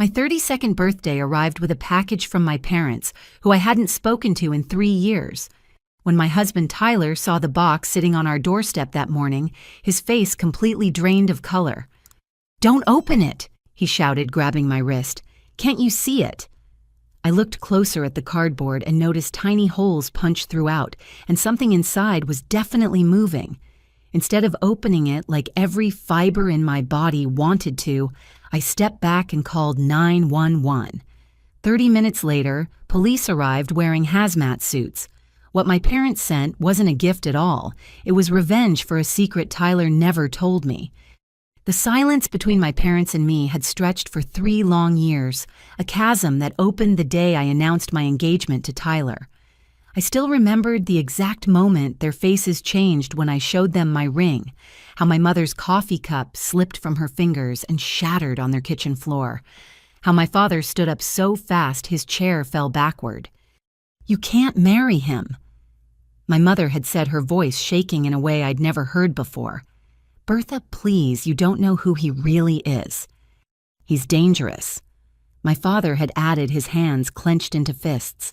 My 32nd birthday arrived with a package from my parents, who I hadn't spoken to in 3 years. When my husband Tyler saw the box sitting on our doorstep that morning, his face completely drained of color. "Don't open it," he shouted, grabbing my wrist. "Can't you see it?" I looked closer at the cardboard and noticed tiny holes punched throughout, and something inside was definitely moving. Instead of opening it like every fiber in my body wanted to, I stepped back and called 911. 30 minutes later, police arrived wearing hazmat suits. What my parents sent wasn't a gift at all. It was revenge for a secret Tyler never told me. The silence between my parents and me had stretched for 3 long years, a chasm that opened the day I announced my engagement to Tyler. I still remembered the exact moment their faces changed when I showed them my ring, how my mother's coffee cup slipped from her fingers and shattered on their kitchen floor, how my father stood up so fast his chair fell backward. "You can't marry him." My mother had said, her voice shaking in a way I'd never heard before. "Bertha, please, you don't know who he really is. He's dangerous." My father had added, his hands clenched into fists.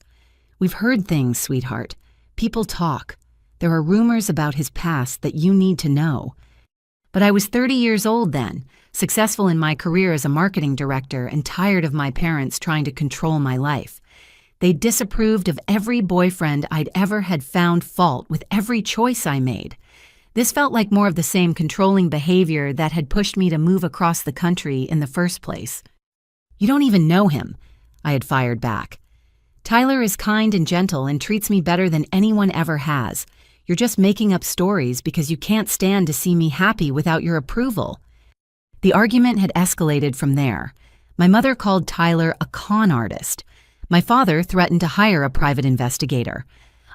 "We've heard things, sweetheart. People talk. There are rumors about his past that you need to know." But I was 30 years old then, successful in my career as a marketing director and tired of my parents trying to control my life. They disapproved of every boyfriend I'd ever had found fault with every choice I made. This felt like more of the same controlling behavior that had pushed me to move across the country in the first place. "You don't even know him," I had fired back. "Tyler is kind and gentle and treats me better than anyone ever has. You're just making up stories because you can't stand to see me happy without your approval." The argument had escalated from there. My mother called Tyler a con artist. My father threatened to hire a private investigator.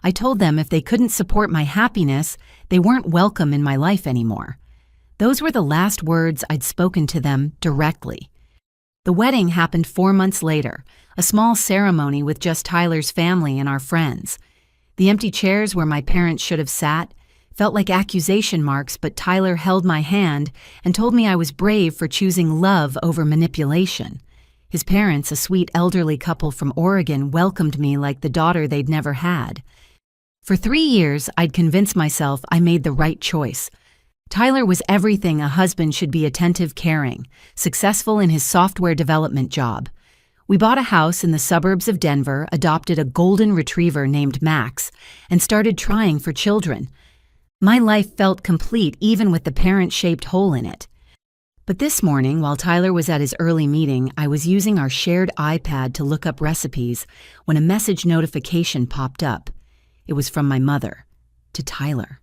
I told them if they couldn't support my happiness, they weren't welcome in my life anymore. Those were the last words I'd spoken to them directly. The wedding happened 4 months later, a small ceremony with just Tyler's family and our friends. The empty chairs where my parents should have sat felt like accusation marks, but Tyler held my hand and told me I was brave for choosing love over manipulation. His parents, a sweet elderly couple from Oregon, welcomed me like the daughter they'd never had. For 3 years, I'd convinced myself I made the right choice. Tyler was everything a husband should be: attentive, caring, successful in his software development job. We bought a house in the suburbs of Denver, adopted a golden retriever named Max, and started trying for children. My life felt complete even with the parent-shaped hole in it. But this morning, while Tyler was at his early meeting, I was using our shared iPad to look up recipes when a message notification popped up. It was from my mother, to Tyler.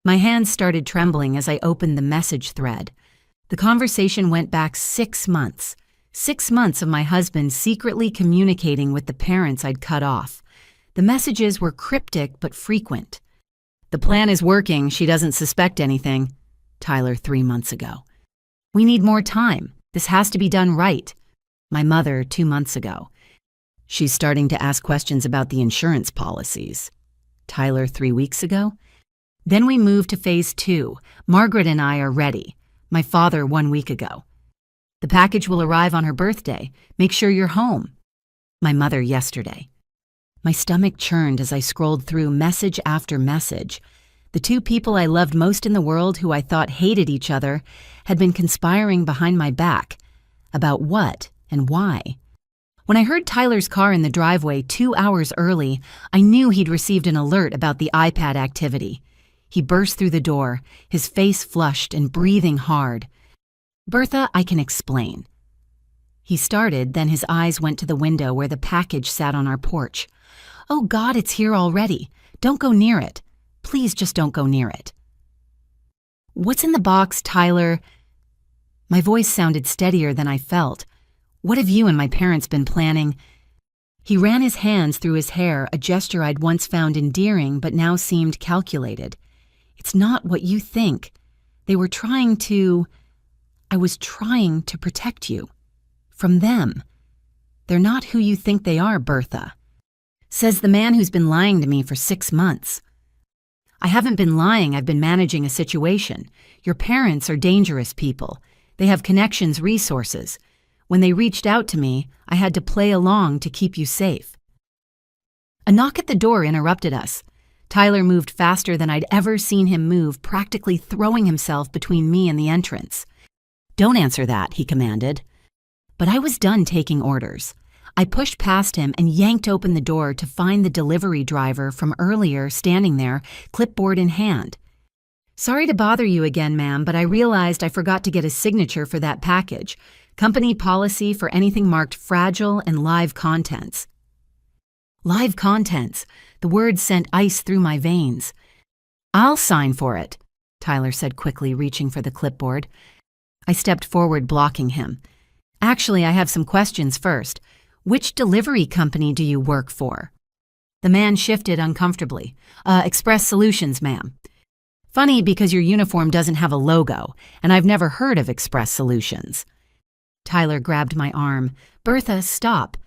My hands started trembling as I opened the message thread. The conversation went back 6 months. 6 months of my husband secretly communicating with the parents I'd cut off. The messages were cryptic but frequent. "The plan is working. She doesn't suspect anything." Tyler 3 months ago. "We need more time. This has to be done right." My mother 2 months ago. "She's starting to ask questions about the insurance policies." Tyler 3 weeks ago. Then we moved to phase 2. Margaret and I are ready. My father 1 week ago. "The package will arrive on her birthday. Make sure you're home." My mother yesterday. My stomach churned as I scrolled through message after message. The 2 people I loved most in the world, who I thought hated each other, had been conspiring behind my back. About what and why? When I heard Tyler's car in the driveway 2 hours early, I knew he'd received an alert about the iPad activity. He burst through the door, his face flushed and breathing hard. "Bertha, I can explain." He started, then his eyes went to the window where the package sat on our porch. "Oh God, it's here already. Don't go near it. Please just don't go near it." "What's in the box, Tyler?" My voice sounded steadier than I felt. "What have you and my parents been planning?" He ran his hands through his hair, a gesture I'd once found endearing but now seemed calculated. "It's not what you think. I was trying to protect you. From them. They're not who you think they are, Bertha." Says the man who's been lying to me for 6 months. "I haven't been lying, I've been managing a situation. Your parents are dangerous people. They have connections, resources. When they reached out to me, I had to play along to keep you safe." A knock at the door interrupted us. Tyler moved faster than I'd ever seen him move, practically throwing himself between me and the entrance. "Don't answer that," he commanded. But I was done taking orders. I pushed past him and yanked open the door to find the delivery driver from earlier standing there, clipboard in hand. "Sorry to bother you again, ma'am, but I realized I forgot to get a signature for that package. Company policy for anything marked fragile and live contents." Live contents. The word sent ice through my veins. "I'll sign for it," Tyler said quickly, reaching for the clipboard. I stepped forward, blocking him. "Actually, I have some questions first. Which delivery company do you work for?" The man shifted uncomfortably. Express Solutions, ma'am." "Funny because your uniform doesn't have a logo, and I've never heard of Express Solutions." Tyler grabbed my arm. "Bertha, stop."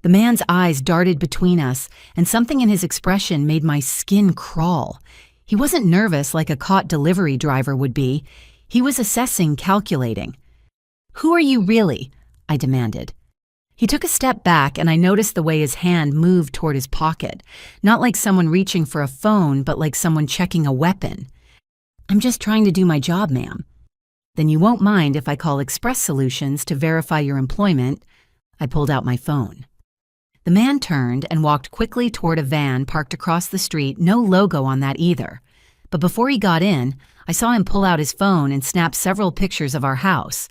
The man's eyes darted between us, and something in his expression made my skin crawl. He wasn't nervous like a caught delivery driver would be. He was assessing, calculating. "Who are you really?" I demanded. He took a step back, and I noticed the way his hand moved toward his pocket, not like someone reaching for a phone, but like someone checking a weapon. "I'm just trying to do my job, ma'am." "Then you won't mind if I call Express Solutions to verify your employment." I pulled out my phone. The man turned and walked quickly toward a van parked across the street, no logo on that either. But before he got in, I saw him pull out his phone and snap several pictures of our house.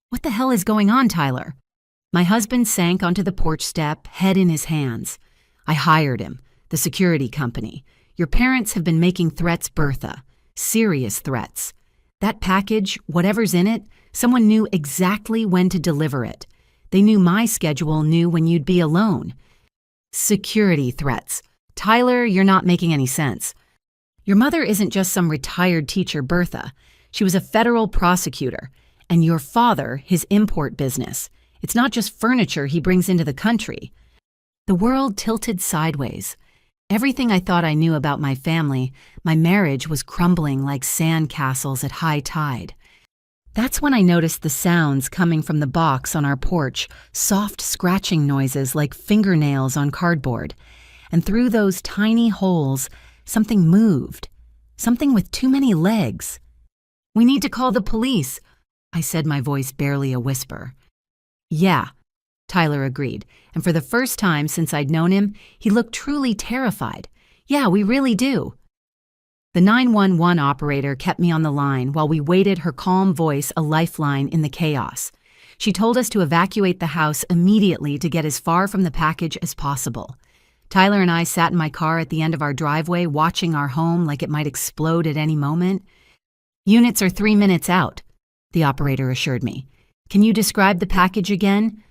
"What the hell is going on, Tyler?" My husband sank onto the porch step, head in his hands. "I hired him, the security company. Your parents have been making threats, Bertha. Serious threats. That package, whatever's in it, someone knew exactly when to deliver it. They knew my schedule, knew when you'd be alone." "Security threats. Tyler, you're not making any sense. Your mother isn't just some retired teacher, Bertha. She was a federal prosecutor. And your father, his import business. It's not just furniture he brings into the country." The world tilted sideways. Everything I thought I knew about my family, my marriage, was crumbling like sand castles at high tide. That's when I noticed the sounds coming from the box on our porch, soft scratching noises like fingernails on cardboard. And through those tiny holes, something moved. Something with too many legs. "We need to call the police," I said, my voice barely a whisper. "Yeah," Tyler agreed, and for the first time since I'd known him, he looked truly terrified. "Yeah, we really do." The 911 operator kept me on the line while we waited, her calm voice a lifeline in the chaos. She told us to evacuate the house immediately to get as far from the package as possible. Tyler and I sat in my car at the end of our driveway, watching our home like it might explode at any moment. "Units are 3 minutes out," the operator assured me. "Can you describe the package again?"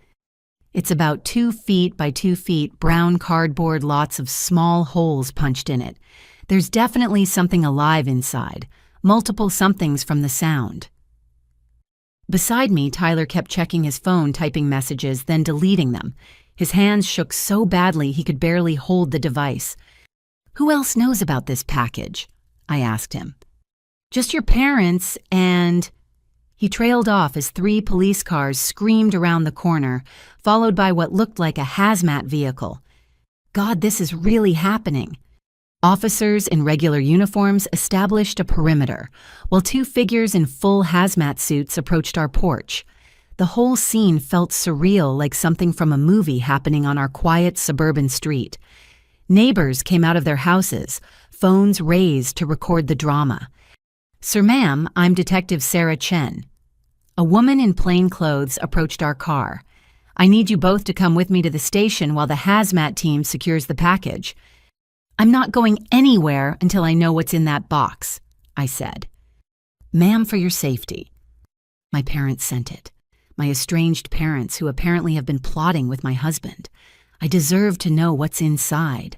"It's about 2 feet by 2 feet, brown cardboard, lots of small holes punched in it. There's definitely something alive inside, multiple somethings from the sound." Beside me, Tyler kept checking his phone, typing messages, then deleting them. His hands shook so badly he could barely hold the device. "Who else knows about this package?" I asked him. "Just your parents and—" He trailed off as 3 police cars screamed around the corner, followed by what looked like a hazmat vehicle. God, this is really happening. Officers in regular uniforms established a perimeter, while 2 figures in full hazmat suits approached our porch. The whole scene felt surreal, like something from a movie happening on our quiet suburban street. Neighbors came out of their houses, phones raised to record the drama. "Sir, ma'am, I'm Detective Sarah Chen." A woman in plain clothes approached our car. "I need you both to come with me to the station while the hazmat team secures the package." "I'm not going anywhere until I know what's in that box," I said. "Ma'am, for your safety." My parents sent it. My estranged parents, who apparently have been plotting with my husband. I deserve to know what's inside.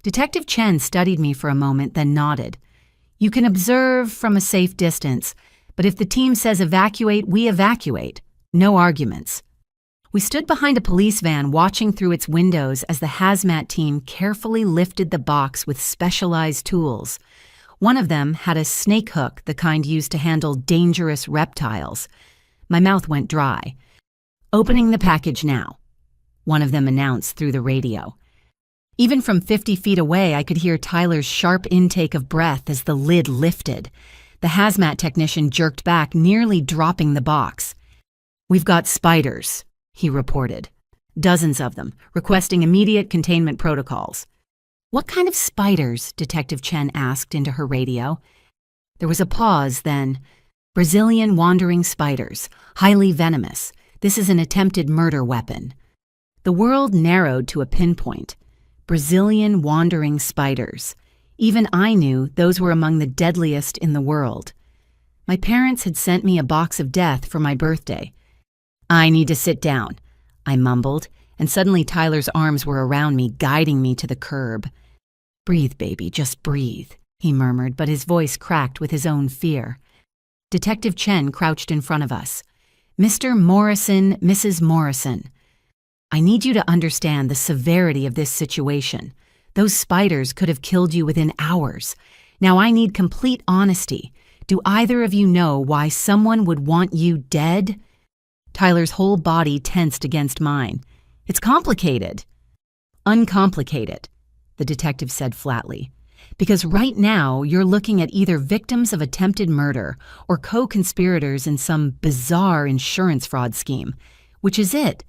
Detective Chen studied me for a moment, then nodded. "You can observe from a safe distance, but if the team says evacuate, we evacuate. No arguments." We stood behind a police van, watching through its windows as the hazmat team carefully lifted the box with specialized tools. One of them had a snake hook, the kind used to handle dangerous reptiles. My mouth went dry. "Opening the package now," one of them announced through the radio. Even from 50 feet away, I could hear Tyler's sharp intake of breath as the lid lifted. The hazmat technician jerked back, nearly dropping the box. "We've got spiders," he reported. "Dozens of them, requesting immediate containment protocols." "What kind of spiders?" Detective Chen asked into her radio. There was a pause, then, "Brazilian wandering spiders, highly venomous. This is an attempted murder weapon." The world narrowed to a pinpoint. Brazilian wandering spiders. Even I knew those were among the deadliest in the world. My parents had sent me a box of death for my birthday. "I need to sit down," I mumbled, and suddenly Tyler's arms were around me, guiding me to the curb. "Breathe, baby, just breathe," he murmured, but his voice cracked with his own fear. Detective Chen crouched in front of us. "Mr. Morrison, Mrs. Morrison, I need you to understand the severity of this situation. Those spiders could have killed you within hours. Now I need complete honesty. Do either of you know why someone would want you dead?" Tyler's whole body tensed against mine. "It's complicated." "Uncomplicated," the detective said flatly. "Because right now you're looking at either victims of attempted murder or co-conspirators in some bizarre insurance fraud scheme. Which is it?"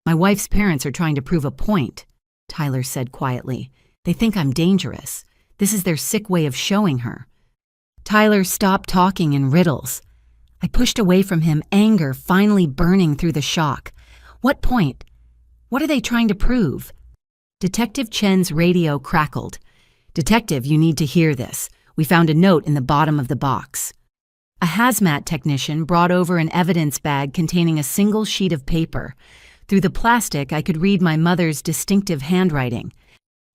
"My wife's parents are trying to prove a point," Tyler said quietly. "They think I'm dangerous. This is their sick way of showing her." Tyler stopped talking in riddles. I pushed away from him, anger finally burning through the shock. "What point? What are they trying to prove?" Detective Chen's radio crackled. "Detective, you need to hear this. We found a note in the bottom of the box." A hazmat technician brought over an evidence bag containing a single sheet of paper. Through the plastic, I could read my mother's distinctive handwriting.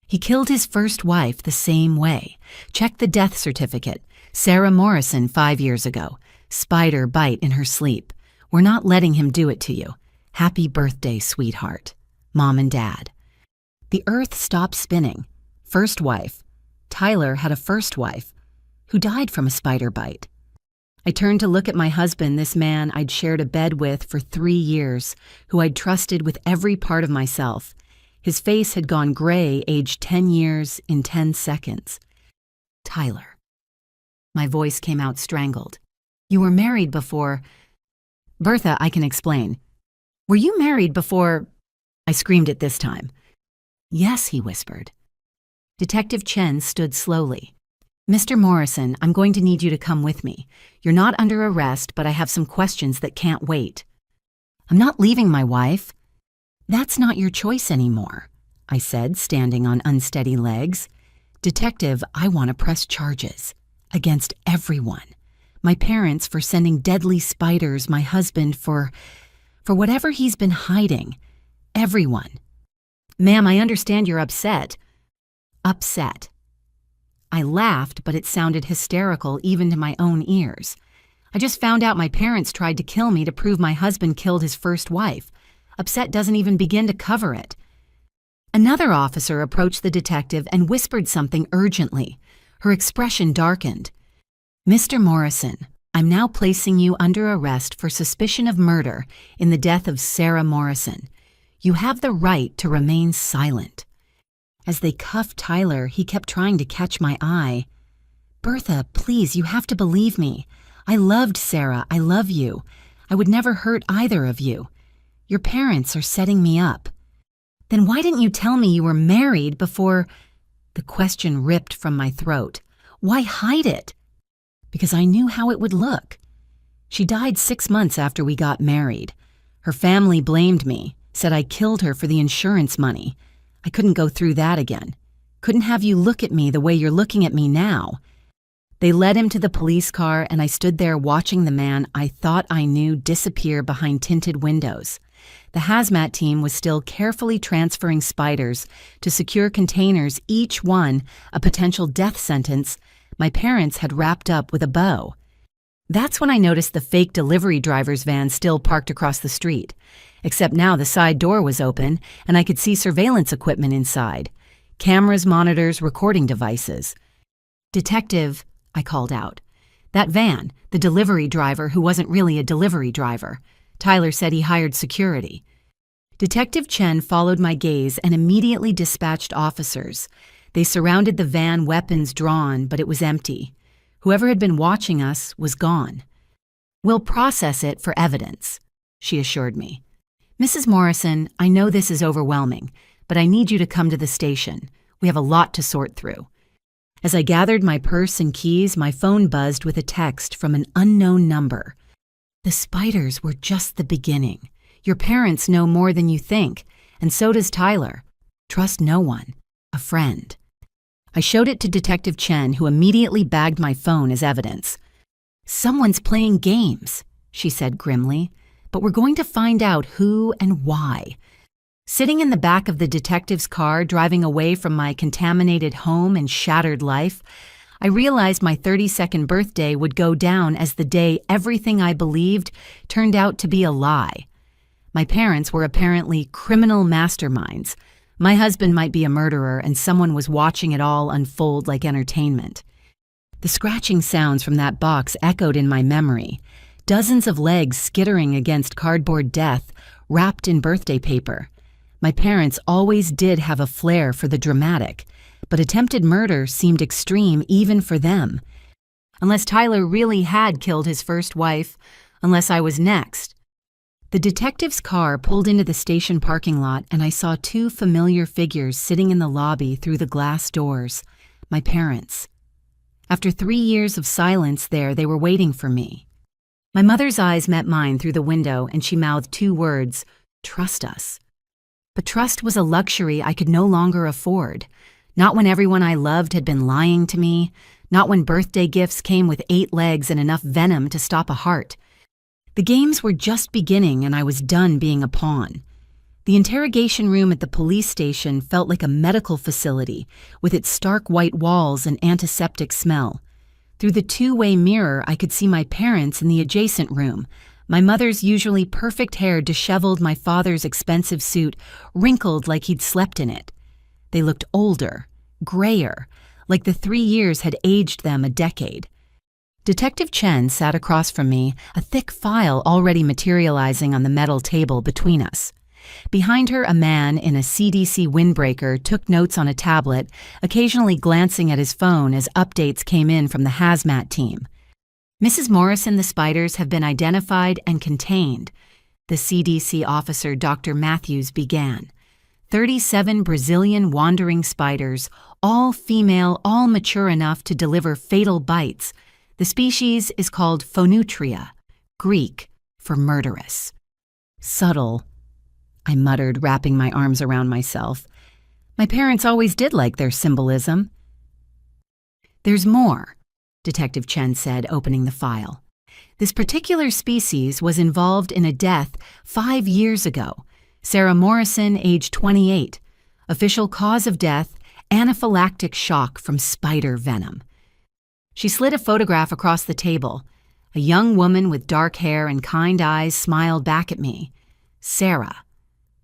"He killed his first wife the same way. Check the death certificate. Sarah Morrison 5 years ago. Spider bite in her sleep. We're not letting him do it to you. Happy birthday, sweetheart. Mom and Dad." The earth stopped spinning. First wife. Tyler had a first wife who died from a spider bite. I turned to look at my husband, this man I'd shared a bed with for 3 years, who I'd trusted with every part of myself. His face had gone gray, aged 10 years in 10 seconds. "Tyler." My voice came out strangled. "You were married before—" "Bertha, I can explain. Were you married before—" I screamed it this time. "Yes," he whispered. Detective Chen stood slowly. "Mr. Morrison, I'm going to need you to come with me. You're not under arrest, but I have some questions that can't wait." "I'm not leaving my wife." "That's not your choice anymore," I said, standing on unsteady legs. "Detective, I want to press charges. Against everyone. My parents for sending deadly spiders, my husband for whatever he's been hiding. Everyone." "Ma'am, I understand you're upset." "Upset." I laughed, but it sounded hysterical even to my own ears. "I just found out my parents tried to kill me to prove my husband killed his first wife. Upset doesn't even begin to cover it." Another officer approached the detective and whispered something urgently. Her expression darkened. "Mr. Morrison, I'm now placing you under arrest for suspicion of murder in the death of Sarah Morrison. You have the right to remain silent." As they cuffed Tyler, he kept trying to catch my eye. "Bertha, please, you have to believe me. I loved Sarah. I love you. I would never hurt either of you. Your parents are setting me up." "Then why didn't you tell me you were married before—" The question ripped from my throat. "Why hide it?" "Because I knew how it would look. She died 6 months after we got married. Her family blamed me, said I killed her for the insurance money. I couldn't go through that again. Couldn't have you look at me the way you're looking at me now." They led him to the police car, and I stood there watching the man I thought I knew disappear behind tinted windows. The hazmat team was still carefully transferring spiders to secure containers, each one a potential death sentence my parents had wrapped up with a bow. That's when I noticed the fake delivery driver's van still parked across the street. Except now the side door was open, and I could see surveillance equipment inside. Cameras, monitors, recording devices. "Detective," I called out. "That van, the delivery driver who wasn't really a delivery driver. Tyler said he hired security. Detective Chen followed my gaze and immediately dispatched officers. They surrounded the van, weapons drawn, but it was empty. Whoever had been watching us was gone. "We'll process it for evidence," she assured me. "Mrs. Morrison, I know this is overwhelming, but I need you to come to the station. We have a lot to sort through." As I gathered my purse and keys, my phone buzzed with a text from an unknown number. "The spiders were just the beginning. Your parents know more than you think, and so does Tyler. Trust no one. A friend." I showed it to Detective Chen, who immediately bagged my phone as evidence. "Someone's playing games," she said grimly, "but we're going to find out who and why." Sitting in the back of the detective's car, driving away from my contaminated home and shattered life, I realized my 32nd birthday would go down as the day everything I believed turned out to be a lie. My parents were apparently criminal masterminds. My husband might be a murderer, and someone was watching it all unfold like entertainment. The scratching sounds from that box echoed in my memory. Dozens of legs skittering against cardboard death, wrapped in birthday paper. My parents always did have a flair for the dramatic, but attempted murder seemed extreme even for them. Unless Tyler really had killed his first wife, unless I was next. The detective's car pulled into the station parking lot, and I saw two familiar figures sitting in the lobby through the glass doors. My parents. After 3 years of silence there, they were waiting for me. My mother's eyes met mine through the window, and she mouthed 2 words, "Trust us." But trust was a luxury I could no longer afford. Not when everyone I loved had been lying to me, not when birthday gifts came with 8 legs and enough venom to stop a heart. The games were just beginning, and I was done being a pawn. The interrogation room at the police station felt like a medical facility, with its stark white walls and antiseptic smell. Through the 2-way mirror, I could see my parents in the adjacent room, my mother's usually perfect hair disheveled, my father's expensive suit wrinkled like he'd slept in it. They looked older, grayer, like the 3 years had aged them a decade. Detective Chen sat across from me, a thick file already materializing on the metal table between us. Behind her, a man in a CDC windbreaker took notes on a tablet, occasionally glancing at his phone as updates came in from the hazmat team. "Mrs. Morrison, the spiders have been identified and contained," the CDC officer, Dr. Matthews, began. 37 Brazilian wandering spiders, all female, all mature enough to deliver fatal bites. The species is called Phonutria, Greek for murderous. "Subtle," I muttered, wrapping my arms around myself. My parents always did like their symbolism. "There's more," Detective Chen said, opening the file. "This particular species was involved in a death 5 years ago. Sarah Morrison, age 28. Official cause of death, anaphylactic shock from spider venom." She slid a photograph across the table. A young woman with dark hair and kind eyes smiled back at me. Sarah,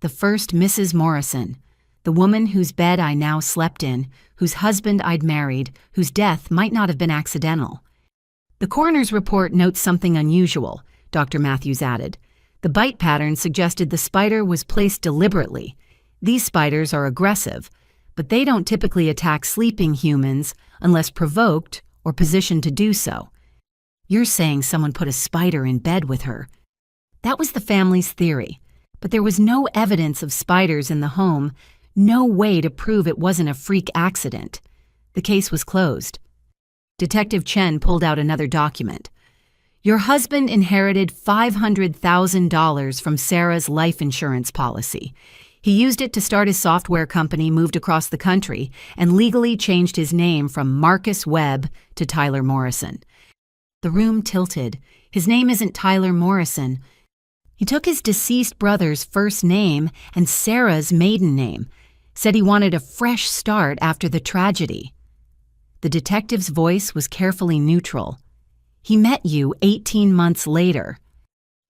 the first Mrs. Morrison, the woman whose bed I now slept in, whose husband I'd married, whose death might not have been accidental. "The coroner's report notes something unusual," Dr. Matthews added. "The bite pattern suggested the spider was placed deliberately. These spiders are aggressive, but they don't typically attack sleeping humans unless provoked or positioned to do so." "You're saying someone put a spider in bed with her." That was the family's theory, but there was no evidence of spiders in the home, no way to prove it wasn't a freak accident. The case was closed. Detective Chen pulled out another document. "Your husband inherited $500,000 from Sarah's life insurance policy. He used it to start his software company, moved across the country, and legally changed his name from Marcus Webb to Tyler Morrison." The room tilted. "His name isn't Tyler Morrison. He took his deceased brother's first name and Sarah's maiden name. Said he wanted a fresh start after the tragedy." The detective's voice was carefully neutral. "He met you 18 months later."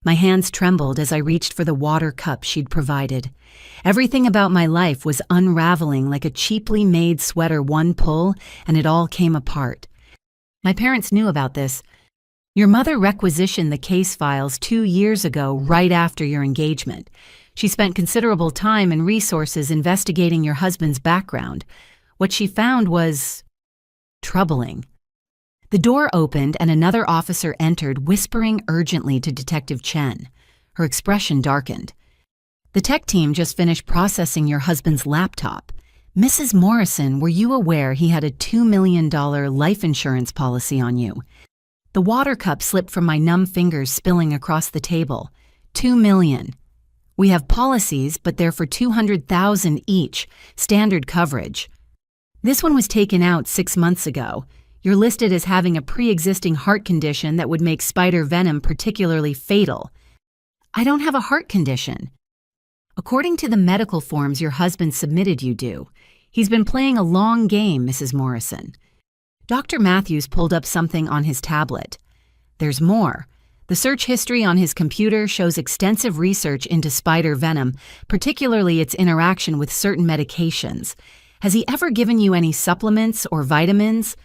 My hands trembled as I reached for the water cup she'd provided. Everything about my life was unraveling like a cheaply made sweater, one pull, and it all came apart. My parents knew about this. Your mother requisitioned the case files 2 years ago, right after your engagement. She spent considerable time and resources investigating your husband's background. What she found was troubling. The door opened and another officer entered, whispering urgently to Detective Chen. Her expression darkened. The tech team just finished processing your husband's laptop. Mrs. Morrison, were you aware he had a $2 million life insurance policy on you? The water cup slipped from my numb fingers, spilling across the table. $2 million. We have policies, but they're for $200,000 each, standard coverage. This one was taken out 6 months ago. You're listed as having a pre-existing heart condition that would make spider venom particularly fatal. I don't have a heart condition. According to the medical forms your husband submitted, you do. He's been playing a long game, Mrs. Morrison. Dr. Matthews pulled up something on his tablet. There's more. The search history on his computer shows extensive research into spider venom, particularly its interaction with certain medications. Has he ever given you any supplements or vitamins?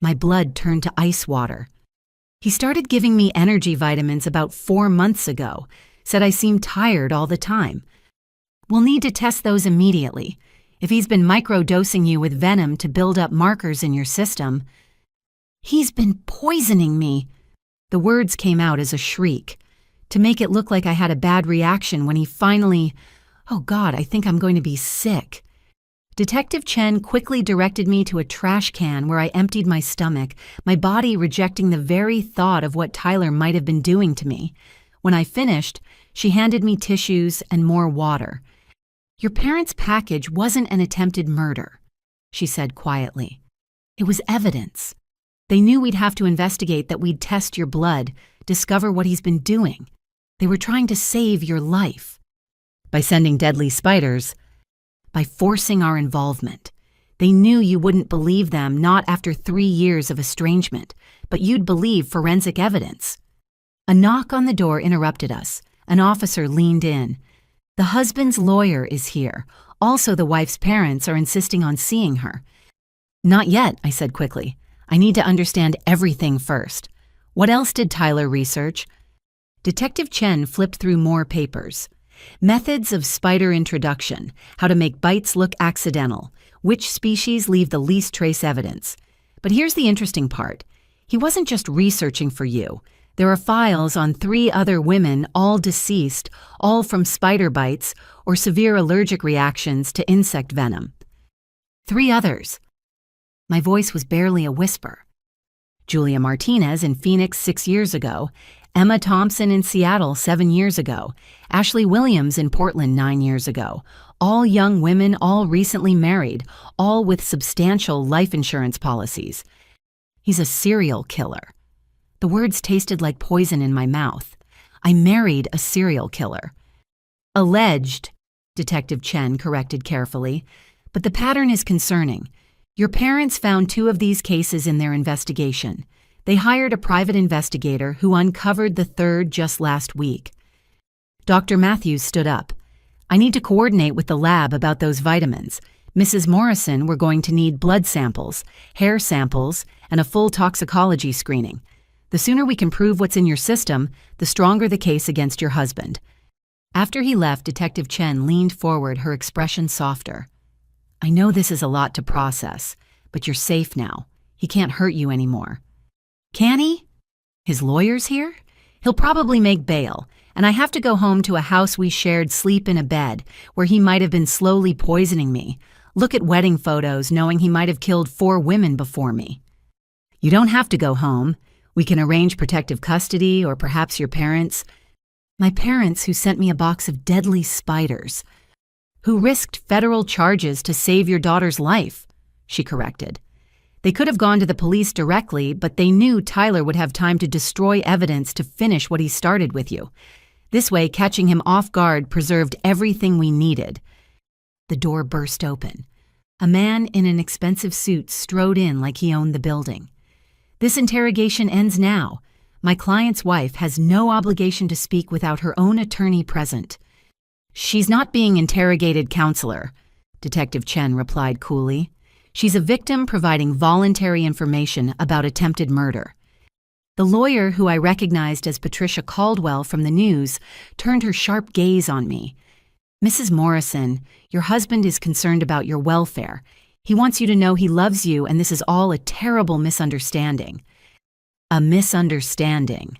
My blood turned to ice water. He started giving me energy vitamins about 4 months ago, said I seemed tired all the time. We'll need to test those immediately. If he's been microdosing you with venom to build up markers in your system. He's been poisoning me. The words came out as a shriek, to make it look like I had a bad reaction when he finally, oh God, I think I'm going to be sick. Detective Chen quickly directed me to a trash can where I emptied my stomach, my body rejecting the very thought of what Tyler might have been doing to me. When I finished, she handed me tissues and more water. Your parents' package wasn't an attempted murder, she said quietly. It was evidence. They knew we'd have to investigate, that we'd test your blood, discover what he's been doing. They were trying to save your life. By sending deadly spiders, by forcing our involvement. They knew you wouldn't believe them, not after 3 years of estrangement, but you'd believe forensic evidence. A knock on the door interrupted us. An officer leaned in. The husband's lawyer is here. Also, the wife's parents are insisting on seeing her. Not yet, I said quickly. I need to understand everything first. What else did Tyler research? Detective Chen flipped through more papers. Methods of spider introduction, how to make bites look accidental, which species leave the least trace evidence. But here's the interesting part. He wasn't just researching for you. There are files on 3 other women, all deceased, all from spider bites or severe allergic reactions to insect venom. 3 others. My voice was barely a whisper. Julia Martinez in Phoenix 6 years ago, Emma Thompson in Seattle 7 years ago, Ashley Williams in Portland 9 years ago, all young women, all recently married, all with substantial life insurance policies. He's a serial killer. The words tasted like poison in my mouth. I married a serial killer. Alleged, Detective Chen corrected carefully, but the pattern is concerning. Your parents found 2 of these cases in their investigation. They hired a private investigator who uncovered the 3rd just last week. Dr. Matthews stood up. I need to coordinate with the lab about those vitamins. Mrs. Morrison, we're going to need blood samples, hair samples, and a full toxicology screening. The sooner we can prove what's in your system, the stronger the case against your husband. After he left, Detective Chen leaned forward, her expression softer. I know this is a lot to process, but you're safe now. He can't hurt you anymore. Can he? His lawyer's here? He'll probably make bail, and I have to go home to a house we shared, sleep in a bed, where he might have been slowly poisoning me, look at wedding photos knowing he might have killed 4 women before me. You don't have to go home. We can arrange protective custody, or perhaps your parents. My parents, who sent me a box of deadly spiders. Who risked federal charges to save your daughter's life, she corrected. They could have gone to the police directly, but they knew Tyler would have time to destroy evidence to finish what he started with you. This way, catching him off guard preserved everything we needed. The door burst open. A man in an expensive suit strode in like he owned the building. This interrogation ends now. My client's wife has no obligation to speak without her own attorney present. She's not being interrogated, counselor, Detective Chen replied coolly. She's a victim providing voluntary information about attempted murder. The lawyer, who I recognized as Patricia Caldwell from the news, turned her sharp gaze on me. "Mrs. Morrison, your husband is concerned about your welfare. He wants you to know he loves you, and this is all a terrible misunderstanding." A misunderstanding.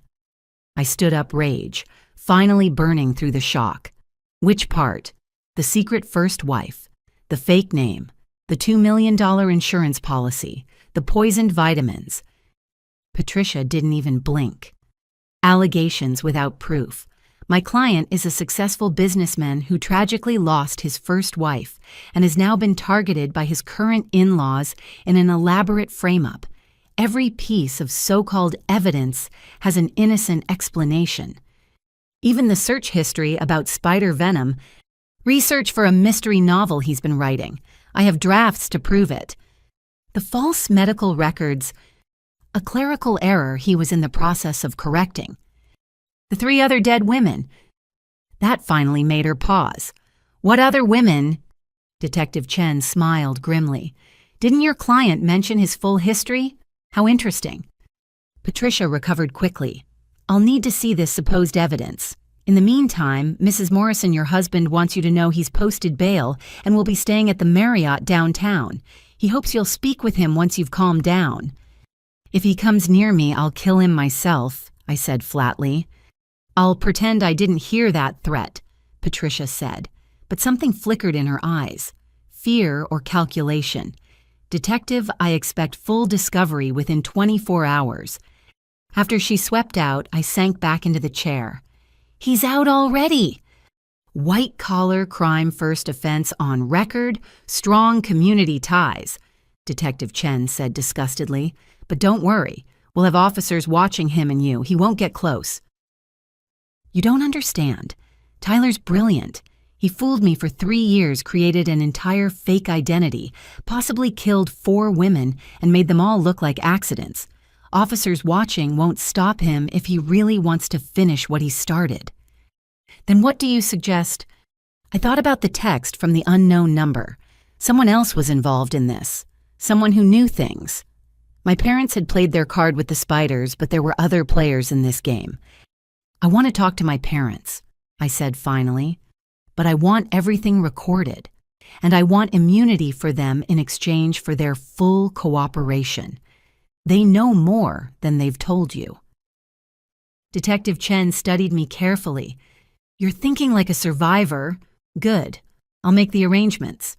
I stood up, rage, finally burning through the shock. Which part? The secret first wife, the fake name, the $2 million insurance policy, the poisoned vitamins. Patricia didn't even blink. Allegations without proof. My client is a successful businessman who tragically lost his first wife and has now been targeted by his current in-laws in an elaborate frame-up. Every piece of so-called evidence has an innocent explanation. Even the search history about spider venom, research for a mystery novel he's been writing. I have drafts to prove it. The false medical records, a clerical error he was in the process of correcting. The 3 other dead women. That finally made her pause. "What other women?" Detective Chen smiled grimly. "Didn't your client mention his full history? How interesting." Patricia recovered quickly. "I'll need to see this supposed evidence. In the meantime, Mrs. Morrison, your husband wants you to know he's posted bail and will be staying at the Marriott downtown. He hopes you'll speak with him once you've calmed down." "If he comes near me, I'll kill him myself," I said flatly. "I'll pretend I didn't hear that threat," Patricia said, but something flickered in her eyes. Fear or calculation. "Detective, I expect full discovery within 24 hours. After she swept out, I sank back into the chair. "He's out already!" "White-collar crime first offense on record, strong community ties," Detective Chen said disgustedly. "But don't worry, we'll have officers watching him and you. He won't get close." "You don't understand. Tyler's brilliant. He fooled me for 3 years, created an entire fake identity, possibly killed 4 women, and made them all look like accidents. Officers watching won't stop him if he really wants to finish what he started." "Then what do you suggest?" I thought about the text from the unknown number. Someone else was involved in this. Someone who knew things. My parents had played their card with the spiders, but there were other players in this game. "I want to talk to my parents," I said finally. "But I want everything recorded. And I want immunity for them in exchange for their full cooperation. They know more than they've told you." Detective Chen studied me carefully. "You're thinking like a survivor. Good. I'll make the arrangements."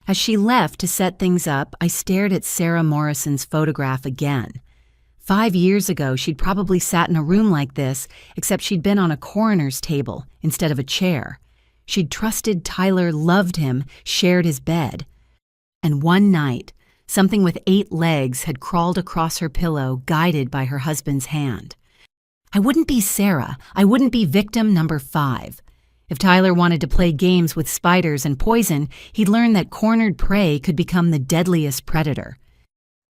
As she left to set things up, I stared at Sarah Morrison's photograph again. 5 years ago, she'd probably sat in a room like this, except she'd been on a coroner's table instead of a chair. She'd trusted Tyler, loved him, shared his bed. And one night, something with 8 legs had crawled across her pillow, guided by her husband's hand. I wouldn't be Sarah. I wouldn't be victim number 5. If Tyler wanted to play games with spiders and poison, he'd learn that cornered prey could become the deadliest predator.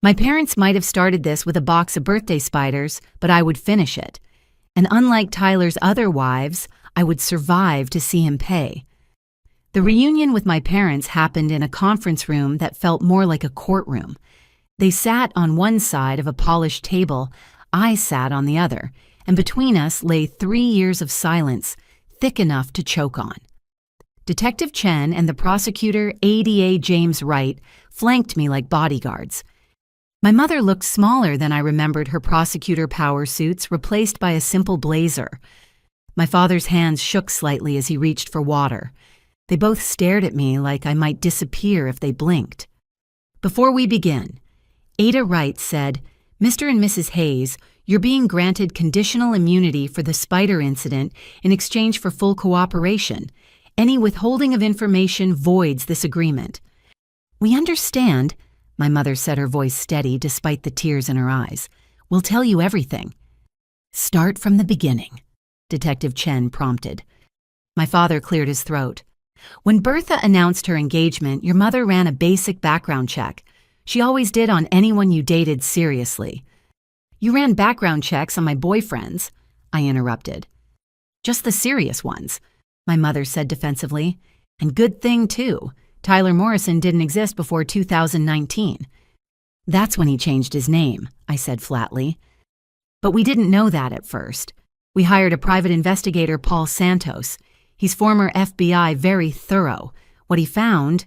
My parents might have started this with a box of birthday spiders, but I would finish it. And unlike Tyler's other wives, I would survive to see him pay. The reunion with my parents happened in a conference room that felt more like a courtroom. They sat on one side of a polished table, I sat on the other, and between us lay 3 years of silence, thick enough to choke on. Detective Chen and the prosecutor, ADA James Wright, flanked me like bodyguards. My mother looked smaller than I remembered her prosecutor power suits, replaced by a simple blazer. My father's hands shook slightly as he reached for water. They both stared at me like I might disappear if they blinked. "Before we begin," Ada Wright said, "Mr. and Mrs. Hayes, you're being granted conditional immunity for the spider incident in exchange for full cooperation. Any withholding of information voids this agreement." "We understand," my mother said, her voice steady despite the tears in her eyes. "We'll tell you everything." "Start from the beginning," Detective Chen prompted. My father cleared his throat. "When Bertha announced her engagement, your mother ran a basic background check. She always did on anyone you dated seriously." "You ran background checks on my boyfriends," I interrupted. "Just the serious ones," my mother said defensively. "And good thing, too. Tyler Morrison didn't exist before 2019. "That's when he changed his name," I said flatly. But we didn't know that at first. We hired a private investigator, Paul Santos. He's former FBI, very thorough. What he found...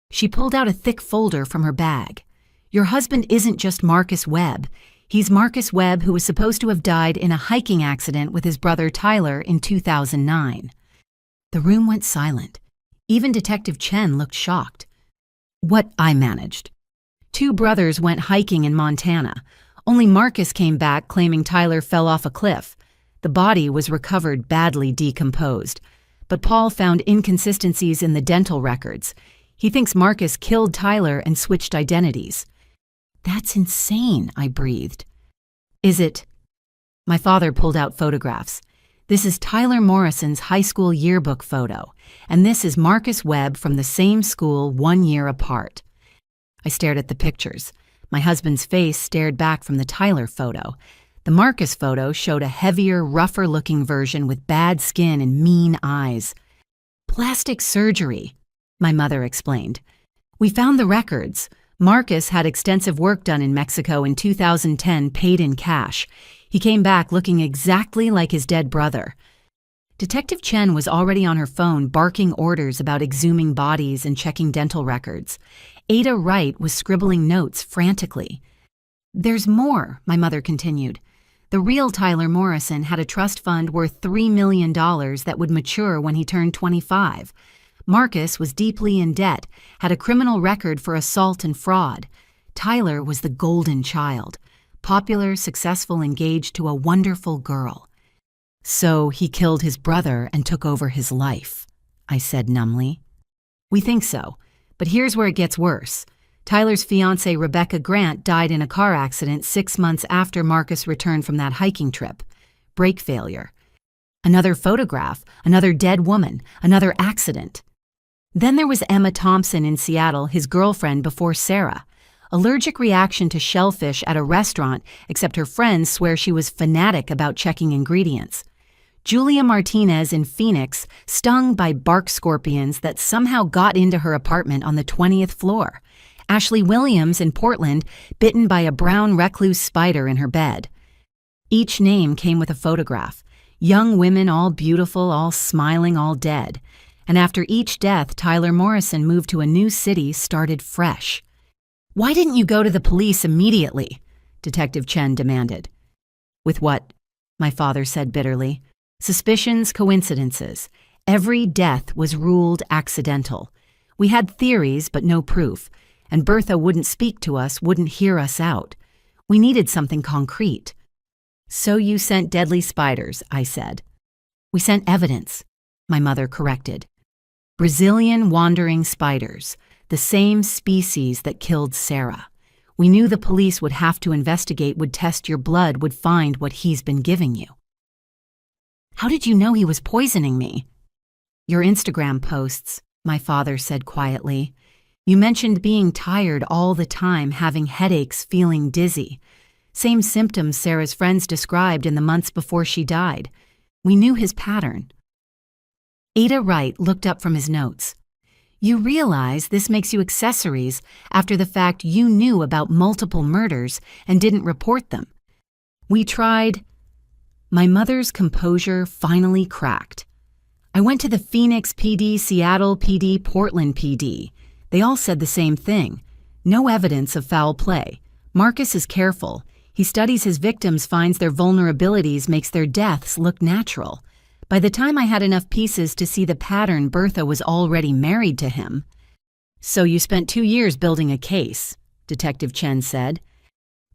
She pulled out a thick folder from her bag. Your husband isn't just Marcus Webb. He's Marcus Webb, who was supposed to have died in a hiking accident with his brother Tyler in 2009. The room went silent. Even Detective Chen looked shocked. What I managed. 2 brothers went hiking in Montana. Only Marcus came back claiming Tyler fell off a cliff. The body was recovered badly decomposed. But Paul found inconsistencies in the dental records. He thinks Marcus killed Tyler and switched identities. That's insane, I breathed. Is it? My father pulled out photographs. This is Tyler Morrison's high school yearbook photo, and this is Marcus Webb from the same school 1 year apart. I stared at the pictures. My husband's face stared back from the Tyler photo. The Marcus photo showed a heavier, rougher-looking version with bad skin and mean eyes. Plastic surgery, my mother explained. We found the records. Marcus had extensive work done in Mexico in 2010, paid in cash. He came back looking exactly like his dead brother. Detective Chen was already on her phone barking orders about exhuming bodies and checking dental records. Ada Wright was scribbling notes frantically. There's more, my mother continued. The real Tyler Morrison had a trust fund worth $3 million that would mature when he turned 25. Marcus was deeply in debt, had a criminal record for assault and fraud. Tyler was the golden child, popular, successful, engaged to a wonderful girl. So he killed his brother and took over his life, I said numbly. We think so, but here's where it gets worse. Tyler's fiancée Rebecca Grant died in a car accident 6 months after Marcus returned from that hiking trip. Brake failure. Another photograph, another dead woman, another accident. Then there was Emma Thompson in Seattle, his girlfriend before Sarah. Allergic reaction to shellfish at a restaurant, except her friends swear she was fanatic about checking ingredients. Julia Martinez in Phoenix, stung by bark scorpions that somehow got into her apartment on the 20th floor. Ashley Williams in Portland, bitten by a brown recluse spider in her bed. Each name came with a photograph. Young women, all beautiful, all smiling, all dead. And after each death, Tyler Morrison moved to a new city, started fresh. Why didn't you go to the police immediately? Detective Chen demanded. With what? My father said bitterly. Suspicions, coincidences. Every death was ruled accidental. We had theories, but no proof. And Bertha wouldn't speak to us, wouldn't hear us out. We needed something concrete. So you sent deadly spiders, I said. We sent evidence, my mother corrected. Brazilian wandering spiders, the same species that killed Sarah. We knew the police would have to investigate, would test your blood, would find what he's been giving you. How did you know he was poisoning me? Your Instagram posts, my father said quietly. You mentioned being tired all the time, having headaches, feeling dizzy. Same symptoms Sarah's friends described in the months before she died. We knew his pattern. Ada Wright looked up from his notes. You realize this makes you accessories after the fact you knew about multiple murders and didn't report them. We tried. My mother's composure finally cracked. I went to the Phoenix PD, Seattle PD, Portland PD. They all said the same thing. No evidence of foul play. Marcus is careful. He studies his victims, finds their vulnerabilities, makes their deaths look natural. By the time I had enough pieces to see the pattern, Bertha was already married to him. So you spent 2 years building a case, Detective Chen said.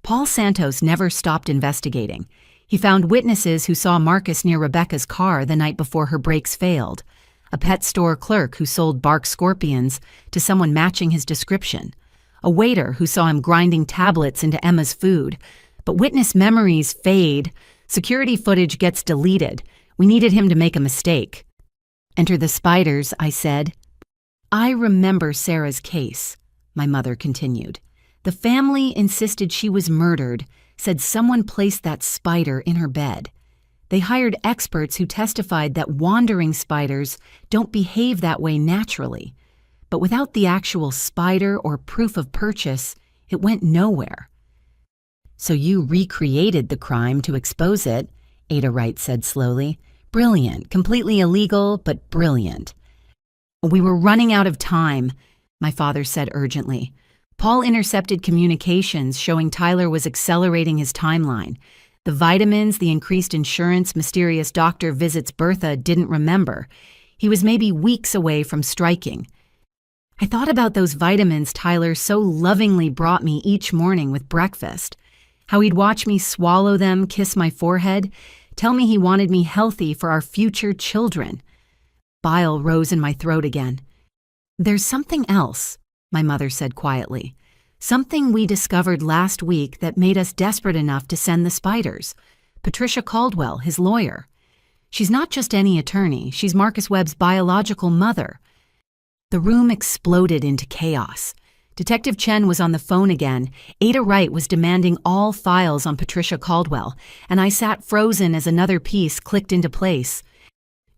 Paul Santos never stopped investigating. He found witnesses who saw Marcus near Rebecca's car the night before her brakes failed, a pet store clerk who sold bark scorpions to someone matching his description, a waiter who saw him grinding tablets into Emma's food. But witness memories fade, security footage gets deleted. We needed him to make a mistake. Enter the spiders, I said. I remember Sarah's case, my mother continued. The family insisted she was murdered, said someone placed that spider in her bed. They hired experts who testified that wandering spiders don't behave that way naturally. But without the actual spider or proof of purchase, it went nowhere. So you recreated the crime to expose it, Ada Wright said slowly. Brilliant, completely illegal, but brilliant. We were running out of time, my father said urgently. Paul intercepted communications showing Tyler was accelerating his timeline. The vitamins, the increased insurance, mysterious doctor visits Bertha didn't remember. He was maybe weeks away from striking. I thought about those vitamins Tyler so lovingly brought me each morning with breakfast. How he'd watch me swallow them, kiss my forehead, tell me he wanted me healthy for our future children. Bile rose in my throat again. There's something else, my mother said quietly. Something we discovered last week that made us desperate enough to send the spiders. Patricia Caldwell, his lawyer. She's not just any attorney, she's Marcus Webb's biological mother. The room exploded into chaos. Detective Chen was on the phone again. Ada Wright was demanding all files on Patricia Caldwell, and I sat frozen as another piece clicked into place.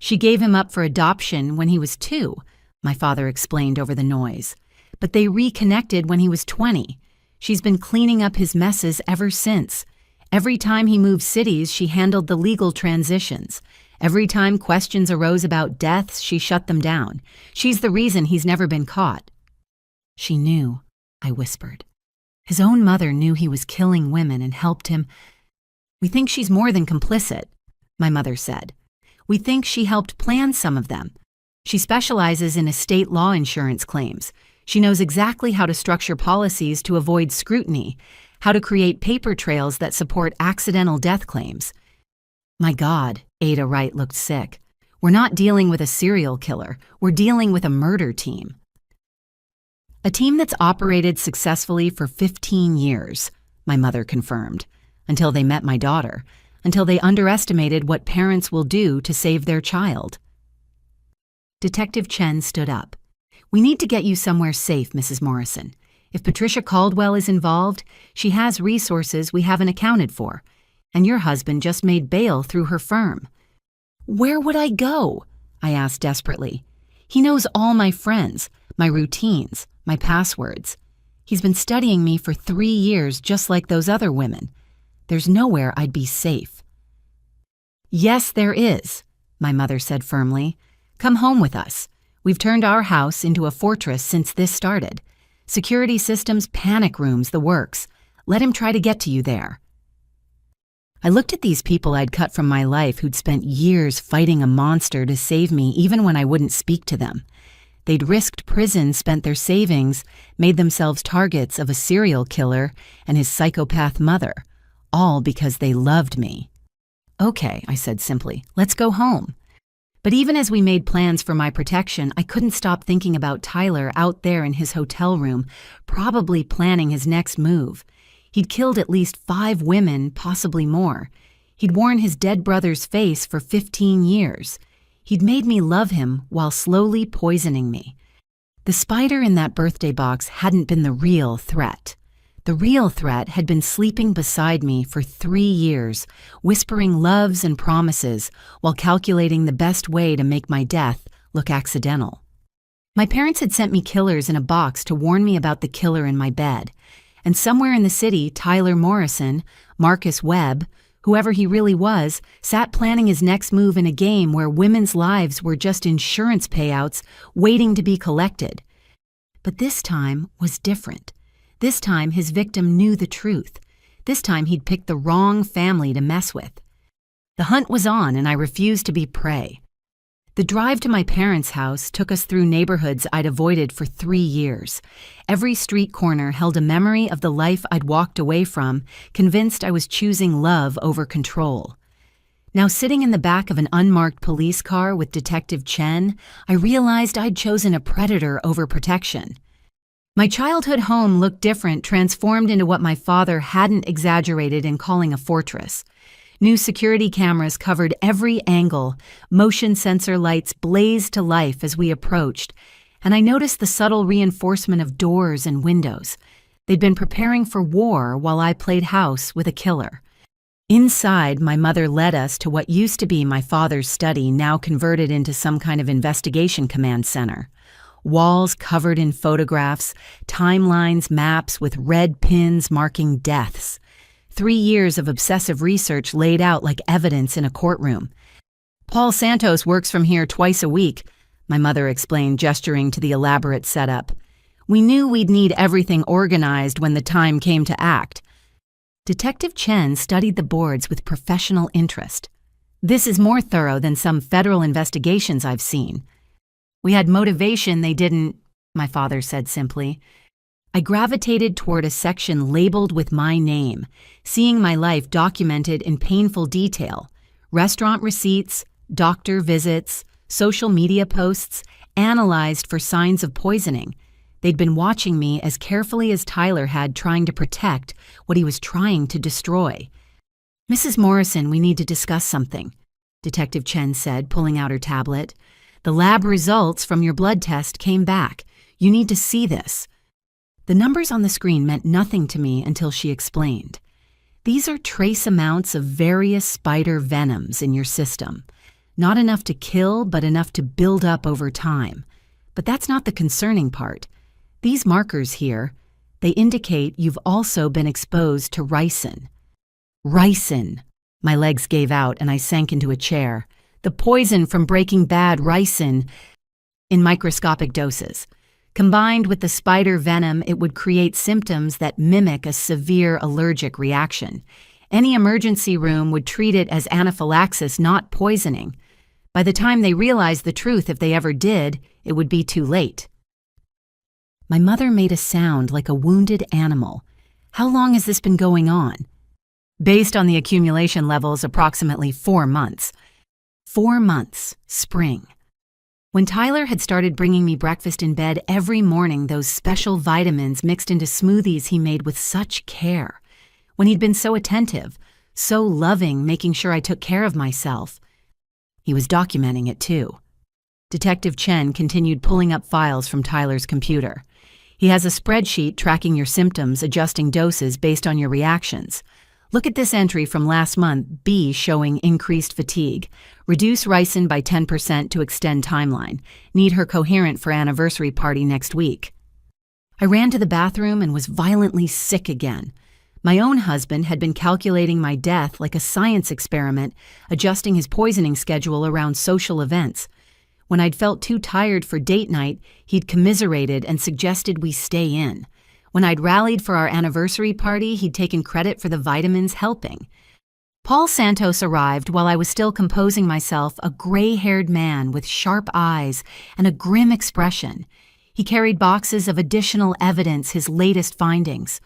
She gave him up for adoption when he was 2, my father explained over the noise. But they reconnected when he was 20. She's been cleaning up his messes ever since. Every time he moved cities, she handled the legal transitions. Every time questions arose about deaths, she shut them down. She's the reason he's never been caught. She knew, I whispered. His own mother knew he was killing women and helped him. We think she's more than complicit, my mother said. We think she helped plan some of them. She specializes in estate law insurance claims. She knows exactly how to structure policies to avoid scrutiny, how to create paper trails that support accidental death claims. My God, Ada Wright looked sick. We're not dealing with a serial killer. We're dealing with a murder team. A team that's operated successfully for 15 years, my mother confirmed, until they met my daughter, until they underestimated what parents will do to save their child. Detective Chen stood up. We need to get you somewhere safe, Mrs. Morrison. If Patricia Caldwell is involved, she has resources we haven't accounted for, and your husband just made bail through her firm. Where would I go? I asked desperately. He knows all my friends, my routines, my passwords. He's been studying me for 3 years just like those other women. There's nowhere I'd be safe. Yes, there is, my mother said firmly. Come home with us. We've turned our house into a fortress since this started. Security systems, panic rooms, the works. Let him try to get to you there. I looked at these people I'd cut from my life who'd spent years fighting a monster to save me even when I wouldn't speak to them. They'd risked prison, spent their savings, made themselves targets of a serial killer and his psychopath mother, all because they loved me. Okay, I said simply, let's go home. But even as we made plans for my protection, I couldn't stop thinking about Tyler out there in his hotel room, probably planning his next move. He'd killed at least 5 women, possibly more. He'd worn his dead brother's face for 15 years. He'd made me love him while slowly poisoning me. The spider in that birthday box hadn't been the real threat. The real threat had been sleeping beside me for 3 years, whispering loves and promises while calculating the best way to make my death look accidental. My parents had sent me killers in a box to warn me about the killer in my bed. And somewhere in the city, Tyler Morrison, Marcus Webb, whoever he really was, sat planning his next move in a game where women's lives were just insurance payouts waiting to be collected. But this time was different. This time his victim knew the truth. This time he'd picked the wrong family to mess with. The hunt was on and I refused to be prey. The drive to my parents' house took us through neighborhoods I'd avoided for 3 years. Every street corner held a memory of the life I'd walked away from, convinced I was choosing love over control. Now sitting in the back of an unmarked police car with Detective Chen, I realized I'd chosen a predator over protection. My childhood home looked different, transformed into what my father hadn't exaggerated in calling a fortress. New security cameras covered every angle, motion sensor lights blazed to life as we approached, and I noticed the subtle reinforcement of doors and windows. They'd been preparing for war while I played house with a killer. Inside, my mother led us to what used to be my father's study, now converted into some kind of investigation command center. Walls covered in photographs, timelines, maps with red pins marking deaths. 3 years of obsessive research laid out like evidence in a courtroom. Paul Santos works from here twice a week, my mother explained, gesturing to the elaborate setup. We knew we'd need everything organized when the time came to act. Detective Chen studied the boards with professional interest. This is more thorough than some federal investigations I've seen. We had motivation they didn't, my father said simply. I gravitated toward a section labeled with my name, seeing my life documented in painful detail. Restaurant receipts, doctor visits, social media posts, analyzed for signs of poisoning. They'd been watching me as carefully as Tyler had, trying to protect what he was trying to destroy. Mrs. Morrison, we need to discuss something, Detective Chen said, pulling out her tablet. The lab results from your blood test came back. You need to see this. The numbers on the screen meant nothing to me until she explained. These are trace amounts of various spider venoms in your system. Not enough to kill, but enough to build up over time. But that's not the concerning part. These markers here, they indicate you've also been exposed to ricin. Ricin. My legs gave out and I sank into a chair. The poison from Breaking Bad, ricin, in microscopic doses. Combined with the spider venom, it would create symptoms that mimic a severe allergic reaction. Any emergency room would treat it as anaphylaxis, not poisoning. By the time they realized the truth, if they ever did, it would be too late. My mother made a sound like a wounded animal. How long has this been going on? Based on the accumulation levels, approximately 4 months. 4 months, spring. When Tyler had started bringing me breakfast in bed every morning, those special vitamins mixed into smoothies he made with such care. When he'd been so attentive, so loving, making sure I took care of myself. He was documenting it too. Detective Chen continued pulling up files from Tyler's computer. He has a spreadsheet tracking your symptoms, adjusting doses based on your reactions. Look at this entry from last month, B, showing increased fatigue. Reduce ricin by 10% to extend timeline. Need her coherent for anniversary party next week. I ran to the bathroom and was violently sick again. My own husband had been calculating my death like a science experiment, adjusting his poisoning schedule around social events. When I'd felt too tired for date night, he'd commiserated and suggested we stay in. When I'd rallied for our anniversary party, he'd taken credit for the vitamins helping. Paul Santos arrived while I was still composing myself, a gray-haired man with sharp eyes and a grim expression. He carried boxes of additional evidence, his latest findings.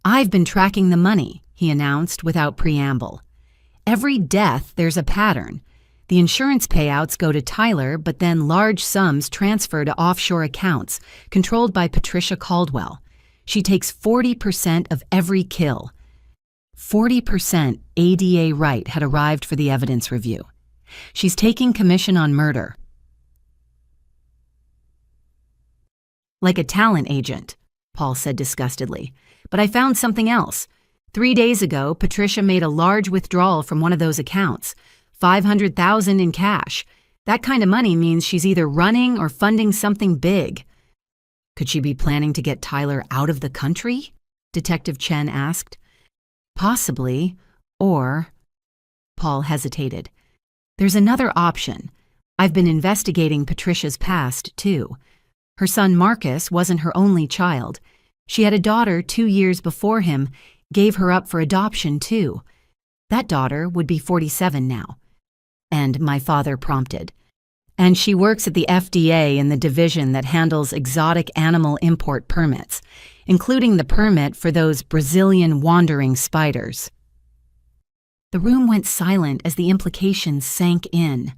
I've been tracking the money, he announced without preamble. Every death, there's a pattern. The insurance payouts go to Tyler, but then large sums transfer to offshore accounts, controlled by Patricia Caldwell. She takes 40% of every kill. 40% ADA Wright had arrived for the evidence review. She's taking commission on murder. Like a talent agent, Paul said disgustedly. But I found something else. 3 days ago, Patricia made a large withdrawal from one of those accounts. $500,000 in cash. That kind of money means she's either running or funding something big. Could she be planning to get Tyler out of the country? Detective Chen asked. Possibly, or... Paul hesitated. There's another option. I've been investigating Patricia's past, too. Her son Marcus wasn't her only child. She had a daughter 2 years before him, gave her up for adoption, too. That daughter would be 47 now. And my father prompted. And she works at the FDA in the division that handles exotic animal import permits, including the permit for those Brazilian wandering spiders. The room went silent as the implications sank in.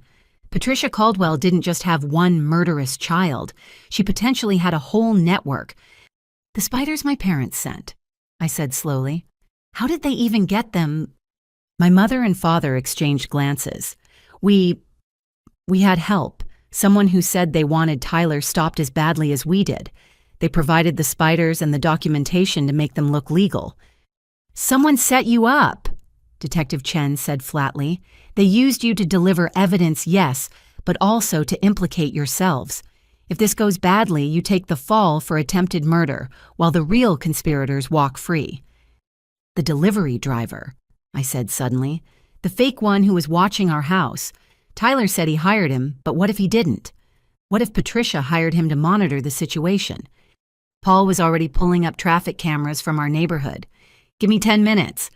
Patricia Caldwell didn't just have one murderous child. She potentially had a whole network. The spiders my parents sent, I said slowly. How did they even get them? My mother and father exchanged glances. We had help. Someone who said they wanted Tyler stopped as badly as we did. They provided the spiders and the documentation to make them look legal. Someone set you up, Detective Chen said flatly. They used you to deliver evidence, yes, but also to implicate yourselves. If this goes badly, you take the fall for attempted murder, while the real conspirators walk free. The delivery driver, I said suddenly. The fake one who was watching our house. Tyler said he hired him, but what if he didn't? What if Patricia hired him to monitor the situation? Paul was already pulling up traffic cameras from our neighborhood. Give me 10 minutes.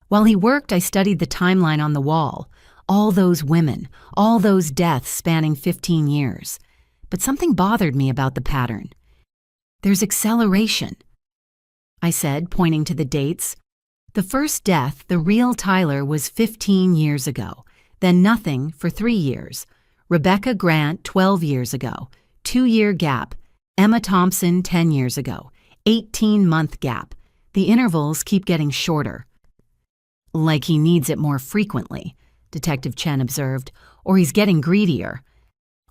While he worked, I studied the timeline on the wall. All those women, all those deaths spanning 15 years. But something bothered me about the pattern. There's acceleration, I said, pointing to the dates. The first death, the real Tyler, was 15 years ago. Then nothing for 3 years. Rebecca Grant, 12 years ago. 2-year gap. Emma Thompson, 10 years ago. 18-month gap. The intervals keep getting shorter. Like he needs it more frequently, Detective Chen observed, or he's getting greedier.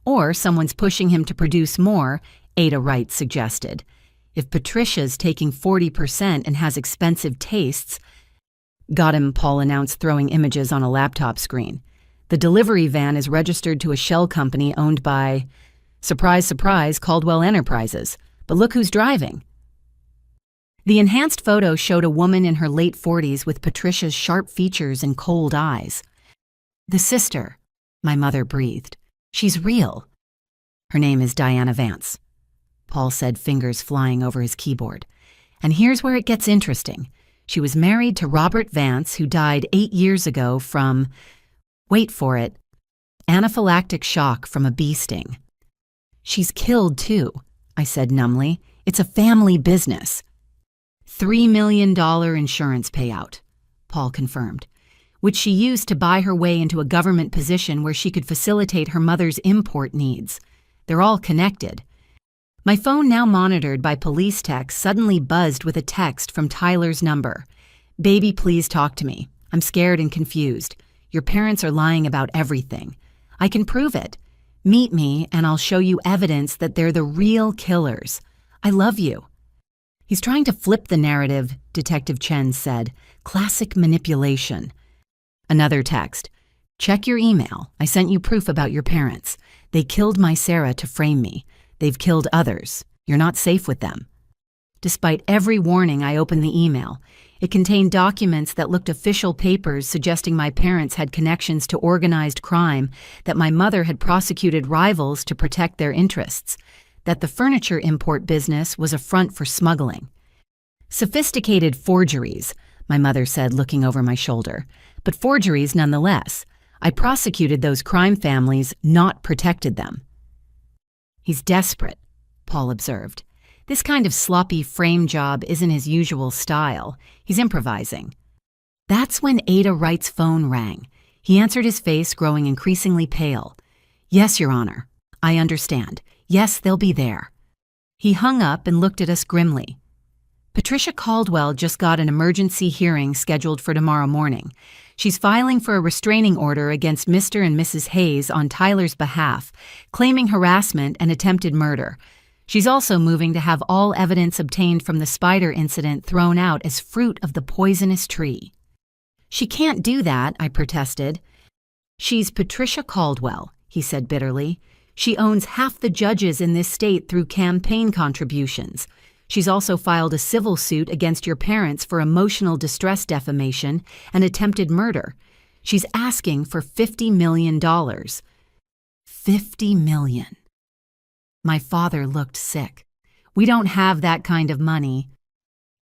Or someone's pushing him to produce more, Ada Wright suggested. If Patricia's taking 40% and has expensive tastes— Got him, Paul announced, throwing images on a laptop screen. The delivery van is registered to a shell company owned by, surprise, surprise, Caldwell Enterprises. But look who's driving. The enhanced photo showed a woman in her late 40s with Patricia's sharp features and cold eyes. The sister, my mother breathed. She's real. Her name is Diana Vance, Paul said, fingers flying over his keyboard. And here's where it gets interesting. She was married to Robert Vance, who died 8 years ago from, wait for it, anaphylactic shock from a bee sting. She's killed too, I said numbly. It's a family business. $3 million insurance payout, Paul confirmed, which she used to buy her way into a government position where she could facilitate her mother's import needs. They're all connected. My phone, now monitored by police techs, suddenly buzzed with a text from Tyler's number. Baby, please talk to me. I'm scared and confused. Your parents are lying about everything. I can prove it. Meet me and I'll show you evidence that they're the real killers. I love you. He's trying to flip the narrative, Detective Chen said. Classic manipulation. Another text. Check your email. I sent you proof about your parents. They killed my Sarah to frame me. They've killed others. You're not safe with them. Despite every warning, I opened the email. It contained documents that looked official papers suggesting my parents had connections to organized crime, that my mother had prosecuted rivals to protect their interests, that the furniture import business was a front for smuggling. Sophisticated forgeries, my mother said, looking over my shoulder, but forgeries nonetheless. I prosecuted those crime families, not protected them. He's desperate, Paul observed. This kind of sloppy frame job isn't his usual style. He's improvising. That's when Ada Wright's phone rang. He answered, his face growing increasingly pale. Yes, Your Honor. I understand. Yes, they'll be there. He hung up and looked at us grimly. Patricia Caldwell just got an emergency hearing scheduled for tomorrow morning. She's filing for a restraining order against Mr. and Mrs. Hayes on Tyler's behalf, claiming harassment and attempted murder. She's also moving to have all evidence obtained from the spider incident thrown out as fruit of the poisonous tree. She can't do that, I protested. She's Patricia Caldwell, he said bitterly. She owns half the judges in this state through campaign contributions. She's also filed a civil suit against your parents for emotional distress defamation and attempted murder. She's asking for $50 million. $50 million. My father looked sick. We don't have that kind of money.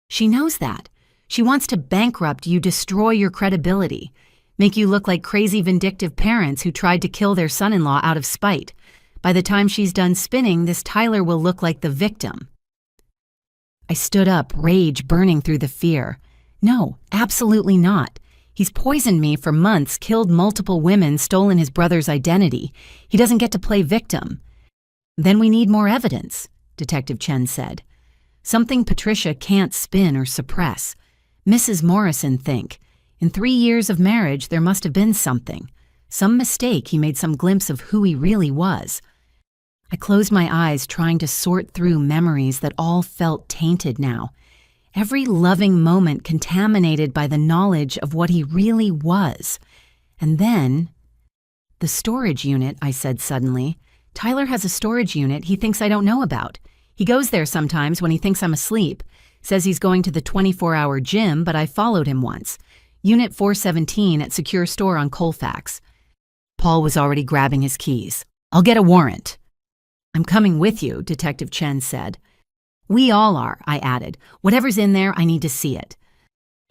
She knows that. She wants to bankrupt you, destroy your credibility, make you look like crazy vindictive parents who tried to kill their son-in-law out of spite. By the time she's done spinning, this Tyler will look like the victim. I stood up, rage burning through the fear. No, absolutely not. He's poisoned me for months, killed multiple women, stolen his brother's identity. He doesn't get to play victim. Then we need more evidence, Detective Chen said. Something Patricia can't spin or suppress. Mrs. Morrison think. In 3 years of marriage, there must have been something. Some mistake, he made some glimpse of who he really was. I closed my eyes, trying to sort through memories that all felt tainted now. Every loving moment contaminated by the knowledge of what he really was. And then, the storage unit, I said suddenly. Tyler has a storage unit he thinks I don't know about. He goes there sometimes when he thinks I'm asleep. Says he's going to the 24-hour gym, but I followed him once. Unit 417 at Secure Store on Colfax. Paul was already grabbing his keys. I'll get a warrant. I'm coming with you, Detective Chen said. We all are, I added. Whatever's in there, I need to see it.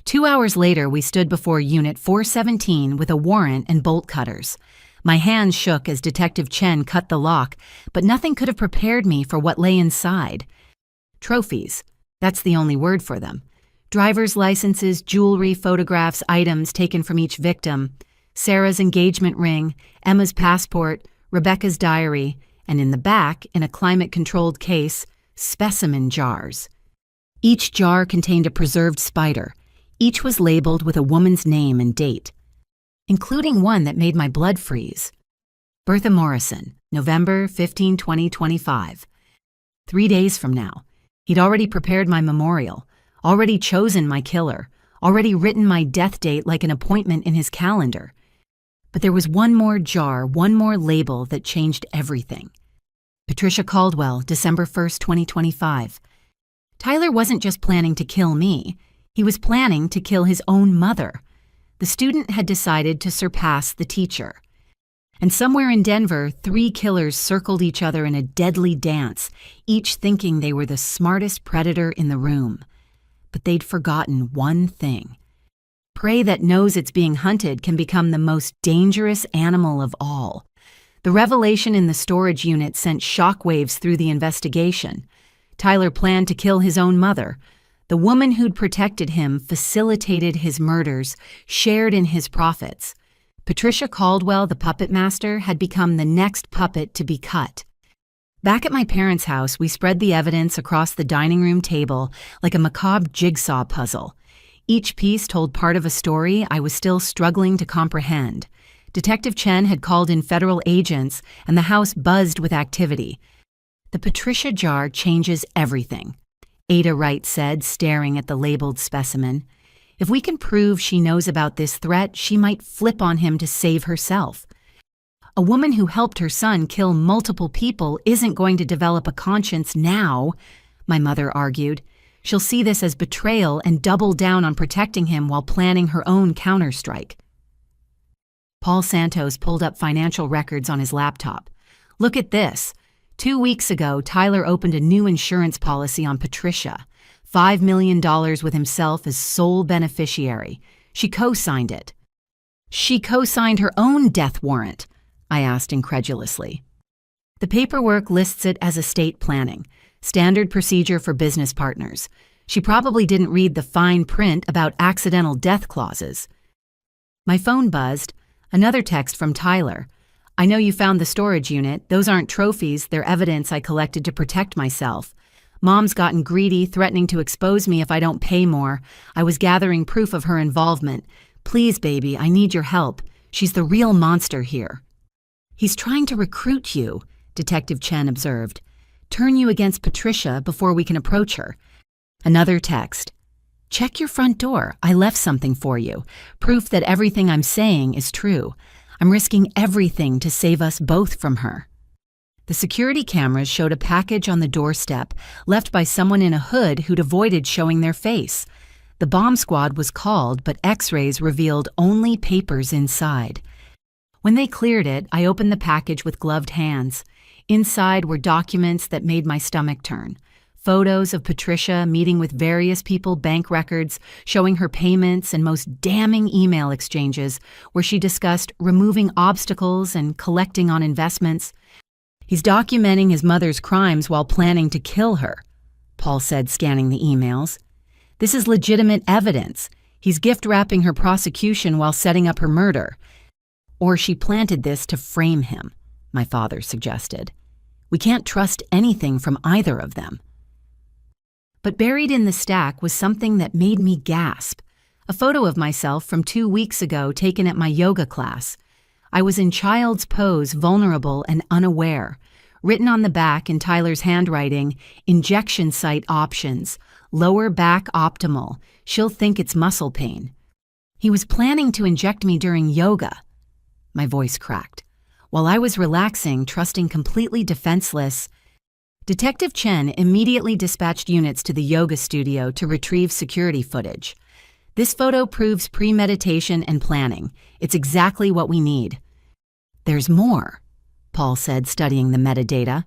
2 hours later, we stood before Unit 417 with a warrant and bolt cutters. My hands shook as Detective Chen cut the lock, but nothing could have prepared me for what lay inside. Trophies. That's the only word for them. Driver's licenses, jewelry, photographs, items taken from each victim. Sarah's engagement ring, Emma's passport, Rebecca's diary, and in the back, in a climate-controlled case, specimen jars. Each jar contained a preserved spider. Each was labeled with a woman's name and date, including one that made my blood freeze. Bertha Morrison, November 15, 2025. 3 days from now. He'd already prepared my memorial, already chosen my killer, already written my death date like an appointment in his calendar. But there was one more jar, one more label that changed everything. Patricia Caldwell, December 1st, 2025. Tyler wasn't just planning to kill me. He was planning to kill his own mother. The student had decided to surpass the teacher. And somewhere in Denver, 3 killers circled each other in a deadly dance, each thinking they were the smartest predator in the room. But they'd forgotten one thing. Prey that knows it's being hunted can become the most dangerous animal of all. The revelation in the storage unit sent shockwaves through the investigation. Tyler planned to kill his own mother. The woman who'd protected him facilitated his murders, shared in his profits. Patricia Caldwell, the puppet master, had become the next puppet to be cut. Back at my parents' house, we spread the evidence across the dining room table like a macabre jigsaw puzzle. Each piece told part of a story I was still struggling to comprehend. Detective Chen had called in federal agents, and the house buzzed with activity. The Patricia jar changes everything, Ada Wright said, staring at the labeled specimen. If we can prove she knows about this threat, she might flip on him to save herself. A woman who helped her son kill multiple people isn't going to develop a conscience now, my mother argued. She'll see this as betrayal and double down on protecting him while planning her own counterstrike. Paul Santos pulled up financial records on his laptop. Look at this. 2 weeks ago, Tyler opened a new insurance policy on Patricia. $5 million with himself as sole beneficiary. She co-signed it. She co-signed her own death warrant, I asked incredulously. The paperwork lists it as estate planning, standard procedure for business partners. She probably didn't read the fine print about accidental death clauses. My phone buzzed. Another text from Tyler. I know you found the storage unit. Those aren't trophies. They're evidence I collected to protect myself. Mom's gotten greedy, threatening to expose me if I don't pay more. I was gathering proof of her involvement. Please, baby, I need your help. She's the real monster here. He's trying to recruit you, Detective Chen observed. Turn you against Patricia before we can approach her. Another text. Check your front door. I left something for you. Proof that everything I'm saying is true. I'm risking everything to save us both from her. The security cameras showed a package on the doorstep left by someone in a hood who'd avoided showing their face. The bomb squad was called, but X-rays revealed only papers inside. When they cleared it, I opened the package with gloved hands. Inside were documents that made my stomach turn. Photos of Patricia meeting with various people, bank records showing her payments, and most damning email exchanges where she discussed removing obstacles and collecting on investments. He's documenting his mother's crimes while planning to kill her, Paul said, scanning the emails. This is legitimate evidence. He's gift-wrapping her prosecution while setting up her murder. Or she planted this to frame him, my father suggested. We can't trust anything from either of them. But buried in the stack was something that made me gasp. A photo of myself from 2 weeks ago taken at my yoga class. I was in child's pose, vulnerable and unaware. Written on the back in Tyler's handwriting, injection site options, lower back optimal. She'll think it's muscle pain. He was planning to inject me during yoga. My voice cracked. While I was relaxing, trusting completely defenseless, Detective Chen immediately dispatched units to the yoga studio to retrieve security footage. This photo proves premeditation and planning. It's exactly what we need. There's more, Paul said, studying the metadata.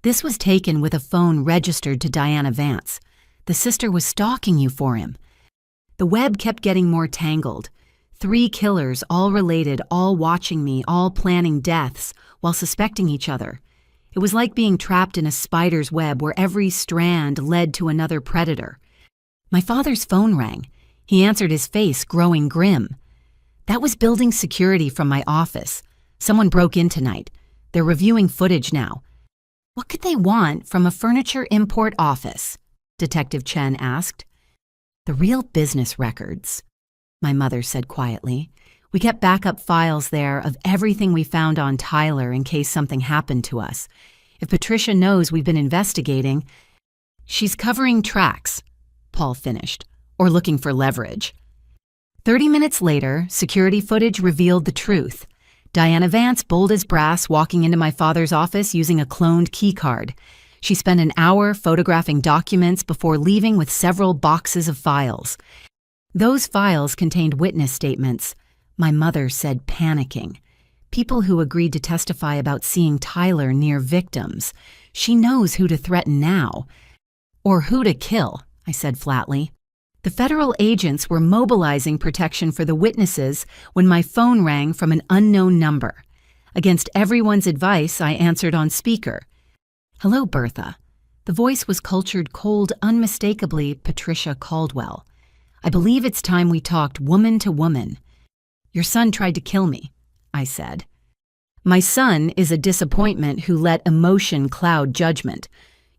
This was taken with a phone registered to Diana Vance. The sister was stalking you for him. The web kept getting more tangled. 3 killers, all related, all watching me, all planning deaths, while suspecting each other. It was like being trapped in a spider's web where every strand led to another predator. My father's phone rang. He answered, his face growing grim. That was building security from my office. Someone broke in tonight. They're reviewing footage now. What could they want from a furniture import office? Detective Chen asked. The real business records, my mother said quietly. We kept backup files there of everything we found on Tyler in case something happened to us. If Patricia knows we've been investigating, she's covering tracks, Paul finished, or looking for leverage. 30 minutes later, security footage revealed the truth. Diana Vance, bold as brass, walking into my father's office using a cloned keycard. She spent an hour photographing documents before leaving with several boxes of files. Those files contained witness statements, my mother said, panicking. People who agreed to testify about seeing Tyler near victims. She knows who to threaten now. Or who to kill, I said flatly. The federal agents were mobilizing protection for the witnesses when my phone rang from an unknown number. Against everyone's advice, I answered on speaker. Hello, Bertha. The voice was cultured cold, unmistakably Patricia Caldwell. I believe it's time we talked woman to woman. Your son tried to kill me, I said. My son is a disappointment who let emotion cloud judgment.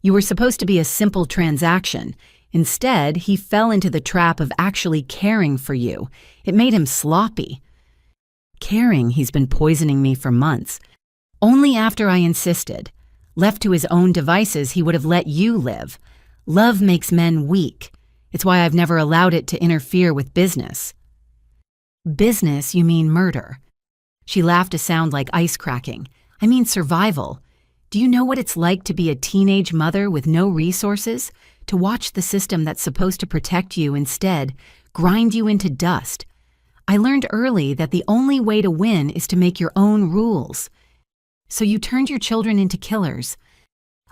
You were supposed to be a simple transaction. Instead, he fell into the trap of actually caring for you. It made him sloppy. Caring, he's been poisoning me for months. Only after I insisted. Left to his own devices, he would have let you live. Love makes men weak. It's why I've never allowed it to interfere with business. Business, you mean murder. She laughed a sound like ice cracking. I mean survival. Do you know what it's like to be a teenage mother with no resources? To watch the system that's supposed to protect you instead grind you into dust. I learned early that the only way to win is to make your own rules. So you turned your children into killers.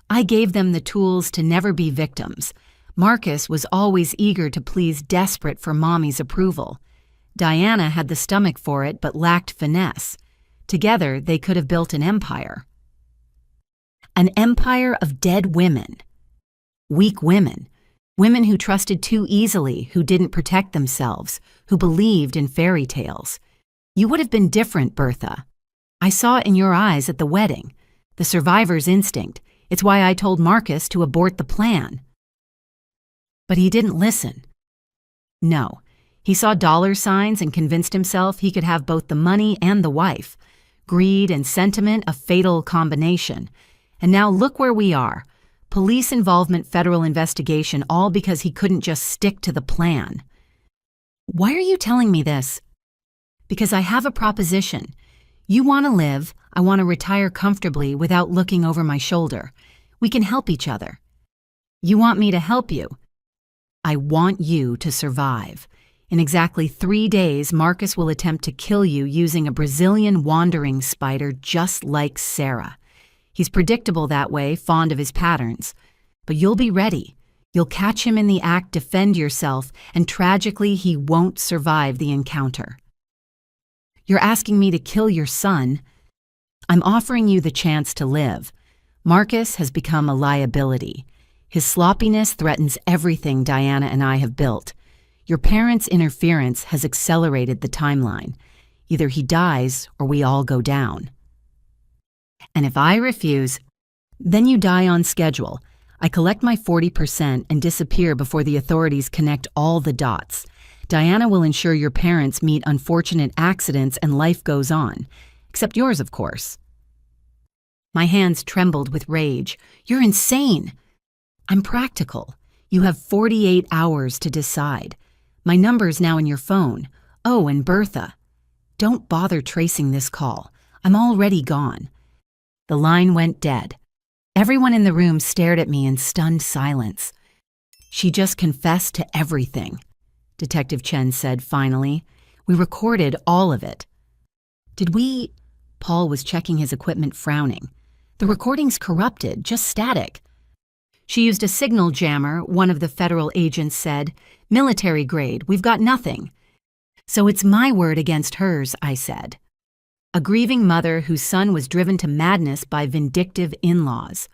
I gave them the tools to never be victims. Marcus was always eager to please, desperate for mommy's approval. Diana had the stomach for it but lacked finesse. Together, they could have built an empire. An empire of dead women. Weak women. Women who trusted too easily, who didn't protect themselves, who believed in fairy tales. You would have been different, Bertha. I saw it in your eyes at the wedding. The survivor's instinct. It's why I told Marcus to abort the plan. But he didn't listen. No. He saw dollar signs and convinced himself he could have both the money and the wife. Greed and sentiment, a fatal combination. And now look where we are. Police involvement, federal investigation, all because he couldn't just stick to the plan. Why are you telling me this? Because I have a proposition. You want to live, I want to retire comfortably without looking over my shoulder. We can help each other. You want me to help you? I want you to survive. In exactly 3 days, Marcus will attempt to kill you using a Brazilian wandering spider just like Sarah. He's predictable that way, fond of his patterns. But you'll be ready. You'll catch him in the act, defend yourself, and tragically, he won't survive the encounter. You're asking me to kill your son. I'm offering you the chance to live. Marcus has become a liability. His sloppiness threatens everything Diana and I have built. Your parents' interference has accelerated the timeline. Either he dies or we all go down. And if I refuse, then you die on schedule. I collect my 40% and disappear before the authorities connect all the dots. Diana will ensure your parents meet unfortunate accidents and life goes on. Except yours, of course. My hands trembled with rage. You're insane. I'm practical. You have 48 hours to decide. My number's now in your phone. Oh, and Bertha. Don't bother tracing this call. I'm already gone. The line went dead. Everyone in the room stared at me in stunned silence. "She just confessed to everything," Detective Chen said finally. "We recorded all of it." "Did we—" Paul was checking his equipment, frowning. "The recording's corrupted, just static." "She used a signal jammer," one of the federal agents said. "Military grade, we've got nothing." "So it's my word against hers," I said. "A grieving mother whose son was driven to madness by vindictive in-laws,"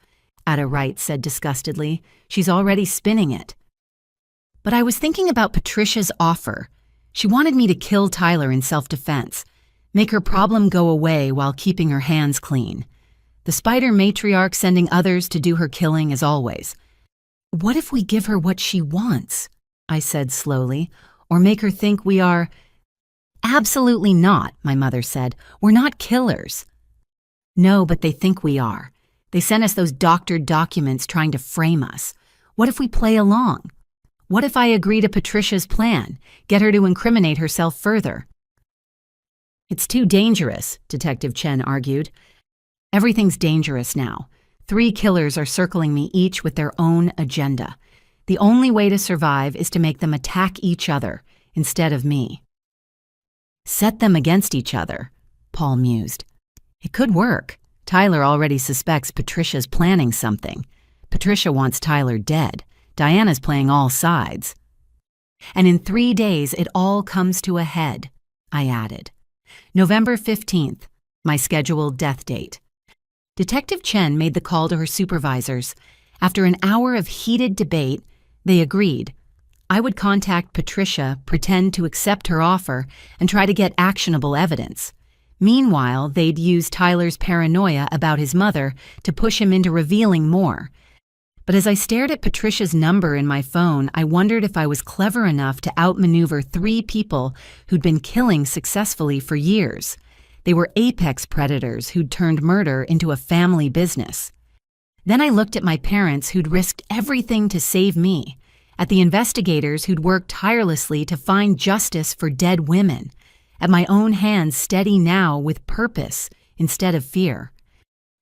Ada Wright said disgustedly. "She's already spinning it." "But I was thinking about Patricia's offer. She wanted me to kill Tyler in self-defense, make her problem go away while keeping her hands clean. The spider matriarch sending others to do her killing as always. What if we give her what she wants?" I said slowly, "or make her think we are—" "Absolutely not," my mother said. "We're not killers." "No, but they think we are. They sent us those doctored documents trying to frame us. What if we play along? What if I agree to Patricia's plan, get her to incriminate herself further?" "It's too dangerous," Detective Chen argued. "Everything's dangerous now. 3 killers are circling me, each with their own agenda. The only way to survive is to make them attack each other instead of me." "Set them against each other," Paul mused. "It could work. Tyler already suspects Patricia's planning something. Patricia wants Tyler dead. Diana's playing all sides. And in 3 days, it all comes to a head," I added. "November 15th, my scheduled death date." Detective Chen made the call to her supervisors. After an hour of heated debate, they agreed. I would contact Patricia, pretend to accept her offer, and try to get actionable evidence. Meanwhile, they'd use Tyler's paranoia about his mother to push him into revealing more. But as I stared at Patricia's number in my phone, I wondered if I was clever enough to outmaneuver 3 people who'd been killing successfully for years. They were apex predators who'd turned murder into a family business. Then I looked at my parents who'd risked everything to save me, at the investigators who'd worked tirelessly to find justice for dead women, at my own hands steady now with purpose instead of fear.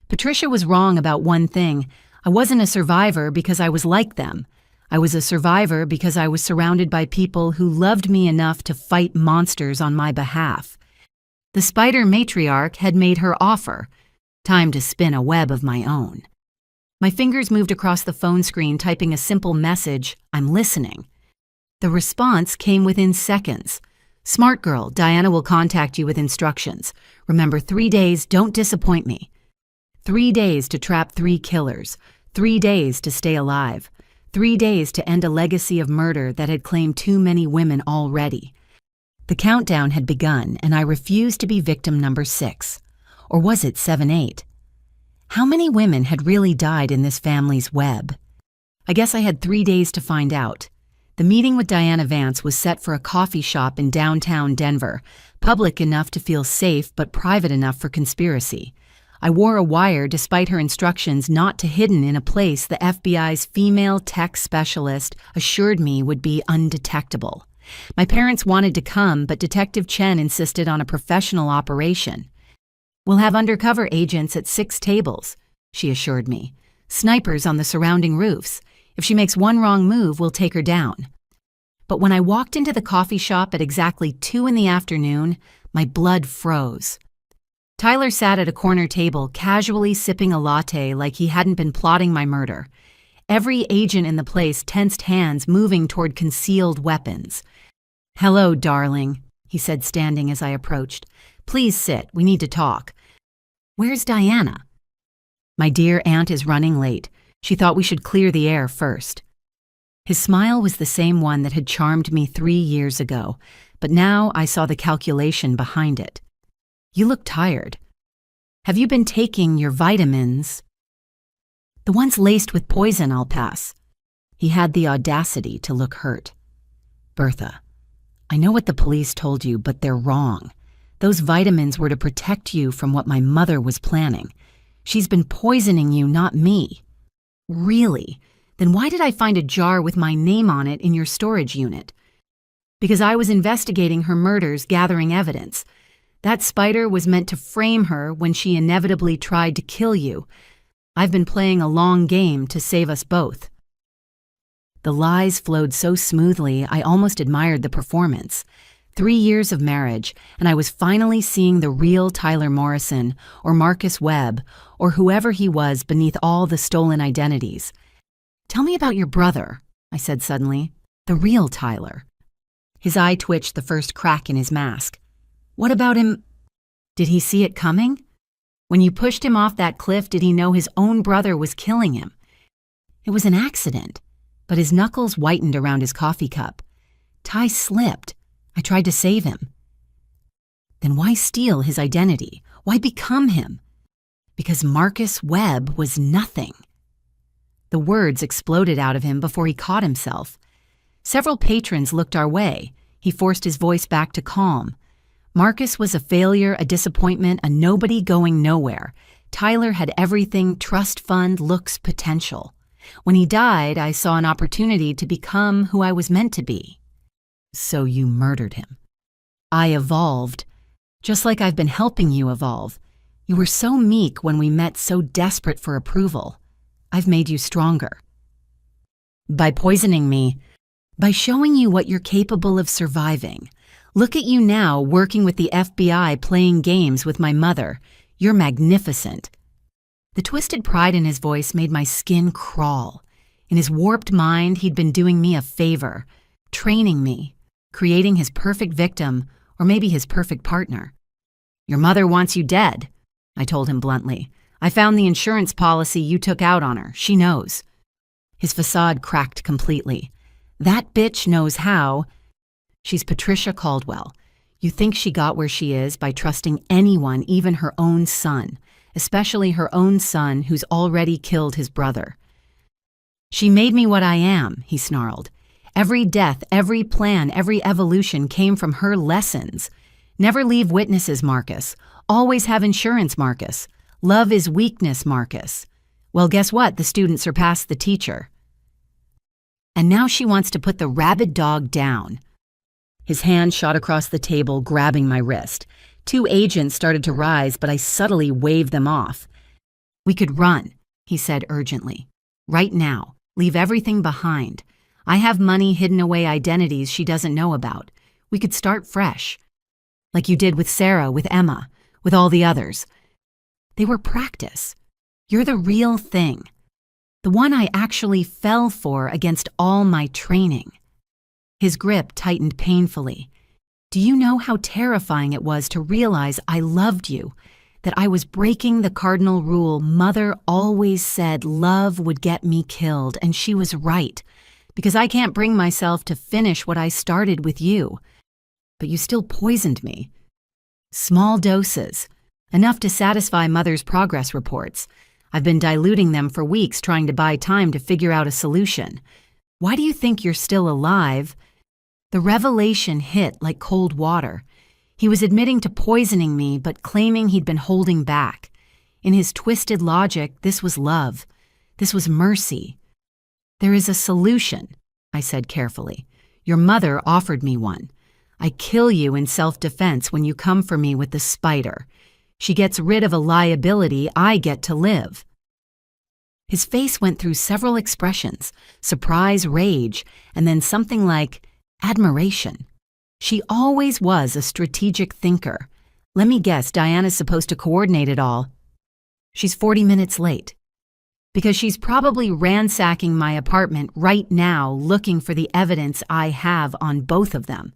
Patricia was wrong about one thing. I wasn't a survivor because I was like them. I was a survivor because I was surrounded by people who loved me enough to fight monsters on my behalf. The spider matriarch had made her offer. Time to spin a web of my own. My fingers moved across the phone screen, typing a simple message, "I'm listening." The response came within seconds. "Smart girl, Diana will contact you with instructions. Remember, 3 days, don't disappoint me. 3 days to trap 3 killers. 3 days to stay alive. 3 days to end a legacy of murder that had claimed too many women already." The countdown had begun, and I refused to be victim number 6. Or was it 7, 8? How many women had really died in this family's web? I guess I had 3 days to find out. The meeting with Diana Vance was set for a coffee shop in downtown Denver, public enough to feel safe but private enough for conspiracy. I wore a wire despite her instructions not to hidden in a place the FBI's female tech specialist assured me would be undetectable. My parents wanted to come, but Detective Chen insisted on a professional operation. "We'll have undercover agents at 6 tables," she assured me. "Snipers on the surrounding roofs. If she makes one wrong move, we'll take her down." But when I walked into the coffee shop at exactly 2 in the afternoon, my blood froze. Tyler sat at a corner table, casually sipping a latte like he hadn't been plotting my murder. Every agent in the place tensed hands, moving toward concealed weapons. "Hello, darling," he said, standing as I approached. "Please sit, we need to talk." "Where's Diana?" "My dear aunt is running late. She thought we should clear the air first." His smile was the same one that had charmed me 3 years ago, but now I saw the calculation behind it. "You look tired. Have you been taking your vitamins?" "The ones laced with poison, I'll pass." He had the audacity to look hurt. "Bertha, I know what the police told you, but they're wrong. Those vitamins were to protect you from what my mother was planning. She's been poisoning you, not me." "Really? Then why did I find a jar with my name on it in your storage unit?" "Because I was investigating her murders, gathering evidence. That spider was meant to frame her when she inevitably tried to kill you. I've been playing a long game to save us both." The lies flowed so smoothly, I almost admired the performance. 3 years of marriage, and I was finally seeing the real Tyler Morrison, or Marcus Webb, or whoever he was beneath all the stolen identities. "Tell me about your brother," I said suddenly. "The real Tyler." His eye twitched the first crack in his mask. "What about him? Did he see it coming? When you pushed him off that cliff, did he know his own brother was killing him?" "It was an accident," but his knuckles whitened around his coffee cup. "Ty slipped. I tried to save him." "Then why steal his identity? Why become him?" "Because Marcus Webb was nothing." The words exploded out of him before he caught himself. Several patrons looked our way. He forced his voice back to calm. "Marcus was a failure, a disappointment, a nobody going nowhere. Tyler had everything: trust fund, looks, potential. When he died, I saw an opportunity to become who I was meant to be." "So you murdered him." "I evolved, just like I've been helping you evolve. You were so meek when we met, so desperate for approval. I've made you stronger. By poisoning me, by showing you what you're capable of surviving. Look at you now, working with the FBI, playing games with my mother. You're magnificent." The twisted pride in his voice made my skin crawl. In his warped mind, he'd been doing me a favor, training me, creating his perfect victim, or maybe his perfect partner. "Your mother wants you dead," I told him bluntly. "I found the insurance policy you took out on her. She knows." His facade cracked completely. "That bitch knows how. She's Patricia Caldwell. You think she got where she is by trusting anyone, even her own son, especially her own son who's already killed his brother." "She made me what I am," he snarled. "Every death, every plan, every evolution came from her lessons. Never leave witnesses, Marcus. Always have insurance, Marcus. Love is weakness, Marcus. Well, guess what? The student surpassed the teacher. And now she wants to put the rabid dog down." His hand shot across the table, grabbing my wrist. 2 agents started to rise, but I subtly waved them off. "We could run," he said urgently. "Right now. Leave everything behind. I have money, hidden away identities she doesn't know about. We could start fresh. Like you did with Sarah, with Emma, with all the others. They were practice. You're the real thing. The one I actually fell for against all my training." His grip tightened painfully. "Do you know how terrifying it was to realize I loved you, that I was breaking the cardinal rule? Mother always said love would get me killed, and she was right, because I can't bring myself to finish what I started with you. But you still poisoned me. Small doses, enough to satisfy Mother's progress reports. I've been diluting them for weeks, trying to buy time to figure out a solution. Why do you think you're still alive?" The revelation hit like cold water. He was admitting to poisoning me, but claiming he'd been holding back. In his twisted logic, this was love. This was mercy. "There is a solution," I said carefully. "Your mother offered me one. I kill you in self-defense when you come for me with the spider. She gets rid of a liability, I get to live." His face went through several expressions: surprise, rage, and then something like admiration. She always was a strategic thinker. Let me guess, Diana's supposed to coordinate it all. She's 40 minutes late. Because she's probably ransacking my apartment right now, looking for the evidence I have on both of them.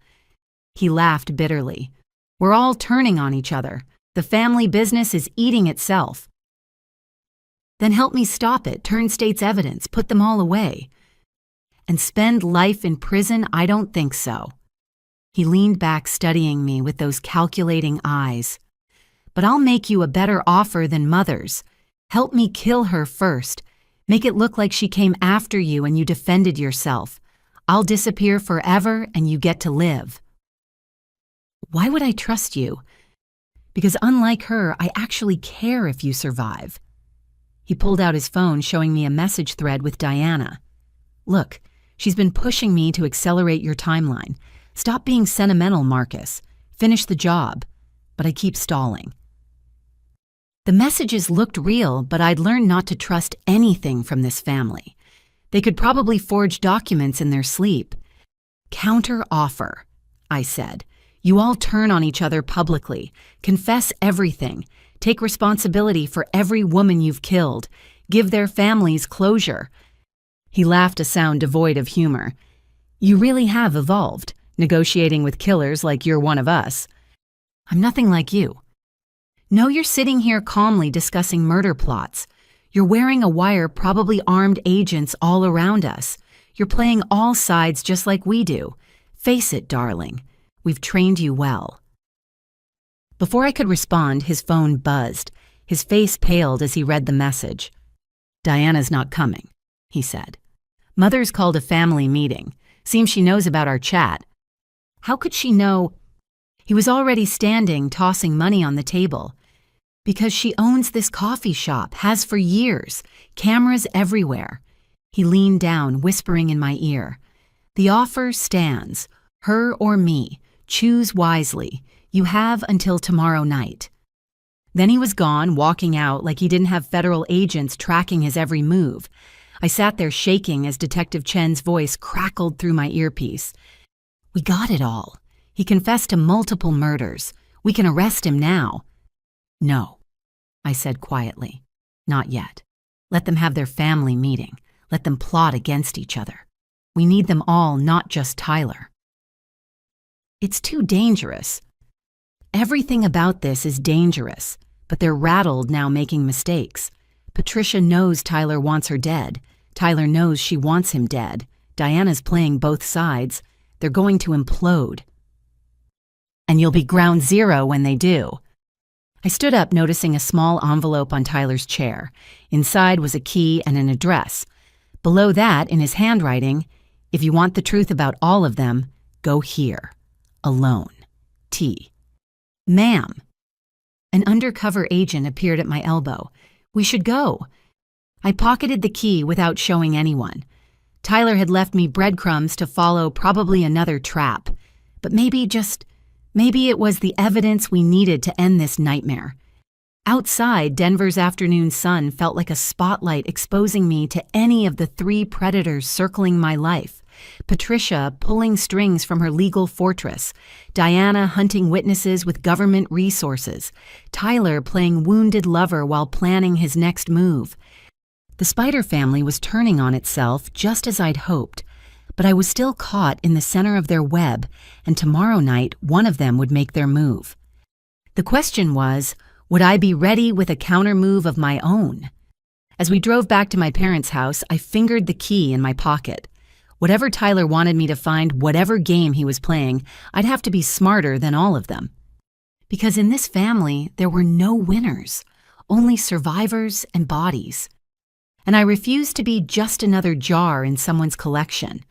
He laughed bitterly. "We're all turning on each other. The family business is eating itself." "Then help me stop it, turn state's evidence, put them all away." "And spend life in prison? I don't think so." He leaned back, studying me with those calculating eyes. "But I'll make you a better offer than Mother's. Help me kill her first. Make it look like she came after you and you defended yourself. I'll disappear forever and you get to live." "Why would I trust you?" "Because unlike her, I actually care if you survive." He pulled out his phone, showing me a message thread with Diana. "Look, she's been pushing me to accelerate your timeline. Stop being sentimental, Marcus. Finish the job." But I keep stalling. The messages looked real, but I'd learned not to trust anything from this family. They could probably forge documents in their sleep. "Counter offer," I said. "You all turn on each other publicly, confess everything, take responsibility for every woman you've killed, give their families closure." He laughed, a sound devoid of humor. "You really have evolved, negotiating with killers like you're one of us." "I'm nothing like you." "No, you're sitting here calmly discussing murder plots. You're wearing a wire, probably armed agents all around us. You're playing all sides just like we do. Face it, darling. We've trained you well." Before I could respond, his phone buzzed. His face paled as he read the message. "Diana's not coming," he said. "Mother's called a family meeting. Seems she knows about our chat." "How could she know?" He was already standing, tossing money on the table. "Because she owns this coffee shop, has for years. Cameras everywhere." He leaned down, whispering in my ear. "The offer stands. Her or me. Choose wisely. You have until tomorrow night." Then he was gone, walking out like he didn't have federal agents tracking his every move. I sat there shaking as Detective Chen's voice crackled through my earpiece. "We got it all. He confessed to multiple murders. We can arrest him now." "No," I said quietly. "Not yet. Let them have their family meeting. Let them plot against each other. We need them all, not just Tyler." "It's too dangerous." "Everything about this is dangerous, but they're rattled now, making mistakes. Patricia knows Tyler wants her dead. Tyler knows she wants him dead. Diana's playing both sides. They're going to implode. And you'll be ground zero when they do." I stood up, noticing a small envelope on Tyler's chair. Inside was a key and an address. Below that, in his handwriting, "If you want the truth about all of them, go here. Alone. T." "Ma'am." An undercover agent appeared at my elbow. "We should go." I pocketed the key without showing anyone. Tyler had left me breadcrumbs to follow, probably another trap. But maybe it was the evidence we needed to end this nightmare. Outside, Denver's afternoon sun felt like a spotlight exposing me to any of the 3 predators circling my life. Patricia pulling strings from her legal fortress, Diana hunting witnesses with government resources, Tyler playing wounded lover while planning his next move. The Spider family was turning on itself just as I'd hoped, but I was still caught in the center of their web, and tomorrow night one of them would make their move. The question was, would I be ready with a counter-move of my own? As we drove back to my parents' house, I fingered the key in my pocket. Whatever Tyler wanted me to find, whatever game he was playing, I'd have to be smarter than all of them. Because in this family, there were no winners, only survivors and bodies. And I refused to be just another jar in someone's collection.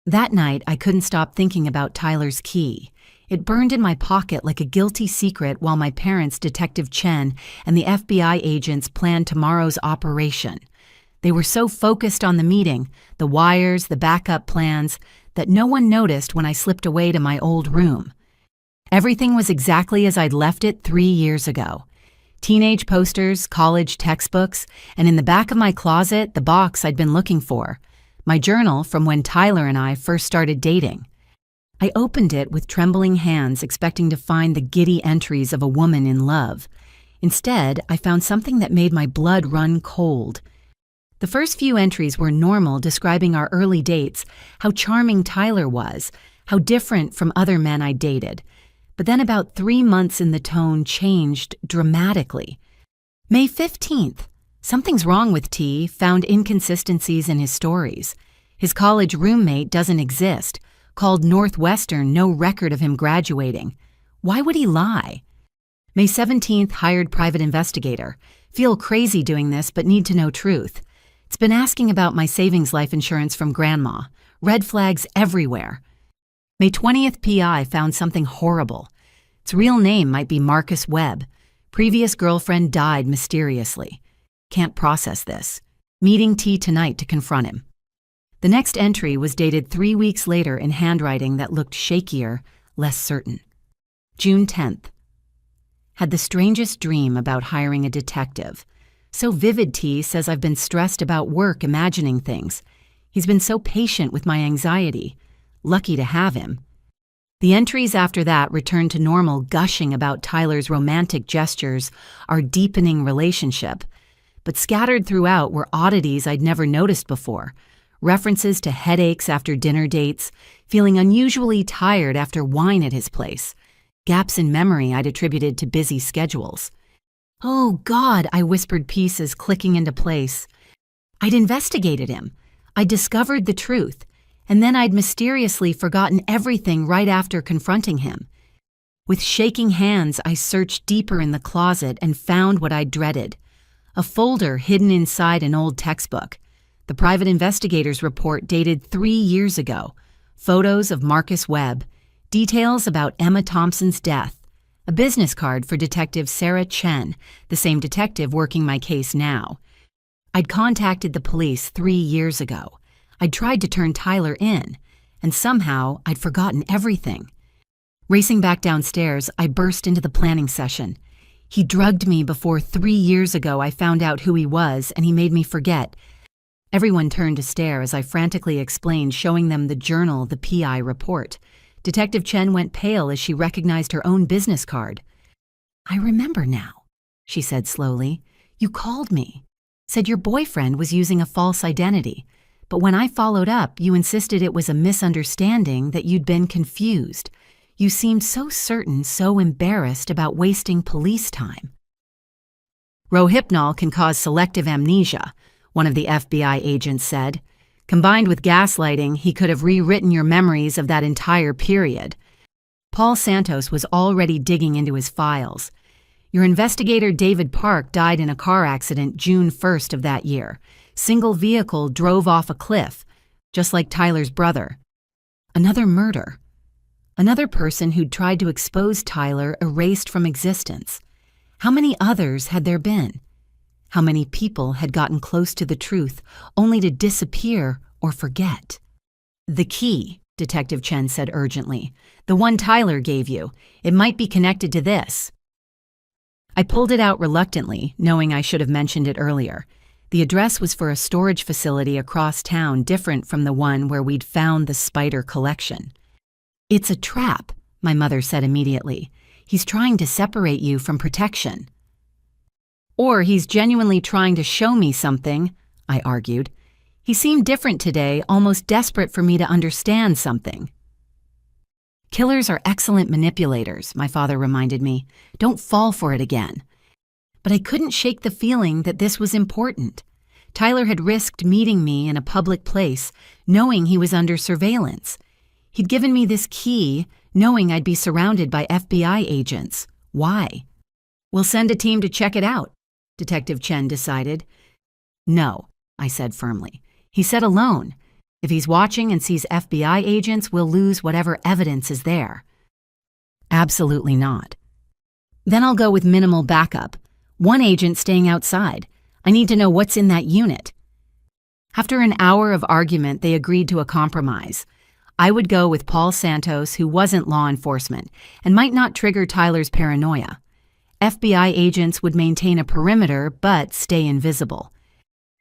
That night, I couldn't stop thinking about Tyler's key. It burned in my pocket like a guilty secret while my parents, Detective Chen, and the FBI agents planned tomorrow's operation. They were so focused on the meeting, the wires, the backup plans, that no one noticed when I slipped away to my old room. Everything was exactly as I'd left it 3 years ago. Teenage posters, college textbooks, and in the back of my closet, the box I'd been looking for. My journal from when Tyler and I first started dating. I opened it with trembling hands, expecting to find the giddy entries of a woman in love. Instead, I found something that made my blood run cold. The first few entries were normal, describing our early dates, how charming Tyler was, how different from other men I dated. But then about 3 months in, the tone changed dramatically. May 15th. Something's wrong with T, found inconsistencies in his stories. His college roommate doesn't exist. Called Northwestern, no record of him graduating. Why would he lie? May 17th, hired private investigator. Feel crazy doing this, but need to know truth. It's been asking about my savings life insurance from grandma. Red flags everywhere. May 20th, PI found something horrible. Its real name might be Marcus Webb. Previous girlfriend died mysteriously. Can't process this. Meeting T tonight to confront him. The next entry was dated 3 weeks later in handwriting that looked shakier, less certain. June 10th. had the strangest dream about hiring a detective. So vivid, T says I've been stressed about work imagining things. He's been so patient with my anxiety. Lucky to have him. The entries after that returned to normal, gushing about Tyler's romantic gestures, our deepening relationship. But scattered throughout were oddities I'd never noticed before. References to headaches after dinner dates, feeling unusually tired after wine at his place. Gaps in memory I'd attributed to busy schedules. Oh, God, I whispered, pieces clicking into place. I'd investigated him. I'd discovered the truth. And then I'd mysteriously forgotten everything right after confronting him. With shaking hands, I searched deeper in the closet and found what I'd dreaded. A folder hidden inside an old textbook. The private investigator's report dated 3 years ago. Photos of Marcus Webb. Details about Emma Thompson's death. A business card for Detective Sarah Chen, the same detective working my case now. I'd contacted the police 3 years ago. I'd tried to turn Tyler in, and somehow I'd forgotten everything. Racing back downstairs, I burst into the planning session. He drugged me before 3 years ago I found out who he was, and he made me forget. Everyone turned to stare as I frantically explained, showing them the journal, the PI report. Detective Chen went pale as she recognized her own business card. I remember now, she said slowly. You called me. Said your boyfriend was using a false identity. But when I followed up, you insisted it was a misunderstanding, that you'd been confused. You seemed so certain, so embarrassed about wasting police time. Rohypnol can cause selective amnesia, one of the FBI agents said. Combined with gaslighting, he could have rewritten your memories of that entire period. Paul Santos was already digging into his files. Your investigator David Park died in a car accident June 1st of that year. Single vehicle drove off a cliff, just like Tyler's brother. Another murder. Another person who'd tried to expose Tyler erased from existence. How many others had there been? How many people had gotten close to the truth only to disappear or forget? The key, Detective Chen said urgently. The one Tyler gave you. It might be connected to this. I pulled it out reluctantly, knowing I should have mentioned it earlier. The address was for a storage facility across town, different from the one where we'd found the spider collection. It's a trap, my mother said immediately. He's trying to separate you from protection. Or he's genuinely trying to show me something, I argued. He seemed different today, almost desperate for me to understand something. Killers are excellent manipulators, my father reminded me. Don't fall for it again. But I couldn't shake the feeling that this was important. Tyler had risked meeting me in a public place, knowing he was under surveillance. He'd given me this key, knowing I'd be surrounded by FBI agents. Why? We'll send a team to check it out, Detective Chen decided. No, I said firmly. He said alone. If he's watching and sees FBI agents, we'll lose whatever evidence is there. Absolutely not. Then I'll go with minimal backup. One agent staying outside. I need to know what's in that unit. After an hour of argument, they agreed to a compromise. I would go with Paul Santos, who wasn't law enforcement, and might not trigger Tyler's paranoia. FBI agents would maintain a perimeter, but stay invisible.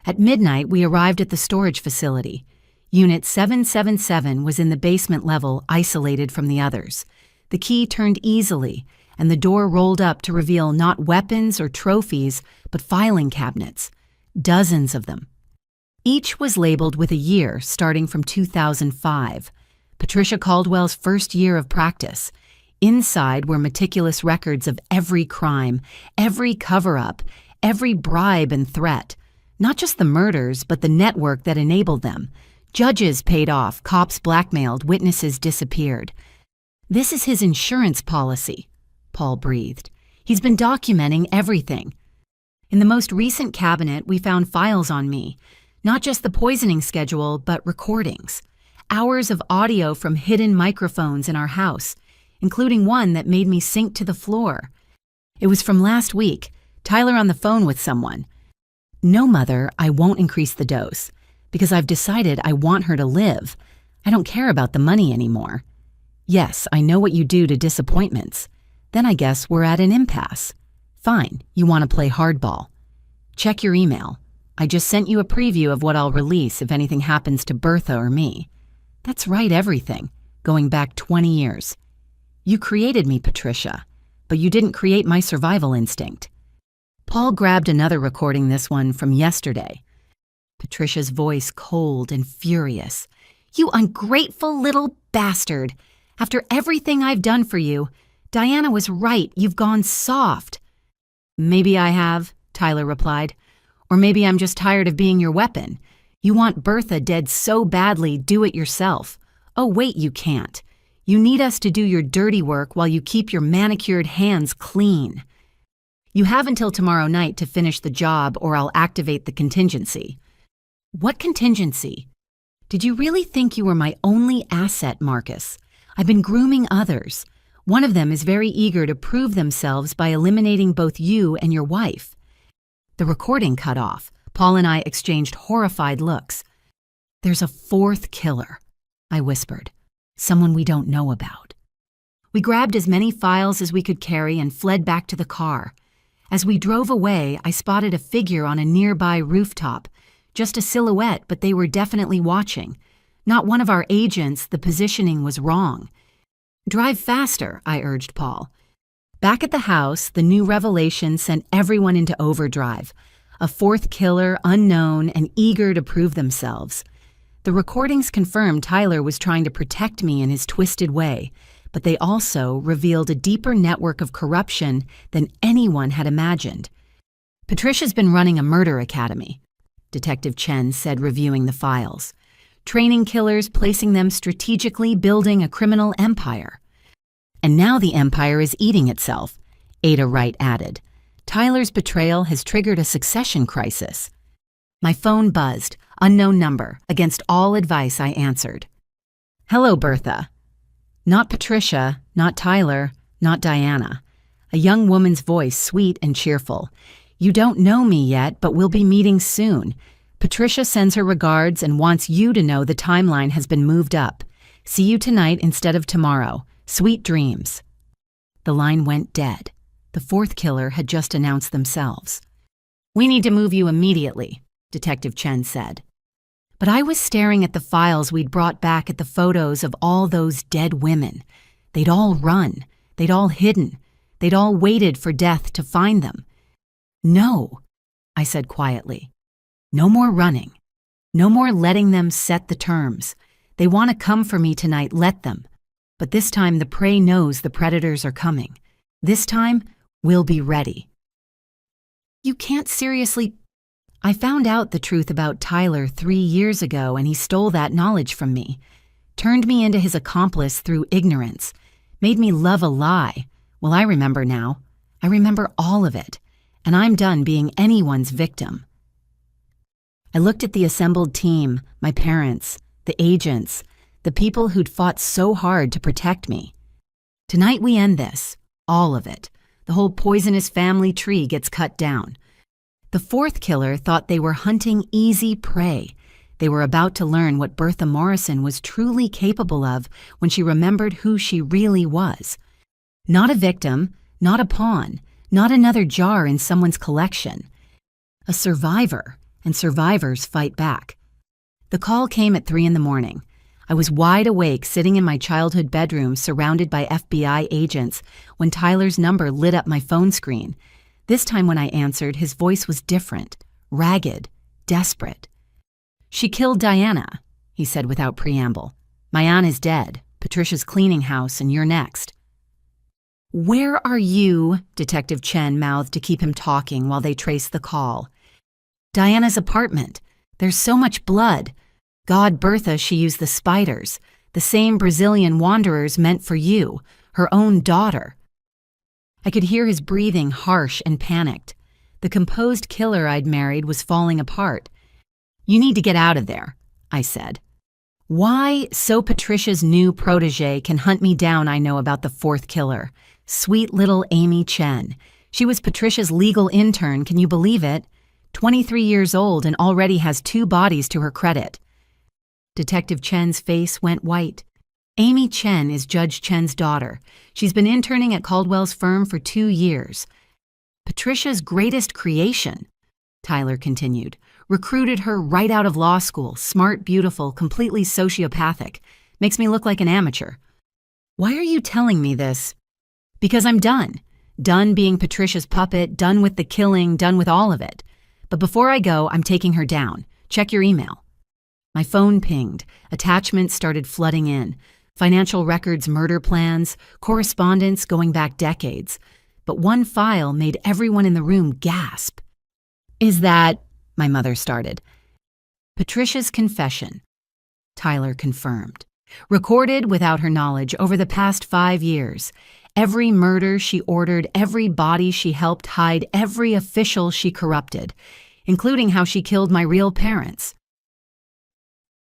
At midnight, we arrived at the storage facility. Unit 777 was in the basement level, isolated from the others. The key turned easily, and the door rolled up to reveal not weapons or trophies, but filing cabinets. Dozens of them. Each was labeled with a year starting from 2005, Patricia Caldwell's first year of practice. Inside were meticulous records of every crime, every cover-up, every bribe and threat. Not just the murders, but the network that enabled them. Judges paid off, cops blackmailed, witnesses disappeared. This is his insurance policy, Paul breathed. He's been documenting everything. In the most recent cabinet, we found files on me. Not just the poisoning schedule, but recordings. Hours of audio from hidden microphones in our house, including one that made me sink to the floor. It was from last week, Tyler on the phone with someone. No, Mother, I won't increase the dose, because I've decided I want her to live. I don't care about the money anymore. Yes, I know what you do to disappointments. Then I guess we're at an impasse. Fine, you want to play hardball. Check your email. I just sent you a preview of what I'll release if anything happens to Bertha or me. That's right, everything, going back 20 years. You created me, Patricia, but you didn't create my survival instinct. Paul grabbed another recording, this one from yesterday. Patricia's voice cold and furious. You ungrateful little bastard. After everything I've done for you, Diana was right, you've gone soft. Maybe I have, Tyler replied. Or maybe I'm just tired of being your weapon. You want Bertha dead so badly, do it yourself. Oh wait, you can't. You need us to do your dirty work while you keep your manicured hands clean. You have until tomorrow night to finish the job or I'll activate the contingency. What contingency? Did you really think you were my only asset, Marcus? I've been grooming others. One of them is very eager to prove themselves by eliminating both you and your wife. The recording cut off. Paul and I exchanged horrified looks. There's a fourth killer, I whispered. Someone we don't know about. We grabbed as many files as we could carry and fled back to the car. As we drove away, I spotted a figure on a nearby rooftop. Just a silhouette, but they were definitely watching. Not one of our agents, the positioning was wrong. Drive faster, I urged Paul. Back at the house, the new revelation sent everyone into overdrive. A fourth killer, unknown and eager to prove themselves. The recordings confirmed Tyler was trying to protect me in his twisted way, but they also revealed a deeper network of corruption than anyone had imagined. Patricia's been running a murder academy, Detective Chen said, reviewing the files. Training killers, placing them strategically, building a criminal empire. And now the empire is eating itself, Ada Wright added. Tyler's betrayal has triggered a succession crisis. My phone buzzed, unknown number. Against all advice, I answered. Hello, Bertha. Not Patricia, not Tyler, not Diana. A young woman's voice, sweet and cheerful. You don't know me yet, but we'll be meeting soon. Patricia sends her regards and wants you to know the timeline has been moved up. See you tonight instead of tomorrow. Sweet dreams. The line went dead. The fourth killer had just announced themselves. We need to move you immediately, Detective Chen said. But I was staring at the files we'd brought back, at the photos of all those dead women. They'd all run. They'd all hidden. They'd all waited for death to find them. No, I said quietly. No more running. No more letting them set the terms. They want to come for me tonight, let them. But this time the prey knows the predators are coming. This time, we'll be ready. You can't seriously... I found out the truth about Tyler 3 years ago, and he stole that knowledge from me. Turned me into his accomplice through ignorance. Made me love a lie. Well, I remember now. I remember all of it. And I'm done being anyone's victim. I looked at the assembled team, my parents, the agents, the people who'd fought so hard to protect me. Tonight we end this, all of it. The whole poisonous family tree gets cut down. The fourth killer thought they were hunting easy prey. They were about to learn what Bertha Morrison was truly capable of when she remembered who she really was. Not a victim, not a pawn, not another jar in someone's collection. A survivor, and survivors fight back. The call came at 3 a.m. I was wide awake, sitting in my childhood bedroom surrounded by FBI agents when Tyler's number lit up my phone screen. This time when I answered, his voice was different, ragged, desperate. She killed Diana, he said without preamble. My aunt is dead. Patricia's cleaning house, and you're next. Where are you? Detective Chen mouthed to keep him talking while they traced the call. Diana's apartment. There's so much blood. God, Bertha, she used the spiders, the same Brazilian wanderers meant for you, her own daughter. I could hear his breathing, harsh and panicked. The composed killer I'd married was falling apart. You need to get out of there, I said. Why? So Patricia's new protege can hunt me down. I know about the fourth killer. Sweet little Amy Chen. She was Patricia's legal intern, can you believe it? 23 years old and already has 2 bodies to her credit. Detective Chen's face went white. Amy Chen is Judge Chen's daughter. She's been interning at Caldwell's firm for 2 years. Patricia's greatest creation, Tyler continued. Recruited her right out of law school, smart, beautiful, completely sociopathic. Makes me look like an amateur. Why are you telling me this? Because I'm done. Done being Patricia's puppet, done with the killing, done with all of it. But before I go, I'm taking her down. Check your email. My phone pinged. Attachments started flooding in. Financial records, murder plans, correspondence going back decades. But one file made everyone in the room gasp. Is that, my mother started. Patricia's confession, Tyler confirmed. Recorded without her knowledge over the past 5 years. Every murder she ordered, every body she helped hide, every official she corrupted, including how she killed my real parents.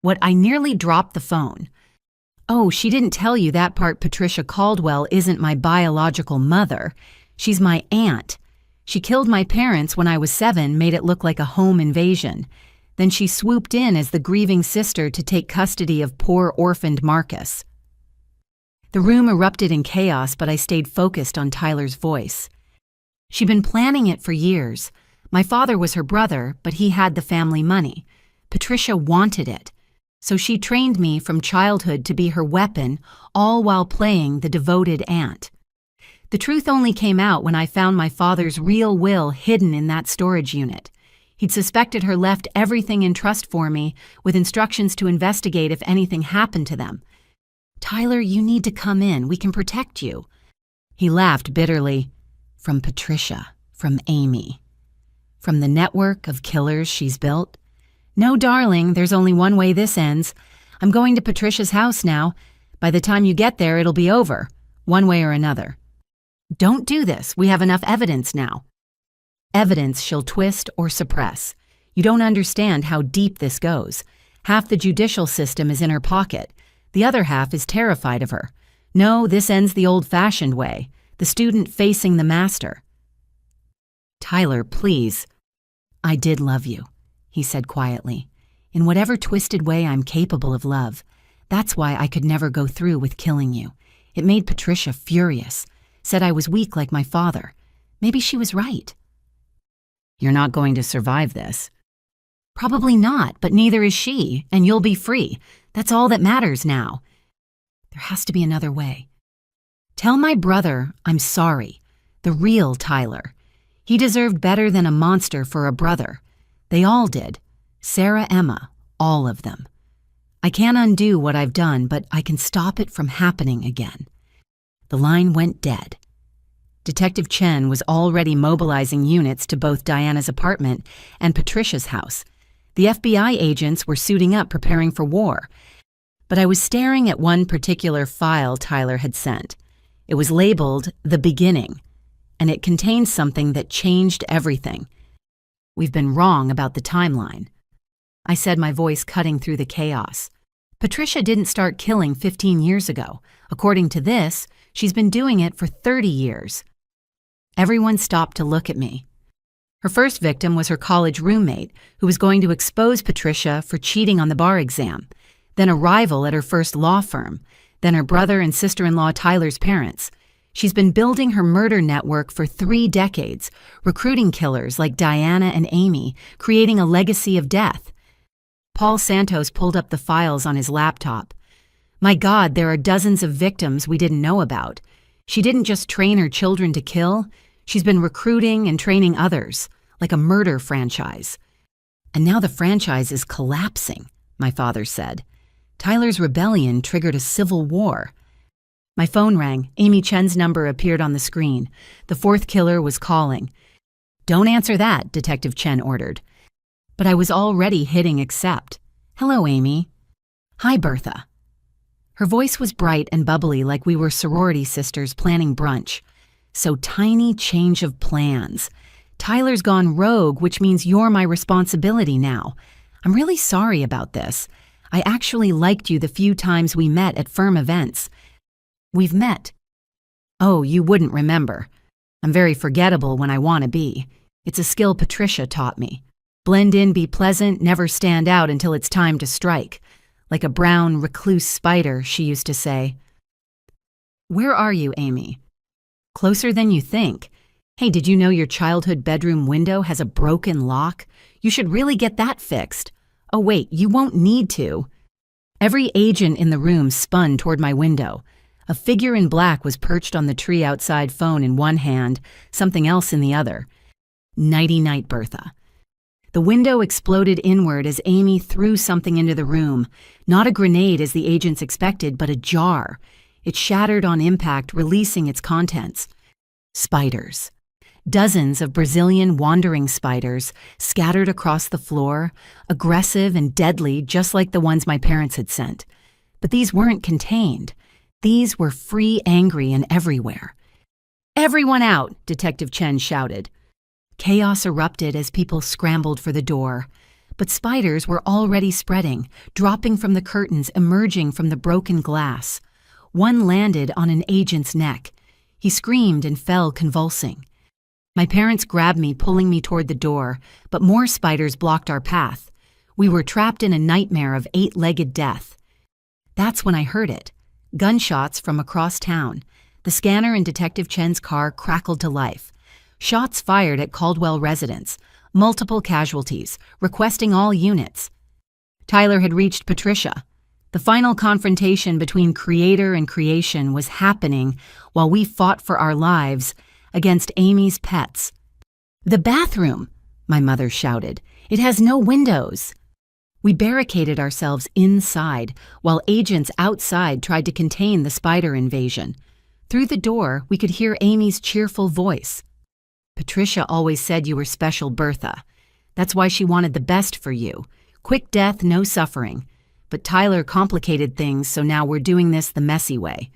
What, I nearly dropped the phone. Oh, she didn't tell you that part. Patricia Caldwell isn't my biological mother. She's my aunt. She killed my parents when I was 7, made it look like a home invasion. Then she swooped in as the grieving sister to take custody of poor orphaned Marcus. The room erupted in chaos, but I stayed focused on Tyler's voice. She'd been planning it for years. My father was her brother, but he had the family money. Patricia wanted it. So she trained me from childhood to be her weapon, all while playing the devoted aunt. The truth only came out when I found my father's real will hidden in that storage unit. He'd suspected her left everything in trust for me, with instructions to investigate if anything happened to them. Tyler, you need to come in. We can protect you. He laughed bitterly. From Patricia, from Amy, from the network of killers she's built. No, darling, there's only one way this ends. I'm going to Patricia's house now. By the time you get there, it'll be over, one way or another. Don't do this. We have enough evidence now. Evidence she'll twist or suppress. You don't understand how deep this goes. Half the judicial system is in her pocket. The other half is terrified of her. No, this ends the old-fashioned way, the student facing the master. Tyler, please. I did love you, he said quietly. In whatever twisted way I'm capable of love. That's why I could never go through with killing you. It made Patricia furious. Said I was weak like my father. Maybe she was right. You're not going to survive this. Probably not, but neither is she, and you'll be free. That's all that matters now. There has to be another way. Tell my brother I'm sorry. The real Tyler. He deserved better than a monster for a brother. They all did. Sarah, Emma, all of them. I can't undo what I've done, but I can stop it from happening again. The line went dead. Detective Chen was already mobilizing units to both Diana's apartment and Patricia's house. The FBI agents were suiting up, preparing for war. But I was staring at one particular file Tyler had sent. It was labeled The Beginning, and it contained something that changed everything. We've been wrong about the timeline, I said, my voice cutting through the chaos. Patricia didn't start killing 15 years ago. According to this, she's been doing it for 30 years. Everyone stopped to look at me. Her first victim was her college roommate, who was going to expose Patricia for cheating on the bar exam, then a rival at her first law firm, then her brother and sister-in-law Tyler's parents. She's been building her murder network for 3 decades, recruiting killers like Diana and Amy, creating a legacy of death. Paul Santos pulled up the files on his laptop. My God, there are dozens of victims we didn't know about. She didn't just train her children to kill. She's been recruiting and training others, like a murder franchise. And now the franchise is collapsing, my father said. Tyler's rebellion triggered a civil war. My phone rang. Amy Chen's number appeared on the screen. The 4th killer was calling. Don't answer that, Detective Chen ordered. But I was already hitting accept. Hello, Amy. Hi, Bertha. Her voice was bright and bubbly, like we were sorority sisters planning brunch. So tiny change of plans. Tyler's gone rogue, which means you're my responsibility now. I'm really sorry about this. I actually liked you the few times we met at firm events. We've met. Oh, you wouldn't remember. I'm very forgettable when I want to be. It's a skill Patricia taught me. Blend in, be pleasant, never stand out until it's time to strike. like a brown recluse spider, she used to say. "Where are you, Amy?" "Closer than you think. Hey, did you know your childhood bedroom window has a broken lock? You should really get that fixed. Oh wait, you won't need to." Every agent in the room spun toward my window. A figure in black was perched on the tree outside, phone in one hand, something else in the other. Nighty-night, Bertha. The window exploded inward as Amy threw something into the room. Not a grenade as the agents expected, but a jar. It shattered on impact, releasing its contents. Spiders. Dozens of Brazilian wandering spiders scattered across the floor, aggressive and deadly just like the ones my parents had sent. But these weren't contained. These were free, angry, and everywhere. "Everyone out!" Detective Chen shouted. Chaos erupted as people scrambled for the door. But spiders were already spreading, dropping from the curtains, emerging from the broken glass. One landed on an agent's neck. He screamed and fell convulsing. My parents grabbed me, pulling me toward the door, but more spiders blocked our path. We were trapped in a nightmare of eight-legged death. That's when I heard it. Gunshots from across town. The scanner in Detective Chen's car crackled to life. Shots fired at Caldwell residence. Multiple casualties, requesting all units. Tyler had reached Patricia. The final confrontation between creator and creation was happening while we fought for our lives against Amy's pets. "The bathroom!" my mother shouted. "It has no windows." We barricaded ourselves inside while agents outside tried to contain the spider invasion. Through the door, we could hear Amy's cheerful voice. "Patricia always said you were special, Bertha. That's why she wanted the best for you. Quick death, no suffering. But Tyler complicated things, so now we're doing this the messy way."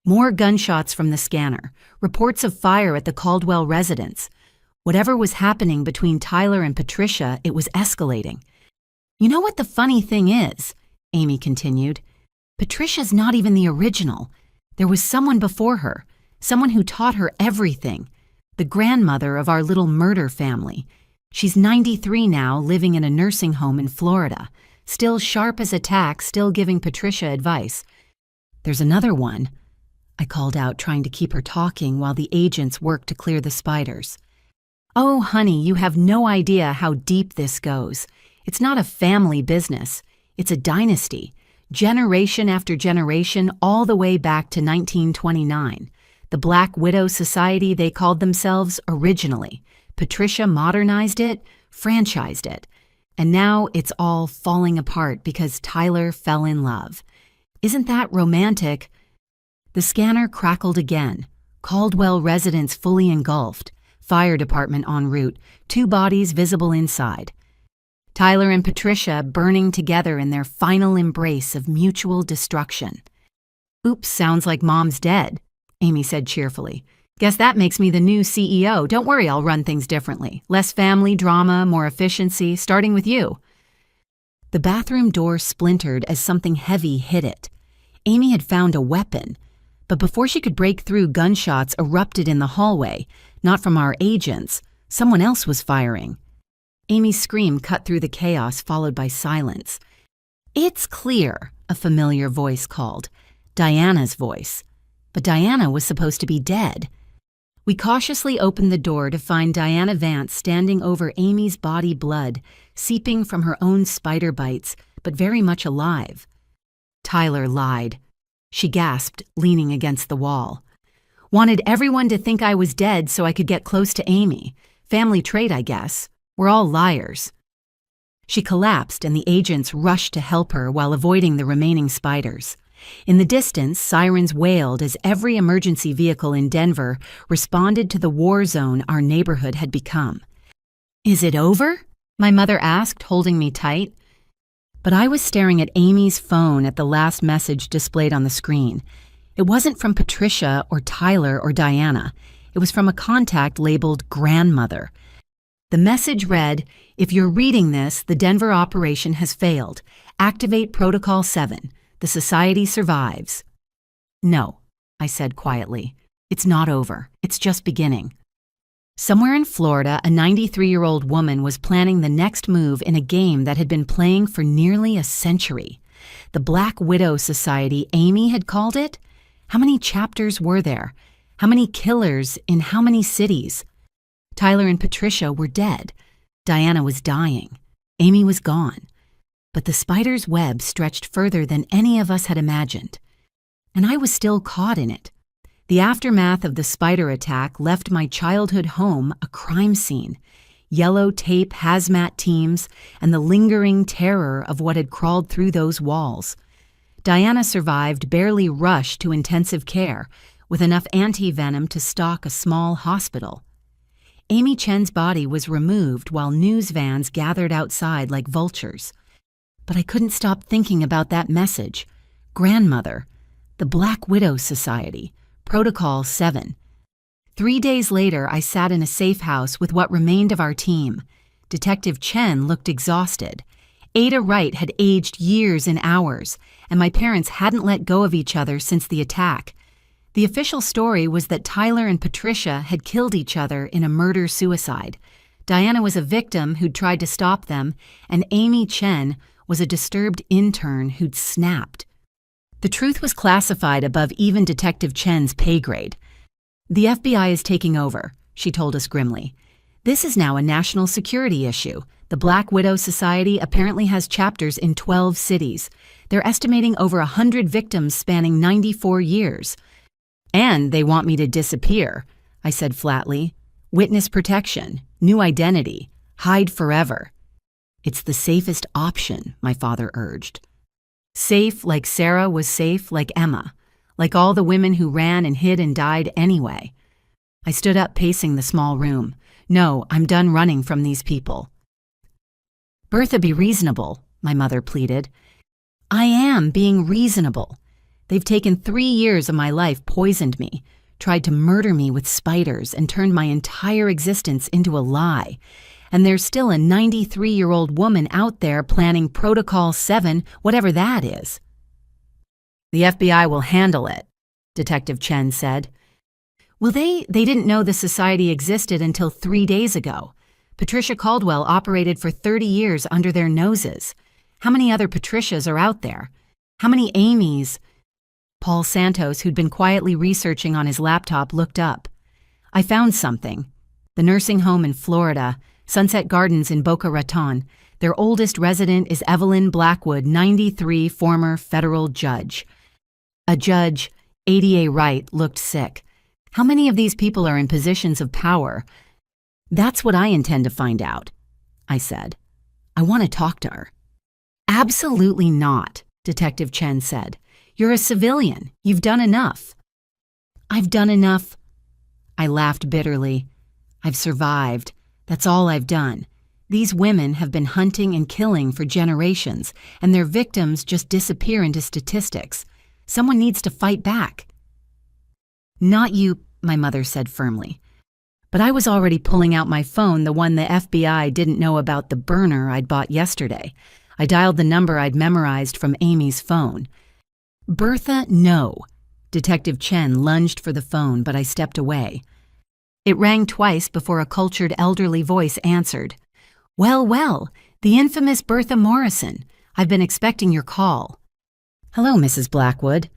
More gunshots from the scanner, reports of fire at the Caldwell residence. Whatever was happening between Tyler and Patricia, it was escalating. "You know what the funny thing is?" Amy continued. "Patricia's not even the original. There was someone before her, someone who taught her everything. The grandmother of our little murder family. She's 93 now, living in a nursing home in Florida. Still sharp as a tack, still giving Patricia advice. There's another one," I called out, trying to keep her talking while the agents worked to clear the spiders. "Oh, honey, you have no idea how deep this goes. It's not a family business. It's a dynasty. Generation after generation, all the way back to 1929. The Black Widow Society, they called themselves originally. Patricia modernized it, franchised it. And now it's all falling apart because Tyler fell in love. Isn't that romantic?" The scanner crackled again. Caldwell residence fully engulfed. Fire department en route. 2 bodies visible inside. Tyler and Patricia burning together in their final embrace of mutual destruction. "Oops, sounds like Mom's dead," Amy said cheerfully. "Guess that makes me the new CEO. Don't worry, I'll run things differently. Less family drama, more efficiency, starting with you." The bathroom door splintered as something heavy hit it. Amy had found a weapon. But before she could break through, gunshots erupted in the hallway. Not from our agents. Someone else was firing. Amy's scream cut through the chaos, followed by silence. "It's clear," a familiar voice called. Diana's voice. But Diana was supposed to be dead. We cautiously opened the door to find Diana Vance standing over Amy's body, blood seeping from her own spider bites, but very much alive. Tyler lied. She gasped, leaning against the wall. "Wanted everyone to think I was dead so I could get close to Amy. Family trait, I guess. We're all liars." She collapsed and the agents rushed to help her while avoiding the remaining spiders. In the distance, sirens wailed as every emergency vehicle in Denver responded to the war zone our neighborhood had become. "Is it over?" my mother asked, holding me tight. But I was staring at Amy's phone at the last message displayed on the screen. It wasn't from Patricia or Tyler or Diana. It was from a contact labeled Grandmother. The message read, "If you're reading this, the Denver operation has failed. Activate Protocol 7. The society survives." "No," I said quietly. "It's not over. It's just beginning." Somewhere in Florida, a 93-year-old woman was planning the next move in a game that had been playing for nearly a century. The Black Widow Society, Amy had called it? How many chapters were there? How many killers in how many cities? Tyler and Patricia were dead. Diana was dying. Amy was gone. But the spider's web stretched further than any of us had imagined. And I was still caught in it. The aftermath of the spider attack left my childhood home a crime scene. Yellow tape hazmat teams and the lingering terror of what had crawled through those walls. Diana survived, barely rushed to intensive care, with enough anti-venom to stock a small hospital. Amy Chen's body was removed while news vans gathered outside like vultures. But I couldn't stop thinking about that message. Grandmother, the Black Widow Society, Protocol 7. 3 days later, I sat in a safe house with what remained of our team. Detective Chen looked exhausted. Ada Wright had aged years in hours, and my parents hadn't let go of each other since the attack. The official story was that Tyler and Patricia had killed each other in a murder-suicide. Diana was a victim who'd tried to stop them, and Amy Chen was a disturbed intern who'd snapped. The truth was classified above even Detective Chen's pay grade. The FBI is taking over, she told us grimly. This is now a national security issue. The Black Widow Society apparently has chapters in 12 cities. They're estimating over 100 victims spanning 94 years. And they want me to disappear, I said flatly. Witness protection, new identity, hide forever. It's the safest option, my father urged. Safe like Sarah was safe like Emma, like all the women who ran and hid and died anyway. I stood up pacing the small room. No, I'm done running from these people. Bertha, be reasonable, my mother pleaded. I am being reasonable. They've taken 3 years of my life, poisoned me, tried to murder me with spiders, and turned my entire existence into a lie. And there's still a 93-year-old woman out there planning Protocol 7, whatever that is. The FBI will handle it, Detective Chen said. Well, they didn't know the society existed until 3 days ago. Patricia Caldwell operated for 30 years under their noses. How many other Patricias are out there? How many Amys? Paul Santos, who'd been quietly researching on his laptop, looked up. I found something. The nursing home in Florida, Sunset Gardens in Boca Raton. Their oldest resident is Evelyn Blackwood, 93, former federal judge. A judge, ADA Wright, looked sick. How many of these people are in positions of power? That's what I intend to find out, I said. I want to talk to her. Absolutely not, Detective Chen said. You're a civilian. You've done enough. I've done enough. I laughed bitterly. I've survived. That's all I've done. These women have been hunting and killing for generations, and their victims just disappear into statistics. Someone needs to fight back. Not you, my mother said firmly. But I was already pulling out my phone, the one the FBI didn't know about, the burner I'd bought yesterday. I dialed the number I'd memorized from Amy's phone. Bertha, no. Detective Chen lunged for the phone, but I stepped away. It rang twice before a cultured elderly voice answered. Well, well, the infamous Bertha Morrison. I've been expecting your call. Hello, Mrs. Blackwood.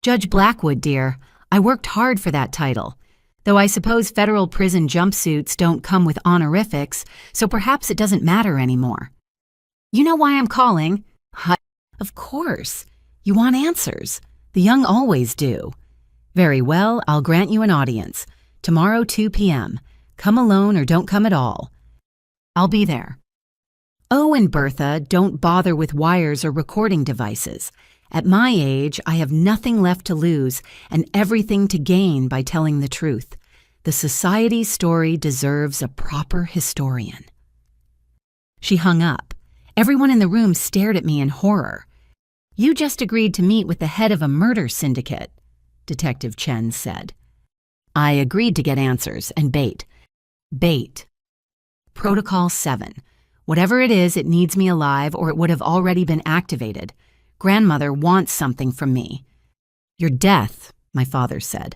Judge Blackwood, dear. I worked hard for that title. Though I suppose federal prison jumpsuits don't come with honorifics, so perhaps it doesn't matter anymore. You know why I'm calling? Of course. You want answers. The young always do. Very well, I'll grant you an audience. Tomorrow, 2 p.m. Come alone or don't come at all. I'll be there. Oh, and Bertha, don't bother with wires or recording devices. At my age, I have nothing left to lose and everything to gain by telling the truth. The society's story deserves a proper historian. She hung up. Everyone in the room stared at me in horror. You just agreed to meet with the head of a murder syndicate, Detective Chen said. I agreed to get answers and bait. Bait. Protocol 7. Whatever it is, it needs me alive or it would have already been activated. Grandmother wants something from me. Your death, my father said.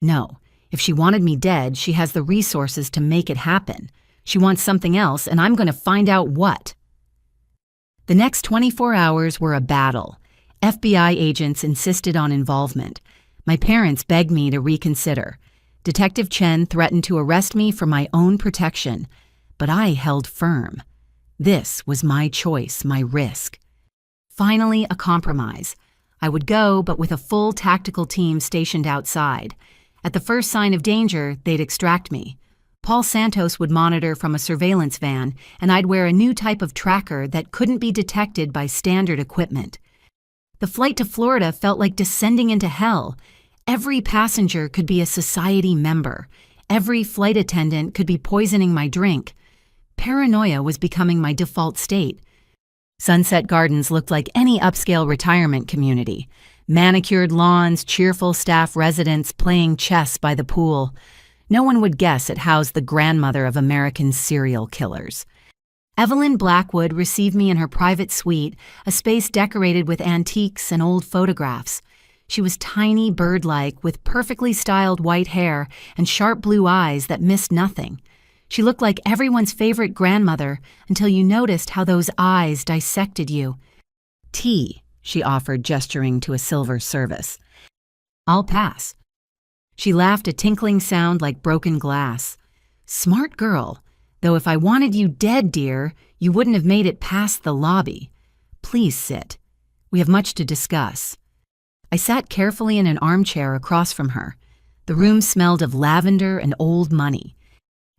No, if she wanted me dead, she has the resources to make it happen. She wants something else, and I'm going to find out what. The next 24 hours were a battle. FBI agents insisted on involvement. My parents begged me to reconsider. Detective Chen threatened to arrest me for my own protection, but I held firm. This was my choice, my risk. Finally, a compromise. I would go, but with a full tactical team stationed outside. At the first sign of danger, they'd extract me. Paul Santos would monitor from a surveillance van, and I'd wear a new type of tracker that couldn't be detected by standard equipment. The flight to Florida felt like descending into hell. Every passenger could be a society member. Every flight attendant could be poisoning my drink. Paranoia was becoming my default state. Sunset Gardens looked like any upscale retirement community. Manicured lawns, cheerful staff residents playing chess by the pool. No one would guess it housed the grandmother of American serial killers. Evelyn Blackwood received me in her private suite, a space decorated with antiques and old photographs. She was tiny, bird-like, with perfectly styled white hair and sharp blue eyes that missed nothing. She looked like everyone's favorite grandmother until you noticed how those eyes dissected you. "Tea," she offered, gesturing to a silver service. "I'll pass." She laughed, a tinkling sound like broken glass. "Smart girl, though if I wanted you dead, dear, you wouldn't have made it past the lobby. Please sit. We have much to discuss." I sat carefully in an armchair across from her. The room smelled of lavender and old money.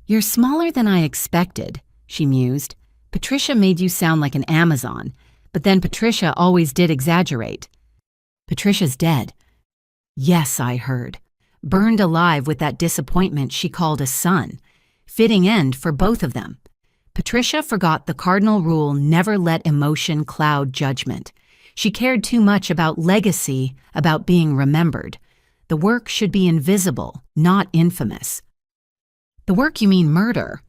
"You're smaller than I expected," she mused. "Patricia made you sound like an Amazon, but then Patricia always did exaggerate." "Patricia's dead." "Yes, I heard. Burned alive with that disappointment she called a son. Fitting end for both of them. Patricia forgot the cardinal rule, never let emotion cloud judgment. She cared too much about legacy, about being remembered. The work should be invisible, not infamous." "The work you mean murder?"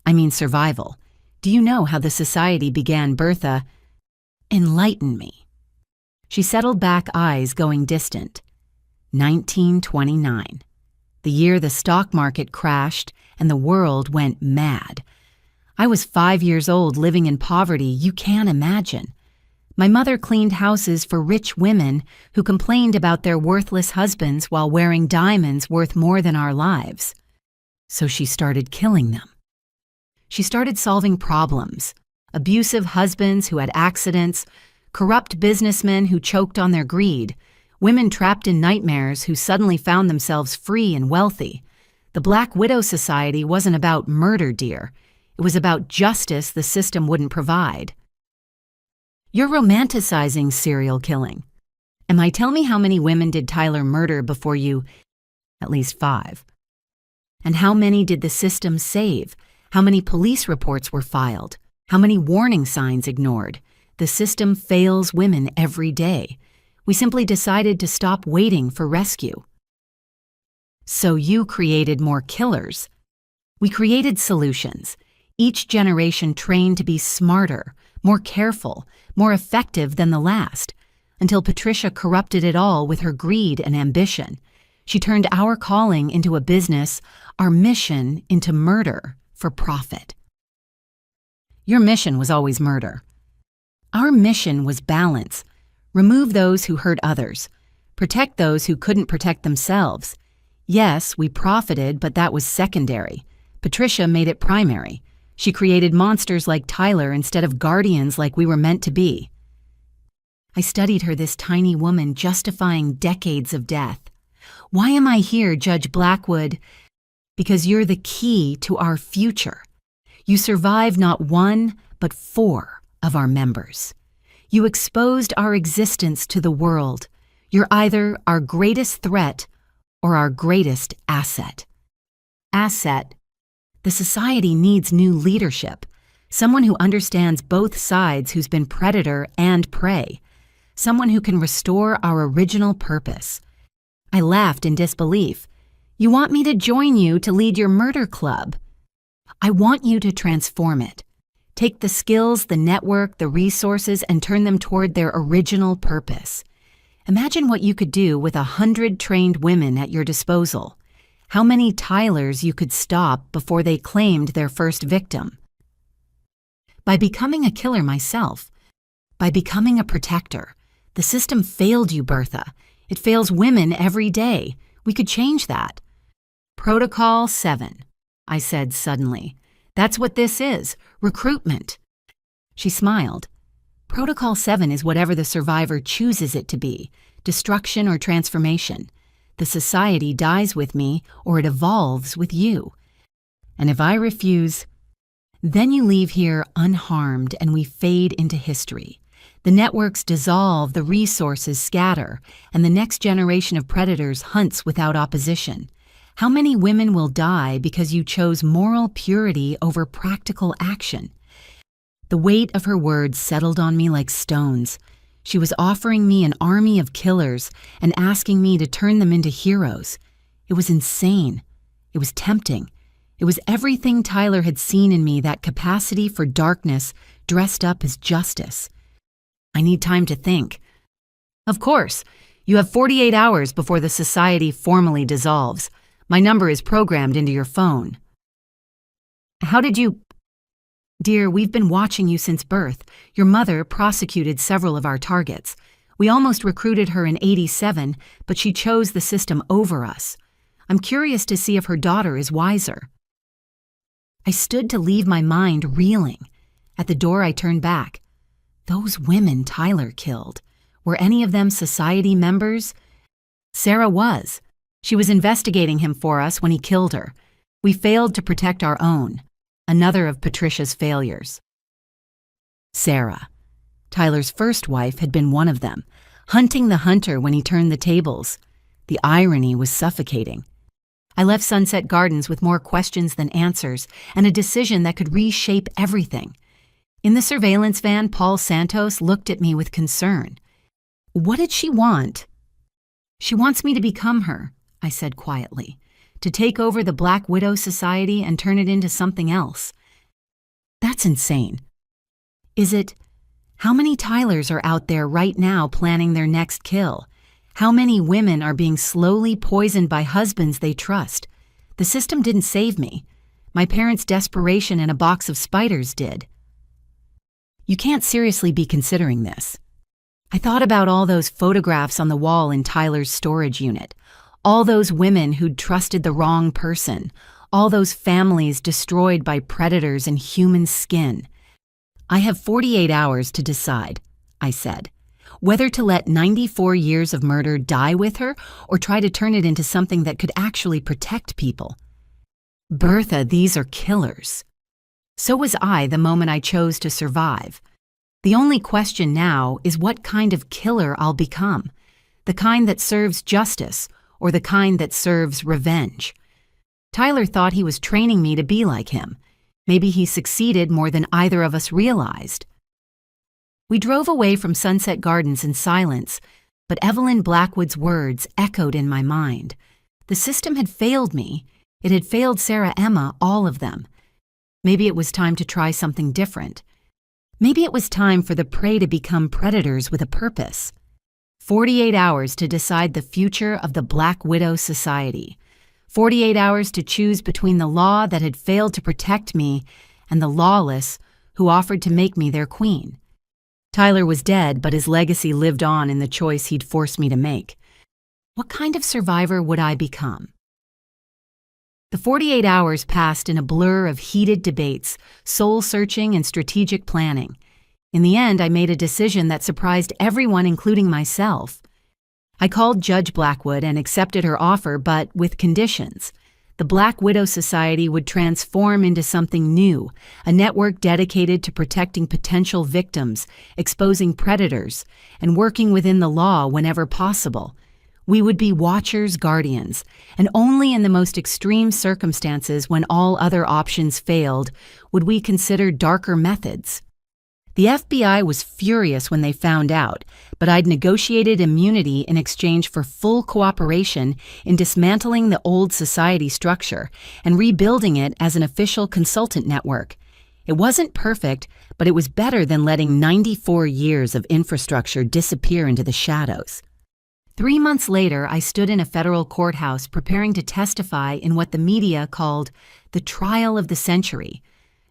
"I mean survival. Do you know how the society began, Bertha?" "Enlighten me." She settled back, eyes going distant. 1929. The year the stock market crashed and the world went mad. I was 5 years old, living in poverty you can't imagine. My mother cleaned houses for rich women who complained about their worthless husbands while wearing diamonds worth more than our lives. So she started killing them. She started solving problems. Abusive husbands who had accidents, corrupt businessmen who choked on their greed, women trapped in nightmares who suddenly found themselves free and wealthy. The Black Widow Society wasn't about murder, dear. It was about justice the system wouldn't provide. "You're romanticizing serial killing. Tell me how many women did Tyler murder before you?" "At least 5. "And how many did the system save? How many police reports were filed? How many warning signs ignored? The system fails women every day. We simply decided to stop waiting for rescue." "So you created more killers." "We created solutions. Each generation trained to be smarter, more careful, more effective than the last, until Patricia corrupted it all with her greed and ambition. She turned our calling into a business, our mission into murder for profit." "Your mission was always murder." "Our mission was balance. Remove those who hurt others. Protect those who couldn't protect themselves. Yes, we profited, but that was secondary. Patricia made it primary. She created monsters like Tyler instead of guardians like we were meant to be." I studied her, this tiny woman justifying decades of death. "Why am I here, Judge Blackwood?" "Because you're the key to our future. You survived not 1, but 4 of our members. You exposed our existence to the world. You're either our greatest threat or our greatest asset." Asset. The society needs new leadership. Someone who understands both sides, who's been predator and prey. Someone who can restore our original purpose. I laughed in disbelief. "You want me to join you to lead your murder club?" "I want you to transform it. Take the skills, the network, the resources, and turn them toward their original purpose. Imagine what you could do with 100 trained women at your disposal. How many Tylers you could stop before they claimed their first victim." By becoming a killer myself, By becoming a protector. The system failed you, Bertha. It fails women every day. We could change that. Protocol 7, I said suddenly. That's what this is, recruitment. She smiled. Protocol 7 is whatever the survivor chooses it to be, destruction or transformation. The society dies with me or it evolves with you. And if I refuse, then you leave here unharmed and we fade into history. The networks dissolve, the resources scatter, and the next generation of predators hunts without opposition. How many women will die because you chose moral purity over practical action? The weight of her words settled on me like stones. She was offering me an army of killers and asking me to turn them into heroes. It was insane. It was tempting. It was everything Tyler had seen in me, that capacity for darkness dressed up as justice. I need time to think. Of course. You have 48 hours before the society formally dissolves. My number is programmed into your phone. How did you... Dear, we've been watching you since birth. Your mother prosecuted several of our targets. We almost recruited her in '87, but she chose the system over us. I'm curious to see if her daughter is wiser. I stood to leave, my mind reeling. At the door, I turned back. Those women Tyler killed. Were any of them society members? Sarah was. She was investigating him for us when he killed her. We failed to protect our own. Another of Patricia's failures. Sarah, Tyler's first wife, had been one of them, hunting the hunter when he turned the tables. The irony was suffocating. I left Sunset Gardens with more questions than answers and a decision that could reshape everything. In the surveillance van, Paul Santos looked at me with concern. What did she want? She wants me to become her, I said quietly. To take over the Black Widow Society and turn it into something else. That's insane. Is it? How many Tylers are out there right now planning their next kill? How many women are being slowly poisoned by husbands they trust? The system didn't save me. My parents' desperation and a box of spiders did. You can't seriously be considering this. I thought about all those photographs on the wall in Tyler's storage unit. All those women who'd trusted the wrong person. All those families destroyed by predators in human skin. I have 48 hours to decide, I said, whether to let 94 years of murder die with her or try to turn it into something that could actually protect people. Bertha, these are killers. So was I the moment I chose to survive. The only question now is what kind of killer I'll become. The kind that serves justice, or the kind that serves revenge. Tyler thought he was training me to be like him. Maybe he succeeded more than either of us realized. We drove away from Sunset Gardens in silence, but Evelyn Blackwood's words echoed in my mind. The system had failed me. It had failed Sarah Emma, all of them. Maybe it was time to try something different. Maybe it was time for the prey to become predators with a purpose. 48 hours to decide the future of the Black Widow Society. 48 hours to choose between the law that had failed to protect me and the lawless who offered to make me their queen. Tyler was dead, but his legacy lived on in the choice he'd forced me to make. What kind of survivor would I become? The 48 hours passed in a blur of heated debates, soul-searching, and strategic planning. In the end, I made a decision that surprised everyone, including myself. I called Judge Blackwood and accepted her offer, but with conditions. The Black Widow Society would transform into something new, a network dedicated to protecting potential victims, exposing predators, and working within the law whenever possible. We would be watchers, guardians, and only in the most extreme circumstances, when all other options failed, would we consider darker methods. The FBI was furious when they found out, but I'd negotiated immunity in exchange for full cooperation in dismantling the old society structure and rebuilding it as an official consultant network. It wasn't perfect, but it was better than letting 94 years of infrastructure disappear into the shadows. 3 months later, I stood in a federal courthouse preparing to testify in what the media called the trial of the century.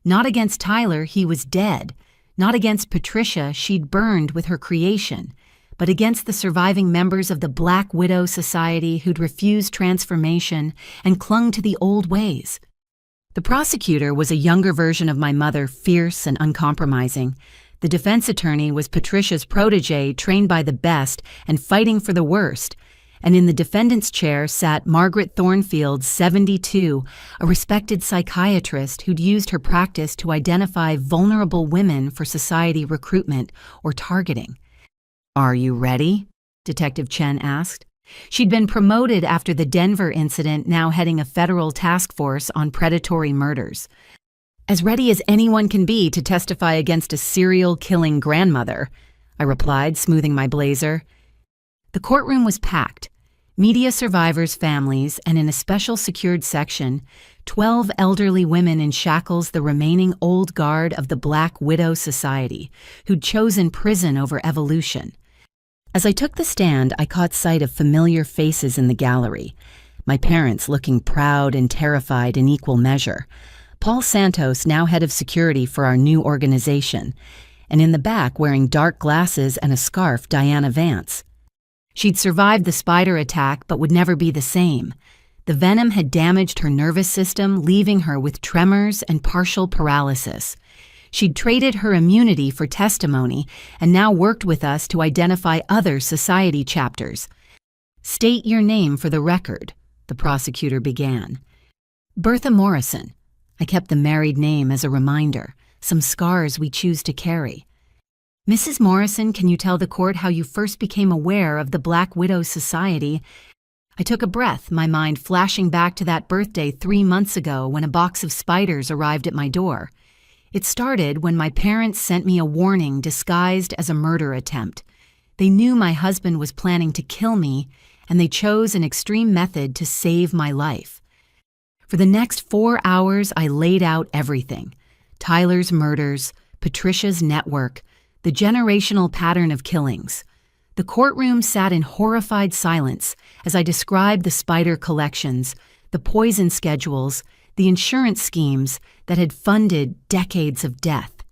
Not against Tyler, he was dead. Not against Patricia she'd burned with her creation, but against the surviving members of the Black Widow Society who'd refused transformation and clung to the old ways. The prosecutor was a younger version of my mother, fierce and uncompromising. The defense attorney was Patricia's protege, trained by the best and fighting for the worst. And in the defendant's chair sat Margaret Thornfield, 72, a respected psychiatrist who'd used her practice to identify vulnerable women for society recruitment or targeting. "Are you ready?" Detective Chen asked. She'd been promoted after the Denver incident, now heading a federal task force on predatory murders. "As ready as anyone can be to testify against a serial-killing grandmother," I replied, smoothing my blazer. The courtroom was packed. Media survivors' families, and in a special secured section, 12 elderly women in shackles, the remaining old guard of the Black Widow Society, who'd chosen prison over evolution. As I took the stand, I caught sight of familiar faces in the gallery, my parents looking proud and terrified in equal measure, Paul Santos, now head of security for our new organization, and in the back, wearing dark glasses and a scarf, Diana Vance. She'd survived the spider attack but would never be the same. The venom had damaged her nervous system, leaving her with tremors and partial paralysis. She'd traded her immunity for testimony and now worked with us to identify other society chapters. "State your name for the record," the prosecutor began. "Bertha Morrison." I kept the married name as a reminder, some scars we choose to carry. "Mrs. Morrison, can you tell the court how you first became aware of the Black Widow Society?" I took a breath, my mind flashing back to that birthday 3 months ago when a box of spiders arrived at my door. It started when my parents sent me a warning disguised as a murder attempt. They knew my husband was planning to kill me, and they chose an extreme method to save my life. For the next 4 hours, I laid out everything: Tyler's murders, Patricia's network, the generational pattern of killings. The courtroom sat in horrified silence as I described the spider collections, the poison schedules, the insurance schemes that had funded decades of death.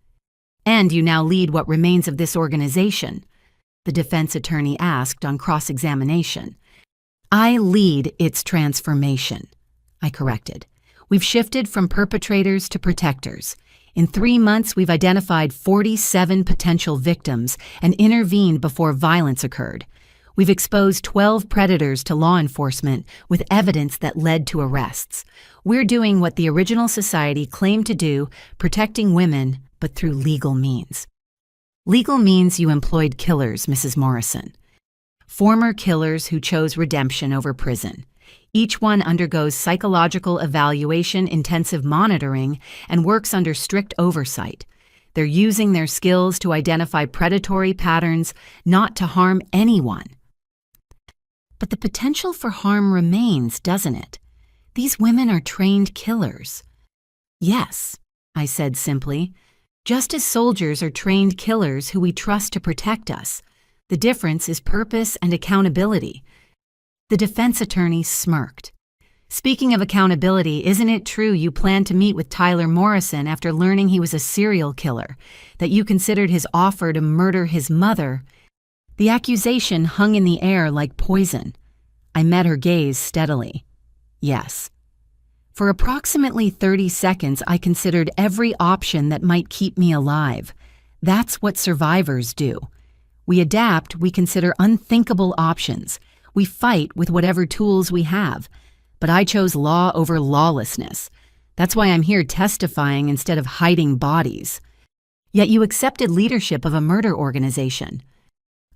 "And you now lead what remains of this organization?" the defense attorney asked on cross-examination. "I lead its transformation," I corrected. "We've shifted from perpetrators to protectors. In 3 months, we've identified 47 potential victims and intervened before violence occurred. We've exposed 12 predators to law enforcement with evidence that led to arrests. We're doing what the original society claimed to do, protecting women, but through legal means." "Legal means you employed killers, Mrs. Morrison. Former killers who chose redemption over prison. Each one undergoes psychological evaluation, intensive monitoring, and works under strict oversight. They're using their skills to identify predatory patterns, not to harm anyone." "But the potential for harm remains, doesn't it? These women are trained killers." "Yes," I said simply, "just as soldiers are trained killers who we trust to protect us. The difference is purpose and accountability." The defense attorney smirked. "Speaking of accountability, isn't it true you planned to meet with Tyler Morrison after learning he was a serial killer, that you considered his offer to murder his mother?" The accusation hung in the air like poison. I met her gaze steadily. "Yes." For approximately 30 seconds, I considered every option that might keep me alive. That's what survivors do. We adapt, we consider unthinkable options. We fight with whatever tools we have. But I chose law over lawlessness. That's why I'm here testifying instead of hiding bodies. Yet you accepted leadership of a murder organization.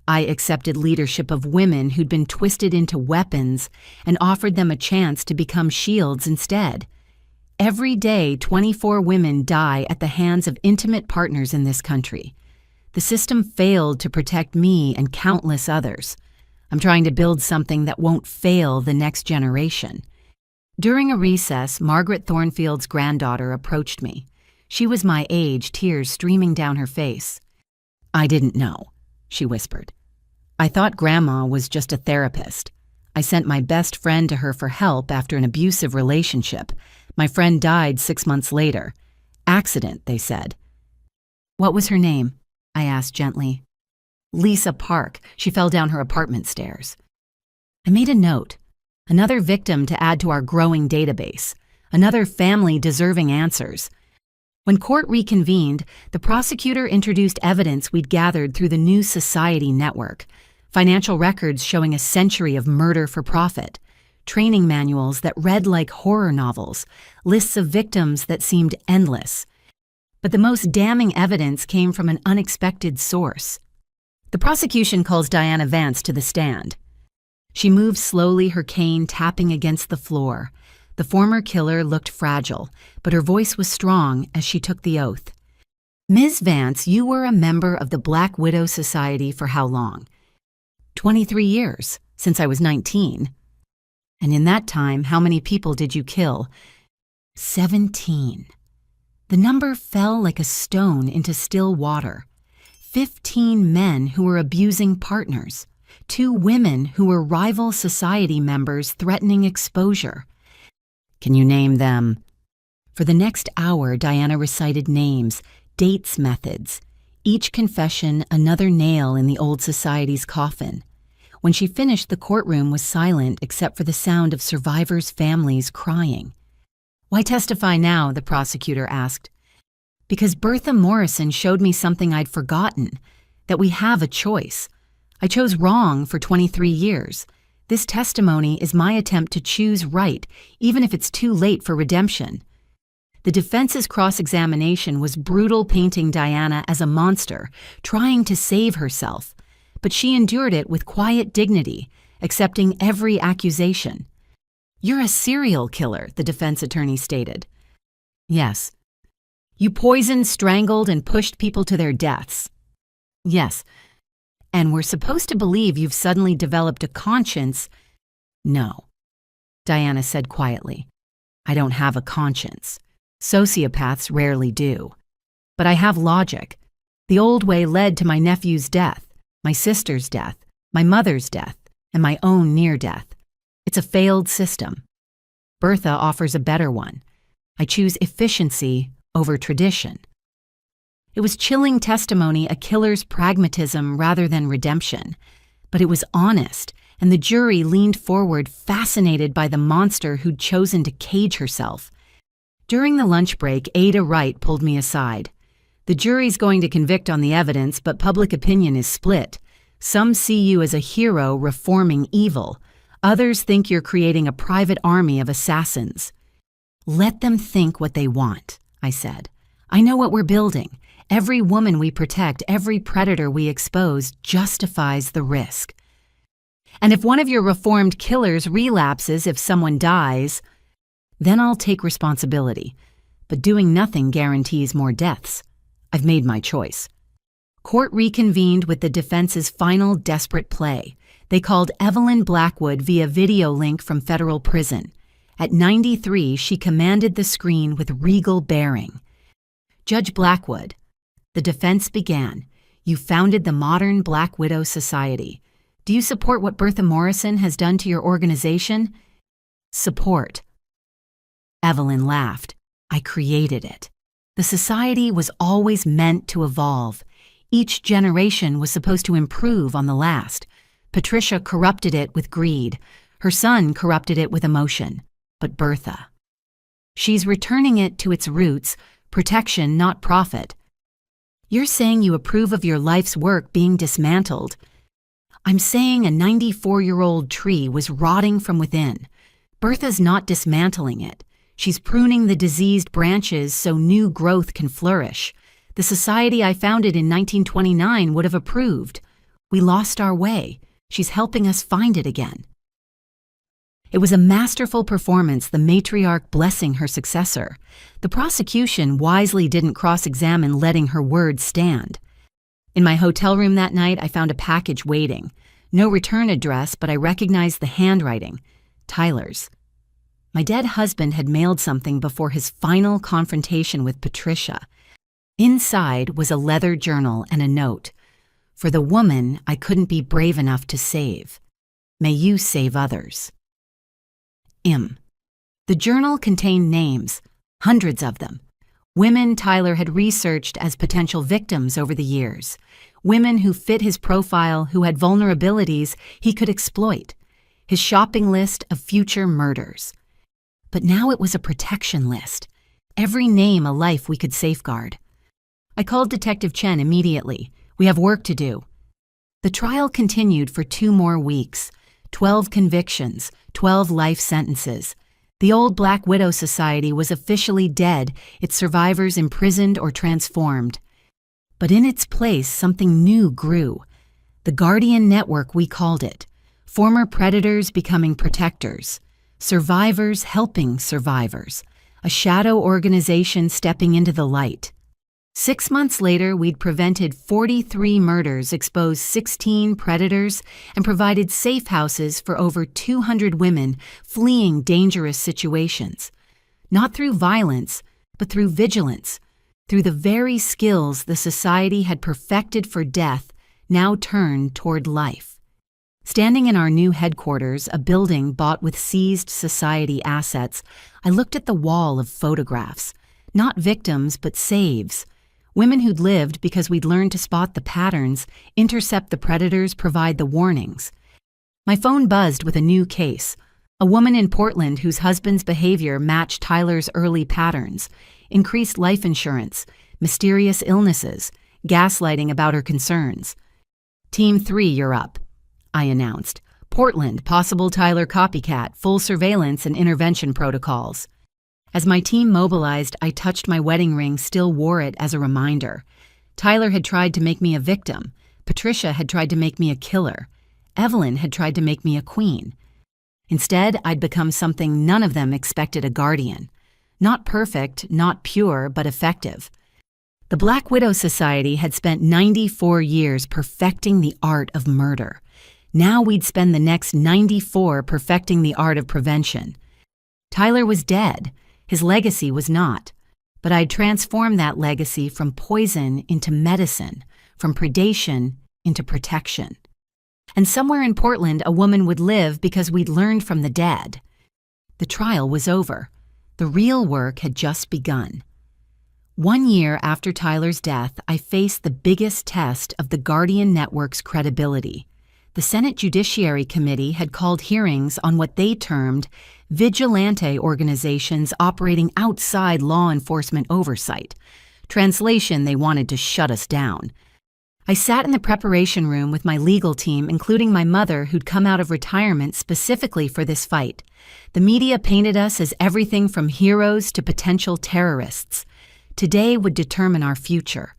I accepted leadership of women who'd been twisted into weapons and offered them a chance to become shields instead. Every day, 24 women die at the hands of intimate partners in this country. The system failed to protect me and countless others. I'm trying to build something that won't fail the next generation. During a recess, Margaret Thornfield's granddaughter approached me. She was my age, tears streaming down her face. "I didn't know," she whispered. "I thought Grandma was just a therapist. I sent my best friend to her for help after an abusive relationship. My friend died 6 months later. Accident, they said." What was her name? I asked gently. Lisa Park. She fell down her apartment stairs. I made a note. Another victim to add to our growing database. Another family deserving answers. When court reconvened, the prosecutor introduced evidence we'd gathered through the New Society network. Financial records showing a century of murder for profit. Training manuals that read like horror novels. Lists of victims that seemed endless. But the most damning evidence came from an unexpected source. The prosecution calls Diana Vance to the stand. She moved slowly, her cane tapping against the floor. The former killer looked fragile, but her voice was strong as she took the oath. Ms. Vance, you were a member of the Black Widow Society for how long? 23 years, since I was 19. And in that time, how many people did you kill? 17. The number fell like a stone into still water. 15 men who were abusing partners. 2 women who were rival society members threatening exposure. Can you name them? For the next hour, Diana recited names, dates, methods. Each confession another nail in the old society's coffin. When she finished, the courtroom was silent except for the sound of survivors' families crying. Why testify now? The prosecutor asked. Because Bertha Morrison showed me something I'd forgotten, that we have a choice. I chose wrong for 23 years. This testimony is my attempt to choose right, even if it's too late for redemption. The defense's cross-examination was brutal, painting Diana as a monster, trying to save herself. But she endured it with quiet dignity, accepting every accusation. You're a serial killer, the defense attorney stated. Yes. You poisoned, strangled, and pushed people to their deaths. Yes. And we're supposed to believe you've suddenly developed a conscience. No, Diana said quietly. I don't have a conscience. Sociopaths rarely do. But I have logic. The old way led to my nephew's death, my sister's death, my mother's death, and my own near death. It's a failed system. Bertha offers a better one. I choose efficiency over tradition. It was chilling testimony, a killer's pragmatism rather than redemption. But it was honest, and the jury leaned forward, fascinated by the monster who'd chosen to cage herself. During the lunch break, Ada Wright pulled me aside. The jury's going to convict on the evidence, but public opinion is split. Some see you as a hero reforming evil. Others think you're creating a private army of assassins. Let them think what they want, I said. I know what we're building. Every woman we protect, every predator we expose justifies the risk. And if one of your reformed killers relapses, if someone dies, then I'll take responsibility. But doing nothing guarantees more deaths. I've made my choice. Court reconvened with the defense's final desperate play. They called Evelyn Blackwood via video link from federal prison. At 93, she commanded the screen with regal bearing. Judge Blackwood, the defense began. You founded the modern Black Widow Society. Do you support what Bertha Morrison has done to your organization? Support. Evelyn laughed. I created it. The society was always meant to evolve. Each generation was supposed to improve on the last. Patricia corrupted it with greed. Her son corrupted it with emotion. But Bertha, she's returning it to its roots, protection, not profit. You're saying you approve of your life's work being dismantled. I'm saying a 94-year-old tree was rotting from within. Bertha's not dismantling it. She's pruning the diseased branches so new growth can flourish. The society I founded in 1929 would have approved. We lost our way. She's helping us find it again. It was a masterful performance, the matriarch blessing her successor. The prosecution wisely didn't cross-examine, letting her word stand. In my hotel room that night, I found a package waiting. No return address, but I recognized the handwriting. Tyler's. My dead husband had mailed something before his final confrontation with Patricia. Inside was a leather journal and a note. For the woman I couldn't be brave enough to save. May you save others. The journal contained names, hundreds of them. Women Tyler had researched as potential victims over the years. Women who fit his profile, who had vulnerabilities he could exploit. His shopping list of future murders. But now it was a protection list. Every name a life we could safeguard. I called Detective Chen immediately. We have work to do. The trial continued for 2 more weeks. 12 convictions, 12 life sentences. The old Black Widow Society was officially dead, its survivors imprisoned or transformed. But in its place, something new grew. The Guardian Network, we called it. Former predators becoming protectors. Survivors helping survivors. A shadow organization stepping into the light. 6 months later, we'd prevented 43 murders, exposed 16 predators, and provided safe houses for over 200 women fleeing dangerous situations. Not through violence, but through vigilance, through the very skills the society had perfected for death, now turned toward life. Standing in our new headquarters, a building bought with seized society assets, I looked at the wall of photographs. Not victims, but saves. Women who'd lived because we'd learned to spot the patterns, intercept the predators, provide the warnings. My phone buzzed with a new case. A woman in Portland whose husband's behavior matched Tyler's early patterns. Increased life insurance, mysterious illnesses, gaslighting about her concerns. Team 3, you're up, I announced. Portland, possible Tyler copycat, full surveillance and intervention protocols. As my team mobilized, I touched my wedding ring, still wore it as a reminder. Tyler had tried to make me a victim. Patricia had tried to make me a killer. Evelyn had tried to make me a queen. Instead, I'd become something none of them expected: a guardian. Not perfect, not pure, but effective. The Black Widow Society had spent 94 years perfecting the art of murder. Now we'd spend the next 94 perfecting the art of prevention. Tyler was dead. His legacy was not. But I'd transformed that legacy from poison into medicine, from predation into protection. And somewhere in Portland, a woman would live because we'd learned from the dead. The trial was over. The real work had just begun. 1 year after Tyler's death, I faced the biggest test of the Guardian Network's credibility. The Senate Judiciary Committee had called hearings on what they termed vigilante organizations operating outside law enforcement oversight. Translation, they wanted to shut us down. I sat in the preparation room with my legal team, including my mother, who'd come out of retirement specifically for this fight. The media painted us as everything from heroes to potential terrorists. Today would determine our future.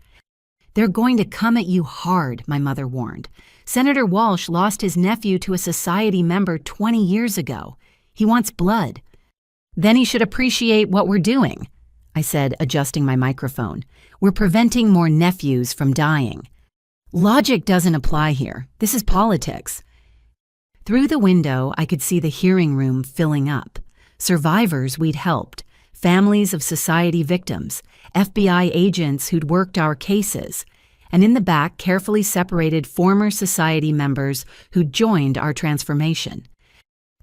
They're going to come at you hard, my mother warned. Senator Walsh lost his nephew to a society member 20 years ago. He wants blood. Then he should appreciate what we're doing, I said, adjusting my microphone. We're preventing more nephews from dying. Logic doesn't apply here. This is politics. Through the window, I could see the hearing room filling up. Survivors we'd helped, families of society victims, FBI agents who'd worked our cases, and in the back, carefully separated former society members who'd joined our transformation.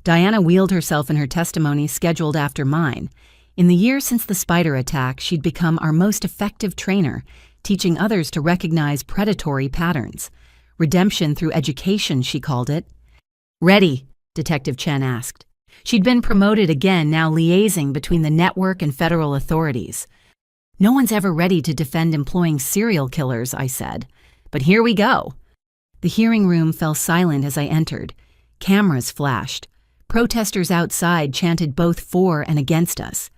Diana wheeled herself in her testimony scheduled after mine. In the year since the spider attack, she'd become our most effective trainer, teaching others to recognize predatory patterns. Redemption through education, she called it. Ready? Detective Chen asked. She'd been promoted again, now liaising between the network and federal authorities. No one's ever ready to defend employing serial killers, I said. But here we go. The hearing room fell silent as I entered. Cameras flashed. Protesters outside chanted both for and against us.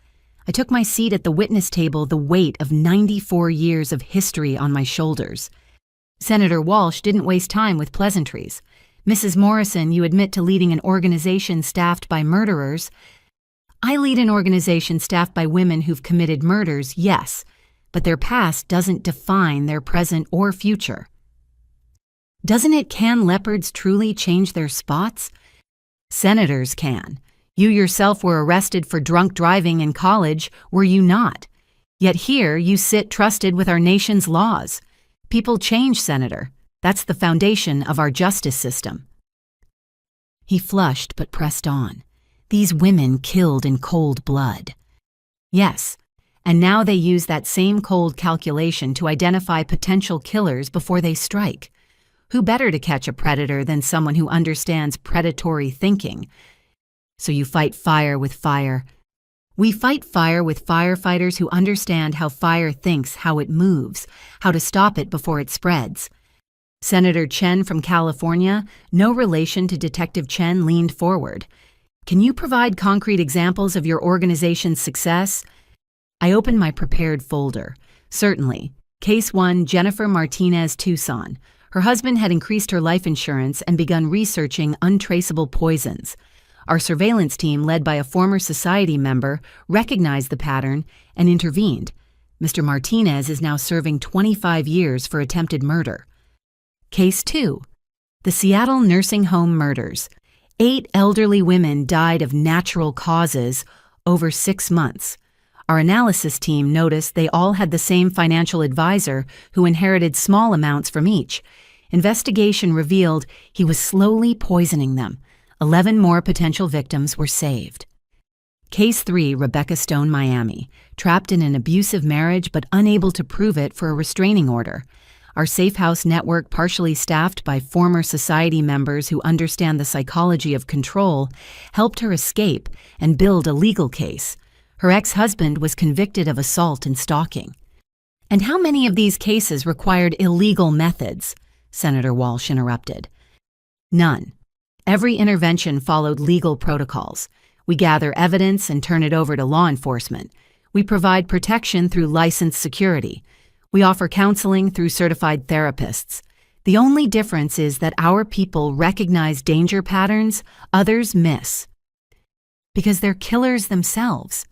I took my seat at the witness table, the weight of 94 years of history on my shoulders. Senator Walsh didn't waste time with pleasantries. Mrs. Morrison, you admit to leading an organization staffed by murderers. I lead an organization staffed by women who've committed murders, yes, but their past doesn't define their present or future. Doesn't it? Can leopards truly change their spots? Senators can. You yourself were arrested for drunk driving in college, were you not? Yet here you sit trusted with our nation's laws. People change, Senator. That's the foundation of our justice system. He flushed but pressed on. These women killed in cold blood. Yes, And now they use that same cold calculation to identify potential killers before they strike. Who better to catch a predator than someone who understands predatory thinking? So you fight fire with fire. We fight fire with firefighters who understand how fire thinks, how it moves, how to stop it before it spreads. Senator Chen from California, no relation to Detective Chen, leaned forward. Can you provide concrete examples of your organization's success? I opened my prepared folder. Certainly. Case 1, Jennifer Martinez Tucson. Her husband had increased her life insurance and begun researching untraceable poisons. Our surveillance team, led by a former society member, recognized the pattern and intervened. Mr. Martinez is now serving 25 years for attempted murder. Case 2. The Seattle nursing home murders. 8 elderly women died of natural causes over 6 months. Our analysis team noticed they all had the same financial advisor who inherited small amounts from each. Investigation revealed he was slowly poisoning them. 11 more potential victims were saved. Case 3, Rebecca Stone, Miami. Trapped in an abusive marriage but unable to prove it for a restraining order. Our Safe House network, partially staffed by former society members who understand the psychology of control, helped her escape and build a legal case. Her ex-husband was convicted of assault and stalking. And how many of these cases required illegal methods? Senator Walsh interrupted. None. Every intervention followed legal protocols. We gather evidence and turn it over to law enforcement. We provide protection through licensed security. We offer counseling through certified therapists. The only difference is that our people recognize danger patterns others miss. Because they're killers themselves.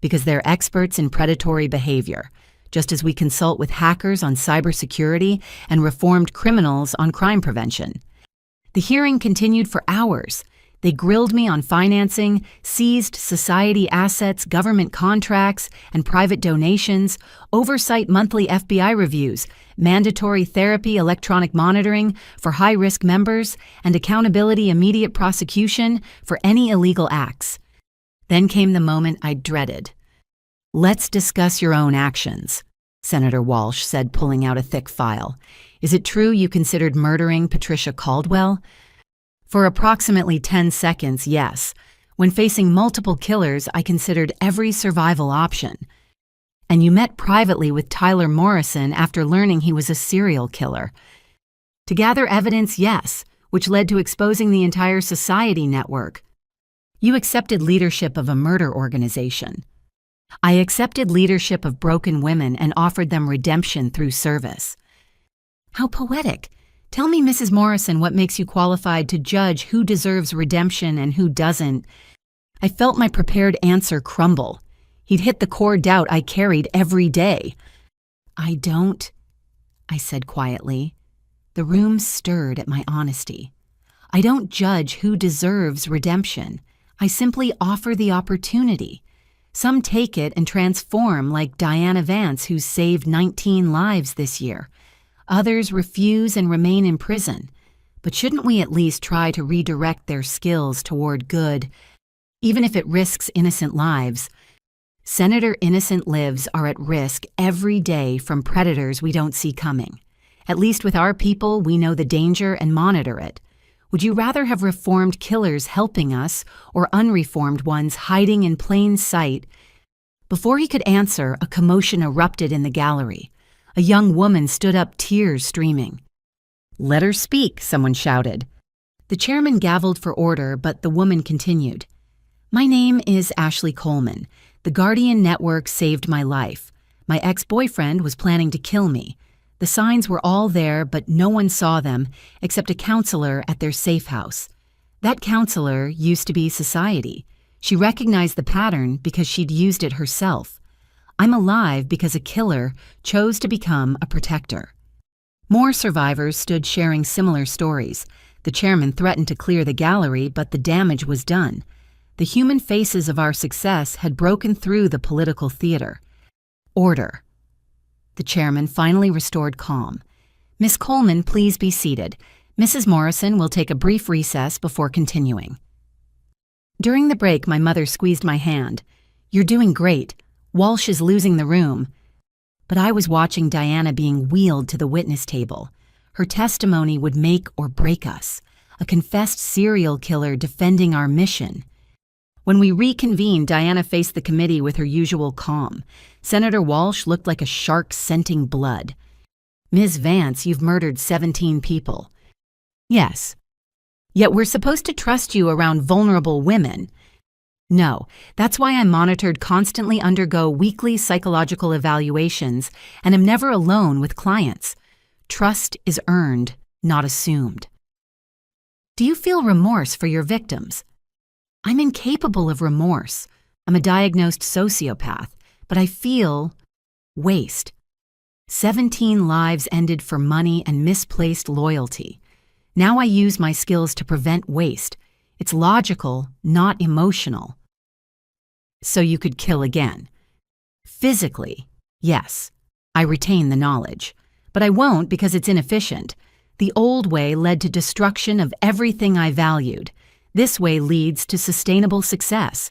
Because they're experts in predatory behavior, just as we consult with hackers on cybersecurity and reformed criminals on crime prevention. The hearing continued for hours. They grilled me on financing, seized society assets, government contracts, and private donations, oversight monthly FBI reviews, mandatory therapy, electronic monitoring for high-risk members, and accountability immediate prosecution for any illegal acts. Then came the moment I dreaded. Let's discuss your own actions, Senator Walsh said, pulling out a thick file. Is it true you considered murdering Patricia Caldwell? For approximately 10 seconds, yes. When facing multiple killers, I considered every survival option. And you met privately with Tyler Morrison after learning he was a serial killer. To gather evidence, yes, which led to exposing the entire society network. You accepted leadership of a murder organization. I accepted leadership of broken women and offered them redemption through service. How poetic. Tell me, Mrs. Morrison, what makes you qualified to judge who deserves redemption and who doesn't? I felt my prepared answer crumble. He'd hit the core doubt I carried every day. I don't, I said quietly. The room stirred at my honesty. I don't judge who deserves redemption. I simply offer the opportunity. Some take it and transform, like Diana Vance, who's saved 19 lives this year. Others refuse and remain in prison. But shouldn't we at least try to redirect their skills toward good, even if it risks innocent lives? Senator, innocent lives are at risk every day from predators we don't see coming. At least with our people, we know the danger and monitor it. Would you rather have reformed killers helping us or unreformed ones hiding in plain sight? Before he could answer, a commotion erupted in the gallery. A young woman stood up, tears streaming. "Let her speak," someone shouted. The chairman gavelled for order, but the woman continued. "My name is Ashley Coleman. The Guardian Network saved my life. My ex-boyfriend was planning to kill me. The signs were all there, but no one saw them except a counselor at their safe house. That counselor used to be society. She recognized the pattern because she'd used it herself. I'm alive because a killer chose to become a protector." More survivors stood sharing similar stories. The chairman threatened to clear the gallery, but the damage was done. The human faces of our success had broken through the political theater. Order. The chairman finally restored calm. "Miss Coleman, please be seated. Mrs. Morrison will take a brief recess before continuing." During the break, my mother squeezed my hand. "You're doing great. Walsh is losing the room. But I was watching Diana being wheeled to the witness table. Her testimony would make or break us, a confessed serial killer defending our mission. When we reconvened, Diana faced the committee with her usual calm. Senator Walsh looked like a shark scenting blood. "Ms. Vance, you've murdered 17 people." "Yes. Yet we're supposed to trust you around vulnerable women." "No, that's why I'm monitored, constantly undergo weekly psychological evaluations, and am never alone with clients. Trust is earned, not assumed." "Do you feel remorse for your victims?" "I'm incapable of remorse. I'm a diagnosed sociopath, but I feel waste. 17 lives ended for money and misplaced loyalty. Now I use my skills to prevent waste. It's logical, not emotional." "So you could kill again?" "Physically, yes. I retain the knowledge. But I won't because it's inefficient. The old way led to destruction of everything I valued. This way leads to sustainable success.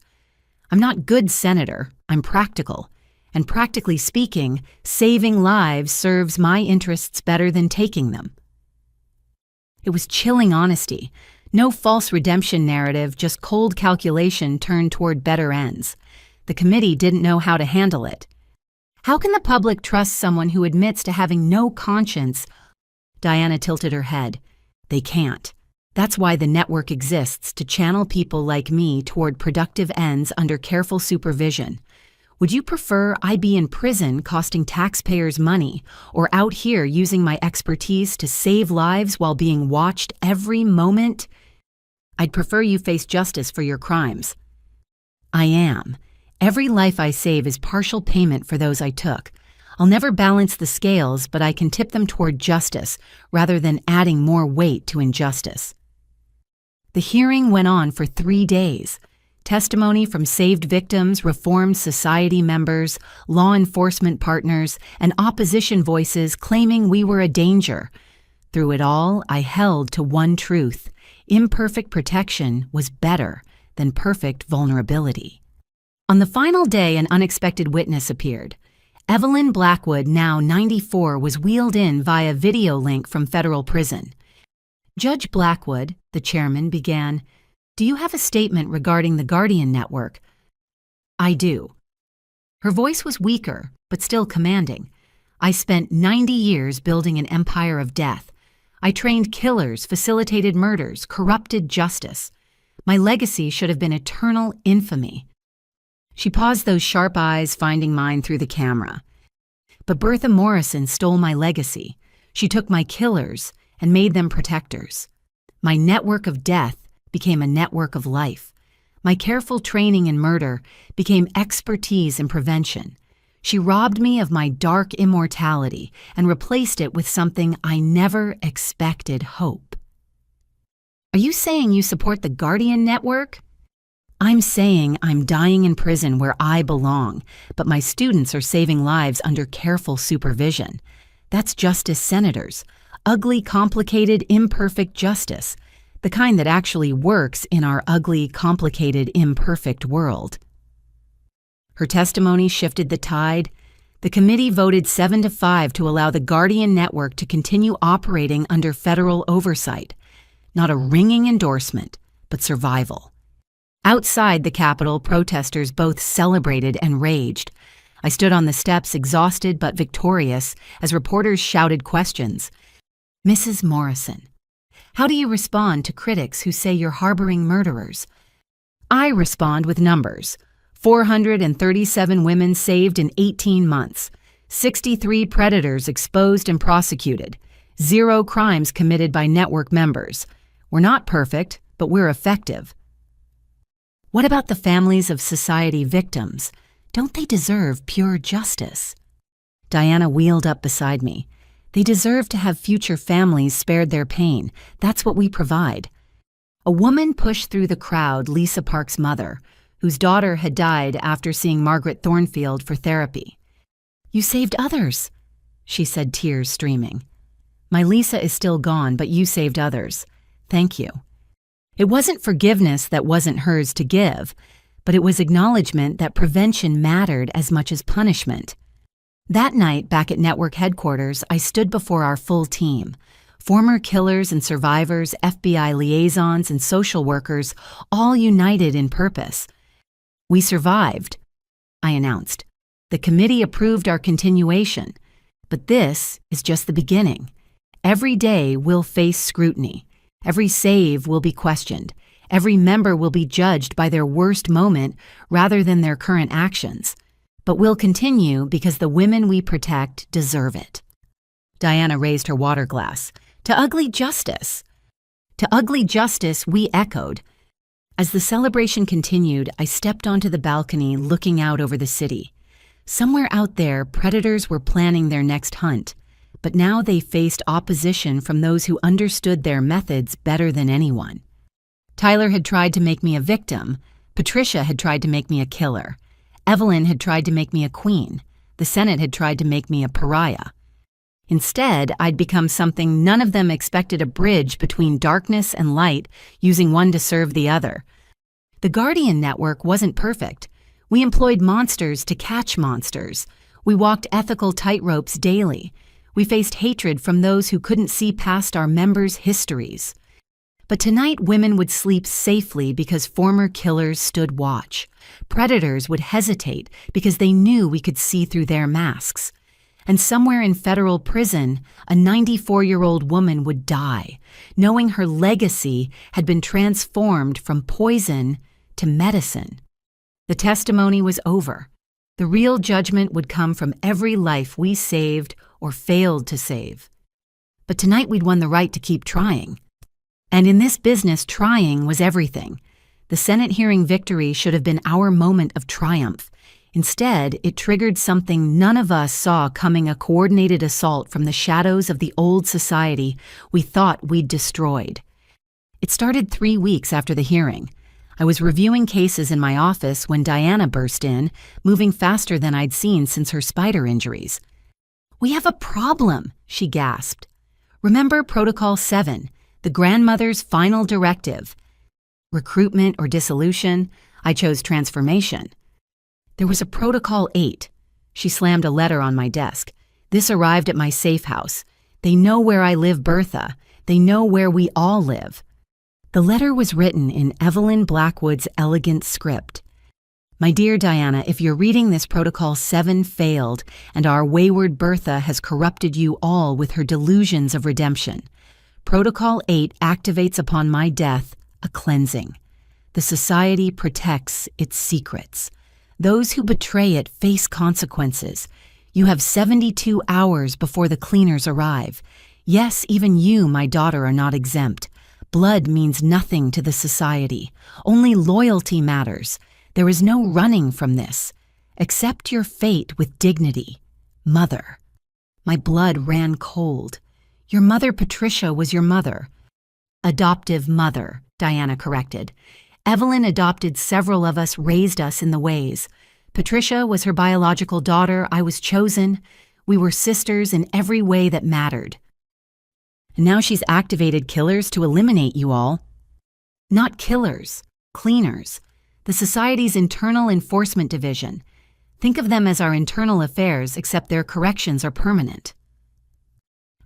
I'm not good senator, I'm practical. And practically speaking, saving lives serves my interests better than taking them." It was chilling honesty. No false redemption narrative, just cold calculation turned toward better ends. The committee didn't know how to handle it. "How can the public trust someone who admits to having no conscience?" Diana tilted her head. "They can't. That's why the network exists, to channel people like me toward productive ends under careful supervision. Would you prefer I be in prison costing taxpayers money, or out here using my expertise to save lives while being watched every moment?" "I'd prefer you face justice for your crimes." "I am. Every life I save is partial payment for those I took. I'll never balance the scales, but I can tip them toward justice rather than adding more weight to injustice." The hearing went on for 3 days. Testimony from saved victims, reformed society members, law enforcement partners, and opposition voices claiming we were a danger. Through it all, I held to one truth: imperfect protection was better than perfect vulnerability. On the final day, an unexpected witness appeared. Evelyn Blackwood, now 94, was wheeled in via video link from federal prison. "Judge Blackwood," the chairman began, "do you have a statement regarding the Guardian Network?" "I do." Her voice was weaker, but still commanding. "I spent 90 years building an empire of death. I trained killers, facilitated murders, corrupted justice. My legacy should have been eternal infamy." She paused, those sharp eyes finding mine through the camera. "But Bertha Morrison stole my legacy. She took my killers and made them protectors. My network of death became a network of life. My careful training in murder became expertise in prevention. She robbed me of my dark immortality and replaced it with something I never expected: hope." "Are you saying you support the Guardian Network?" "I'm saying I'm dying in prison where I belong, but my students are saving lives under careful supervision. That's justice, senators. Ugly, complicated, imperfect justice. The kind that actually works in our ugly, complicated, imperfect world." Her testimony shifted the tide. The committee voted 7-5 to allow the Guardian Network to continue operating under federal oversight. Not a ringing endorsement, but survival. Outside the Capitol, protesters both celebrated and raged. I stood on the steps, exhausted but victorious, as reporters shouted questions. "Mrs. Morrison, how do you respond to critics who say you're harboring murderers?" I respond with numbers. 437 women saved in 18 months. 63 predators exposed and prosecuted. 0 crimes committed by network members. We're not perfect, but we're effective. What about the families of society victims? Don't they deserve pure justice? Diana wheeled up beside me. They deserve to have future families spared their pain. That's what we provide. A woman pushed through the crowd, Lisa Park's mother, whose daughter had died after seeing Margaret Thornfield for therapy. "You saved others," she said, tears streaming. "My Lisa is still gone, but you saved others. Thank you." It wasn't forgiveness that wasn't hers to give, but it was acknowledgement that prevention mattered as much as punishment. That night, back at network headquarters, I stood before our full team. Former killers and survivors, FBI liaisons, and social workers, all united in purpose. "We survived," I announced. "The committee approved our continuation. But this is just the beginning. Every day we'll face scrutiny. Every save will be questioned. Every member will be judged by their worst moment rather than their current actions. But we'll continue because the women we protect deserve it." Diana raised her water glass. "To ugly justice." "To ugly justice," we echoed. As the celebration continued, I stepped onto the balcony looking out over the city. Somewhere out there, predators were planning their next hunt, but now they faced opposition from those who understood their methods better than anyone. Tyler had tried to make me a victim. Patricia had tried to make me a killer. Evelyn had tried to make me a queen. The Senate had tried to make me a pariah. Instead, I'd become something none of them expected: a bridge between darkness and light, using one to serve the other. The Guardian Network wasn't perfect. We employed monsters to catch monsters. We walked ethical tightropes daily. We faced hatred from those who couldn't see past our members' histories. But tonight, women would sleep safely because former killers stood watch. Predators would hesitate because they knew we could see through their masks. And somewhere in federal prison, a 94-year-old woman would die, knowing her legacy had been transformed from poison to medicine. The testimony was over. The real judgment would come from every life we saved or failed to save. But tonight we'd won the right to keep trying. And in this business, trying was everything. The Senate hearing victory should have been our moment of triumph. Instead, it triggered something none of us saw coming: a coordinated assault from the shadows of the old society we thought we'd destroyed. It started 3 weeks after the hearing. I was reviewing cases in my office when Diana burst in, moving faster than I'd seen since her spider injuries. "We have a problem," she gasped. "Remember Protocol 7, the grandmother's final directive? Recruitment or dissolution? I chose transformation. There was a Protocol 8. She slammed a letter on my desk. "This arrived at my safe house. They know where I live, Bertha. They know where we all live." The letter was written in Evelyn Blackwood's elegant script. "My dear Diana, if you're reading this, Protocol 7 failed, and our wayward Bertha has corrupted you all with her delusions of redemption. Protocol 8 activates upon my death a cleansing. The society protects its secrets. Those who betray it face consequences. You have 72 hours before the cleaners arrive. Yes, even you, my daughter, are not exempt. Blood means nothing to the society. Only loyalty matters. There is no running from this. Accept your fate with dignity. Mother." My blood ran cold. "Your mother, Patricia, was your mother." "Adoptive mother," Diana corrected. "Evelyn adopted several of us, raised us in the ways. Patricia was her biological daughter. I was chosen. We were sisters in every way that mattered. And now she's activated killers to eliminate you all." "Not killers, cleaners. The society's internal enforcement division. Think of them as our internal affairs, except their corrections are permanent."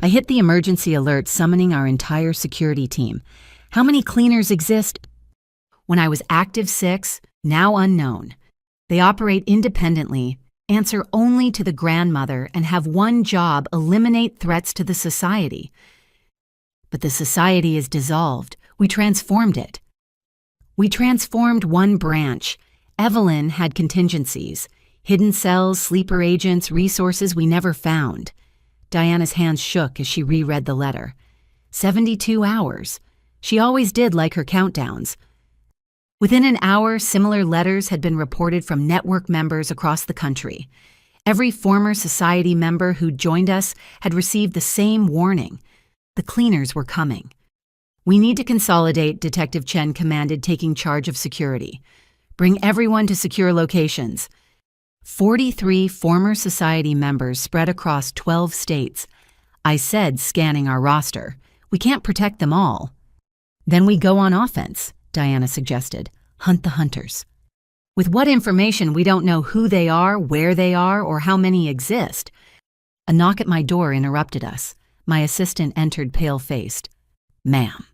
I hit the emergency alert, summoning our entire security team. "How many cleaners exist?" "When I was active 6, now unknown. They operate independently, answer only to the grandmother, and have one job: eliminate threats to the society." "But the society is dissolved. We transformed it." "We transformed one branch. Evelyn had contingencies. Hidden cells, sleeper agents, resources we never found." Diana's hands shook as she reread the letter. 72 hours. She always did like her countdowns. Within an hour, similar letters had been reported from network members across the country. Every former society member who'd joined us had received the same warning. The cleaners were coming. "We need to consolidate," Detective Chen commanded, taking charge of security. "Bring everyone to secure locations." 43 former society members spread across 12 states. I said, scanning our roster, "We can't protect them all." "Then we go on offense," Diana suggested. "Hunt the hunters." With what information we don't know who they are, where they are, or how many exist. A knock at my door interrupted us. My assistant entered pale-faced. "Ma'am,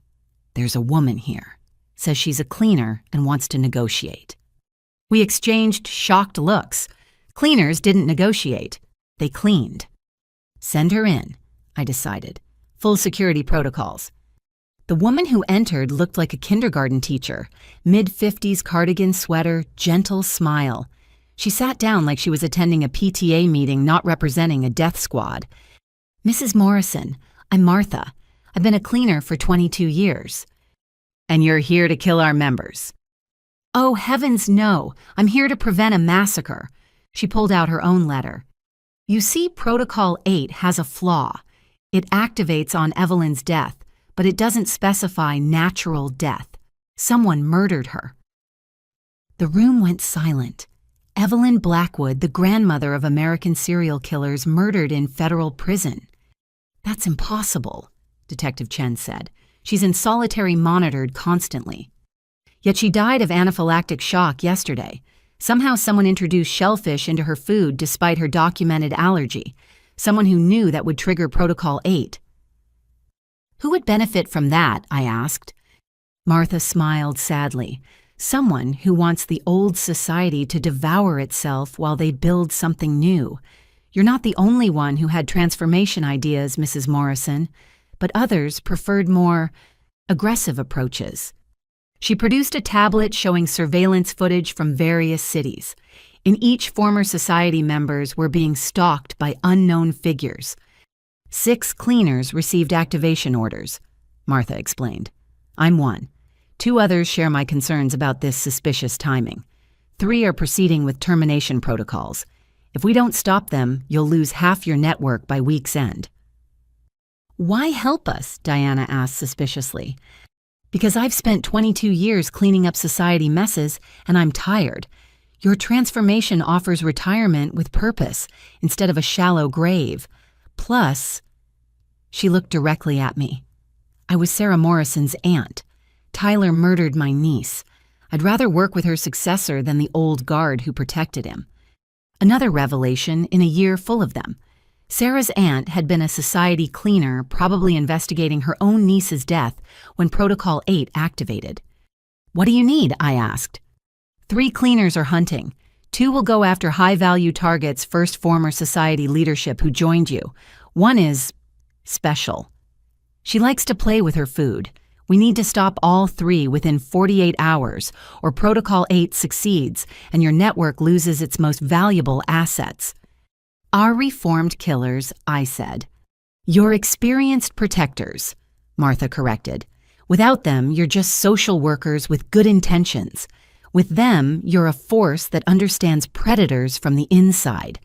there's a woman here. Says she's a cleaner and wants to negotiate." We exchanged shocked looks. Cleaners didn't negotiate. They cleaned. "Send her in," I decided. Full security protocols. The woman who entered looked like a kindergarten teacher. Mid-50s cardigan sweater, gentle smile. She sat down like she was attending a PTA meeting not representing a death squad. "Mrs. Morrison, I'm Martha. I've been a cleaner for 22 years. "And you're here to kill our members?" "Oh, heavens no. I'm here to prevent a massacre." She pulled out her own letter. "You see, Protocol 8 has a flaw. It activates on Evelyn's death, but it doesn't specify natural death. Someone murdered her." The room went silent. Evelyn Blackwood, the grandmother of American serial killers, murdered in federal prison. "That's impossible," Detective Chen said. "She's in solitary monitored constantly." Yet she died of anaphylactic shock yesterday. Somehow someone introduced shellfish into her food despite her documented allergy. Someone who knew that would trigger Protocol 8. "Who would benefit from that?" I asked. Martha smiled sadly. "Someone who wants the old society to devour itself while they build something new. You're not the only one who had transformation ideas, Mrs. Morrison, but others preferred more aggressive approaches." She produced a tablet showing surveillance footage from various cities. In each, former society members were being stalked by unknown figures. 6 cleaners received activation orders, Martha explained. "I'm one. 2 others share my concerns about this suspicious timing. 3 are proceeding with termination protocols. If we don't stop them, you'll lose half your network by week's end." "Why help us?" Diana asked suspiciously. "Because I've spent 22 years cleaning up society messes, and I'm tired. Your transformation offers retirement with purpose instead of a shallow grave. Plus," she looked directly at me, "I was Sarah Morrison's aunt. Tyler murdered my niece. I'd rather work with her successor than the old guard who protected him." Another revelation in a year full of them. Sarah's aunt had been a society cleaner, probably investigating her own niece's death when Protocol 8 activated. "What do you need?" I asked. 3 cleaners are hunting. 2 will go after high-value targets, first former society leadership who joined you. 1 is special. She likes to play with her food. We need to stop all 3 within 48 hours, or Protocol 8 succeeds and your network loses its most valuable assets. "Our reformed killers," I said. "Your experienced protectors," Martha corrected. "Without them, you're just social workers with good intentions. With them, you're a force that understands predators from the inside."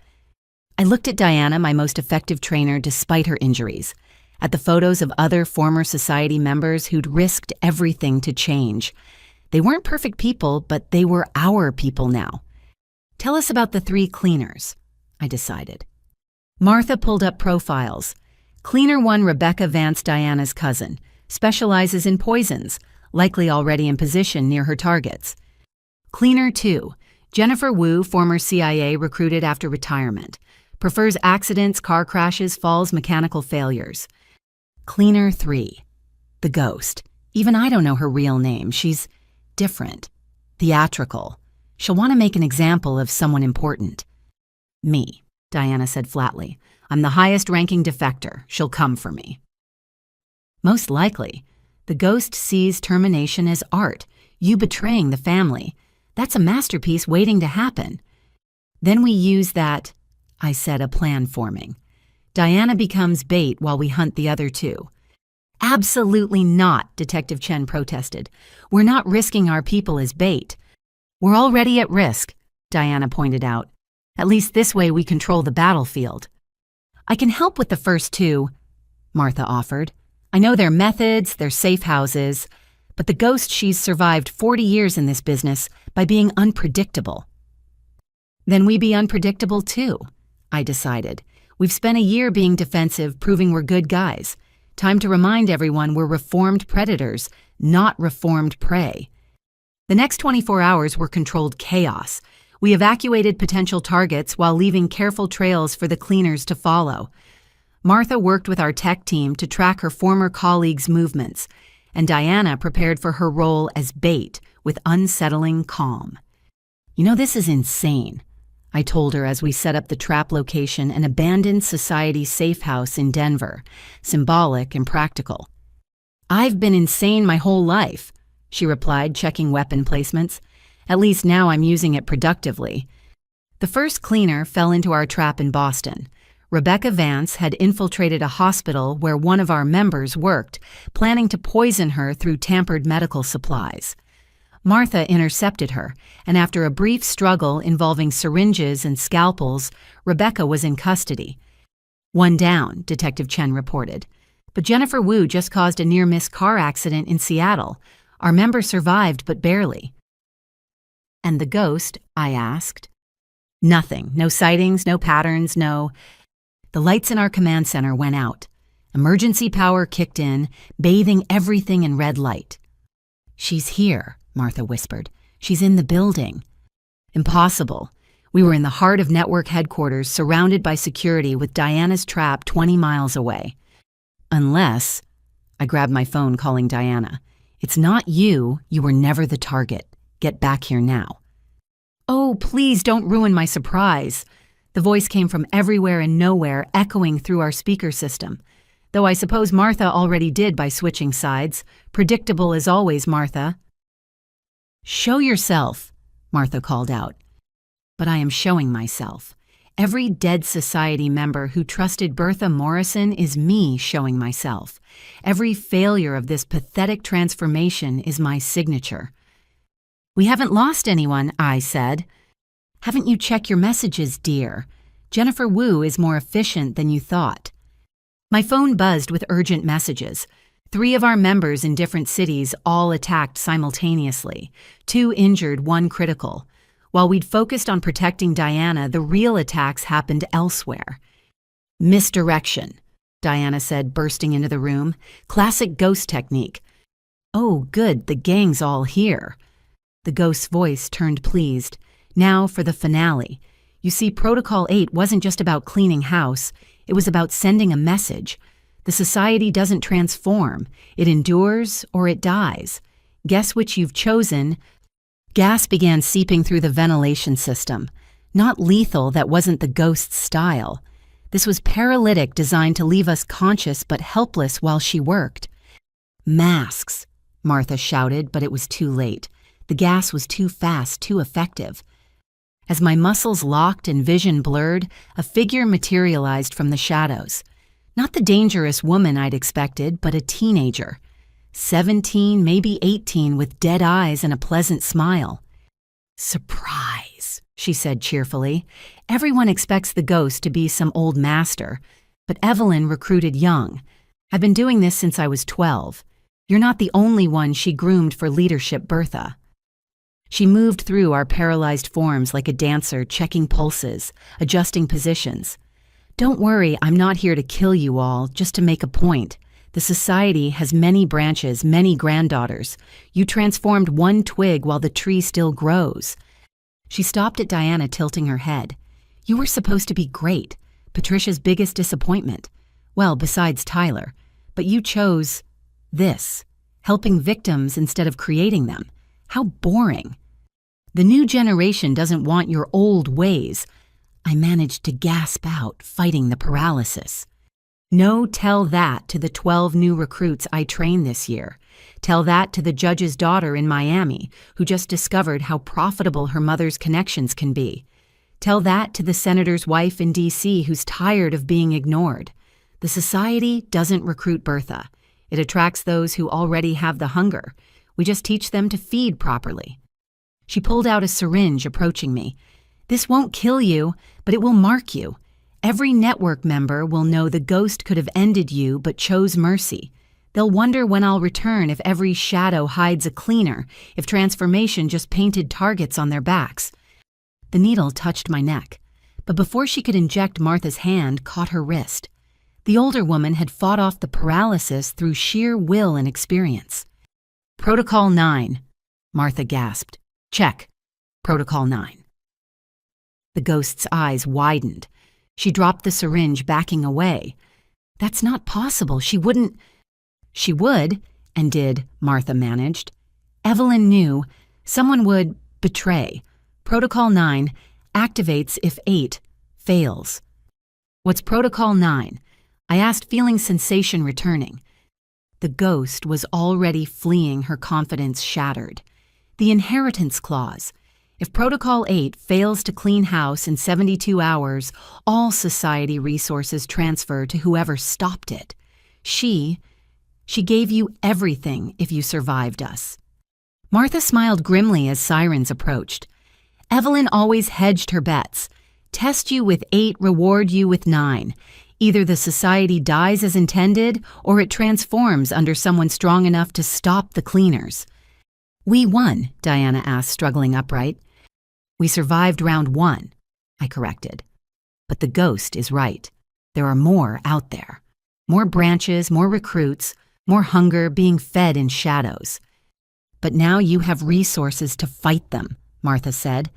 I looked at Diana, my most effective trainer despite her injuries, at the photos of other former society members who'd risked everything to change. They weren't perfect people, but they were our people now. "Tell us about the 3 cleaners," I decided. Martha pulled up profiles. Cleaner 1, Rebecca Vance, Diana's cousin, specializes in poisons, likely already in position near her targets. Cleaner 2, Jennifer Wu, former CIA recruited after retirement, prefers accidents, car crashes, falls, mechanical failures. Cleaner 3, the ghost. Even I don't know her real name. She's different, theatrical. She'll want to make an example of someone important. "Me," Diana said flatly. "I'm the highest-ranking defector. She'll come for me." Most likely. The ghost sees termination as art, you betraying the family. That's a masterpiece waiting to happen. Then we use that, I said, a plan forming. Diana becomes bait while we hunt the other 2. "Absolutely not," Detective Chen protested. "We're not risking our people as bait." "We're already at risk," Diana pointed out. "At least this way we control the battlefield." "I can help with the first 2, Martha offered. "I know their methods, their safe houses, but the ghost, she's survived 40 years in this business by being unpredictable." "Then we be unpredictable too," I decided. "We've spent a year being defensive, proving we're good guys. Time to remind everyone we're reformed predators, not reformed prey." The next 24 hours were controlled chaos. We evacuated potential targets while leaving careful trails for the cleaners to follow. Martha worked with our tech team to track her former colleagues' movements, and Diana prepared for her role as bait with unsettling calm. "You know, this is insane," I told her as we set up the trap location, an abandoned society safe house in Denver, symbolic and practical. "I've been insane my whole life," she replied, checking weapon placements. "At least now I'm using it productively." The first cleaner fell into our trap in Boston. Rebecca Vance had infiltrated a hospital where one of our members worked, planning to poison her through tampered medical supplies. Martha intercepted her, and after a brief struggle involving syringes and scalpels, Rebecca was in custody. "One down," Detective Chen reported. "But Jennifer Wu just caused a near-miss car accident in Seattle. Our member survived, but barely." "And the ghost?" I asked. "Nothing. No sightings, no patterns, no—" The lights in our command center went out. Emergency power kicked in, bathing everything in red light. "She's here," Martha whispered. "She's in the building." Impossible. We were in the heart of network headquarters, surrounded by security with Diana's trap 20 miles away. "Unless—" I grabbed my phone, calling Diana. "It's not you. You were never the target. Get back here now." "Oh, please don't ruin my surprise." The voice came from everywhere and nowhere, echoing through our speaker system. Though I suppose Martha already did by switching sides. Predictable as always, Martha. "Show yourself," Martha called out. But I am showing myself. Every dead society member who trusted Bertha Morrison is me showing myself. Every failure of this pathetic transformation is my signature. "We haven't lost anyone," I said. "Haven't you checked your messages, dear? Jennifer Wu is more efficient than you thought." My phone buzzed with urgent messages. 3 of our members in different cities all attacked simultaneously. 2 injured, 1 critical. While we'd focused on protecting Diana, the real attacks happened elsewhere. "Misdirection," Diana said, bursting into the room. "Classic ghost technique." "Oh, good, the gang's all here." The ghost's voice turned pleased. "Now for the finale. You see, Protocol 8 wasn't just about cleaning house. It was about sending a message. The society doesn't transform. It endures or it dies. Guess which you've chosen?" Gas began seeping through the ventilation system. Not lethal, that wasn't the ghost's style. This was paralytic, designed to leave us conscious but helpless while she worked. "Masks," Martha shouted, but it was too late. The gas was too fast, too effective. As my muscles locked and vision blurred, a figure materialized from the shadows. Not the dangerous woman I'd expected, but a teenager. 17, maybe 18, with dead eyes and a pleasant smile. "Surprise," she said cheerfully. "Everyone expects the ghost to be some old master, but Evelyn recruited young. I've been doing this since I was 12. You're not the only one she groomed for leadership, Bertha." She moved through our paralyzed forms like a dancer, checking pulses, adjusting positions. "Don't worry, I'm not here to kill you all, just to make a point. The society has many branches, many granddaughters. You transformed one twig while the tree still grows." She stopped at Diana, tilting her head. "You were supposed to be great, Patricia's biggest disappointment. Well, besides Tyler. But you chose this, helping victims instead of creating them. How boring. The new generation doesn't want your old ways." I managed to gasp out, fighting the paralysis. "No, tell that to the 12 new recruits I trained this year. Tell that to the judge's daughter in Miami, who just discovered how profitable her mother's connections can be. Tell that to the senator's wife in D.C. who's tired of being ignored. The society doesn't recruit Bertha. It attracts those who already have the hunger. We just teach them to feed properly." She pulled out a syringe, approaching me. "This won't kill you, but it will mark you. Every network member will know the ghost could have ended you but chose mercy. They'll wonder when I'll return if every shadow hides a cleaner, if transformation just painted targets on their backs." The needle touched my neck, but before she could inject, Martha's hand caught her wrist. The older woman had fought off the paralysis through sheer will and experience. "Protocol 9. Martha gasped. Check. Protocol 9. The ghost's eyes widened. She dropped the syringe, backing away. That's not possible. She wouldn't. She would, and did, Martha managed. Evelyn knew someone would betray. Protocol 9 activates if 8 fails. What's Protocol 9? I asked, feeling sensation returning. The ghost was already fleeing, her confidence shattered. The inheritance clause. If Protocol 8 fails to clean house in 72 hours, all society resources transfer to whoever stopped it. She gave you everything if you survived us. Martha smiled grimly as sirens approached. Evelyn always hedged her bets. Test you with 8, reward you with 9. Either the society dies as intended, or it transforms under someone strong enough to stop the cleaners. We won, Diana asked, struggling upright. We survived round 1, I corrected. But the ghost is right. There are more out there. More branches, more recruits, more hunger being fed in shadows. But now you have resources to fight them, Martha said.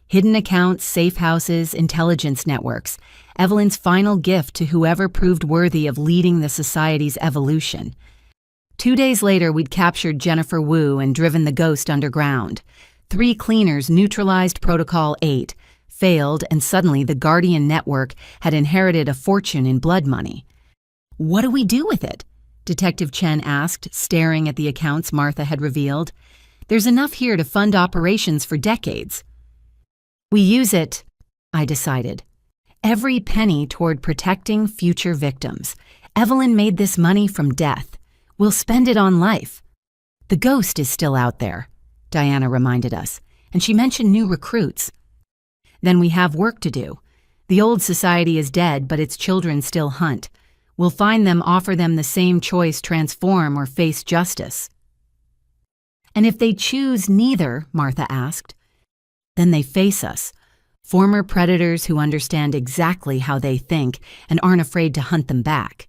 Hidden accounts, safe houses, intelligence networks. Evelyn's final gift to whoever proved worthy of leading the society's evolution. 2 days later, we'd captured Jennifer Wu and driven the ghost underground. 3 cleaners neutralized Protocol 8, failed, and suddenly the Guardian Network had inherited a fortune in blood money. What do we do with it? Detective Chen asked, staring at the accounts Martha had revealed. There's enough here to fund operations for decades. We use it, I decided. Every penny toward protecting future victims. Evelyn made this money from death. We'll spend it on life. The ghost is still out there, Diana reminded us, and she mentioned new recruits. Then we have work to do. The old society is dead, but its children still hunt. We'll find them, offer them the same choice, transform or face justice. And if they choose neither, Martha asked, then they face us, former predators who understand exactly how they think and aren't afraid to hunt them back.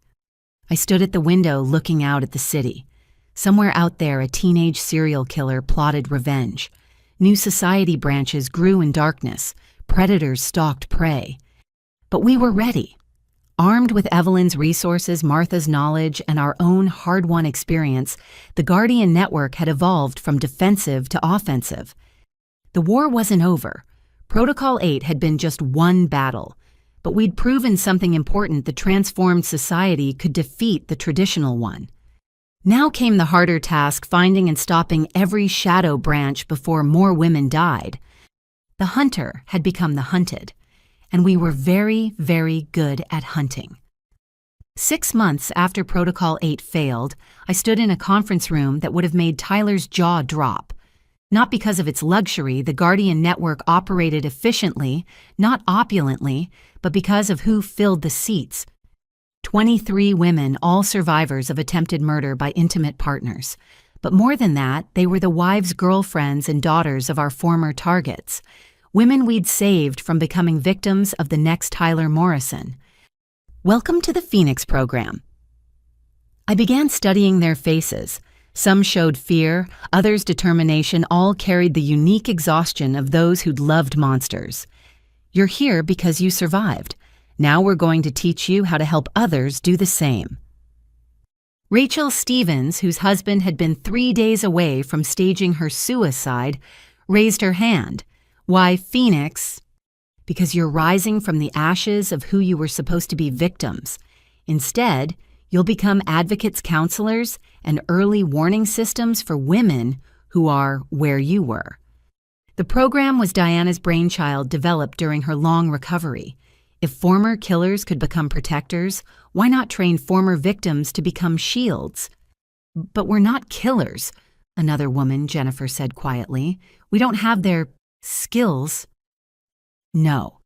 I stood at the window looking out at the city. Somewhere out there, a teenage serial killer plotted revenge. New society branches grew in darkness. Predators stalked prey. But we were ready. Armed with Evelyn's resources, Martha's knowledge, and our own hard-won experience, the Guardian Network had evolved from defensive to offensive. The war wasn't over. Protocol 8 had been just one battle, but we'd proven something important: the transformed society could defeat the traditional one. Now came the harder task, finding and stopping every shadow branch before more women died. The hunter had become the hunted, and we were very, very good at hunting. 6 months after Protocol 8 failed, I stood in a conference room that would have made Tyler's jaw drop. Not because of its luxury, the Guardian Network operated efficiently, not opulently, but because of who filled the seats. 23 women, all survivors of attempted murder by intimate partners. But more than that, they were the wives, girlfriends, and daughters of our former targets. Women we'd saved from becoming victims of the next Tyler Morrison. Welcome to the Phoenix program. I began studying their faces. Some showed fear, others determination, all carried the unique exhaustion of those who'd loved monsters. You're here because you survived. Now we're going to teach you how to help others do the same. Rachel Stevens, whose husband had been 3 days away from staging her suicide, raised her hand. Why Phoenix? Because you're rising from the ashes of who you were supposed to be victims. Instead, you'll become advocates, counselors, and early warning systems for women who are where you were. The program was Diana's brainchild, developed during her long recovery. If former killers could become protectors, why not train former victims to become shields? But we're not killers, another woman, Jennifer, said quietly. We don't have their skills. No.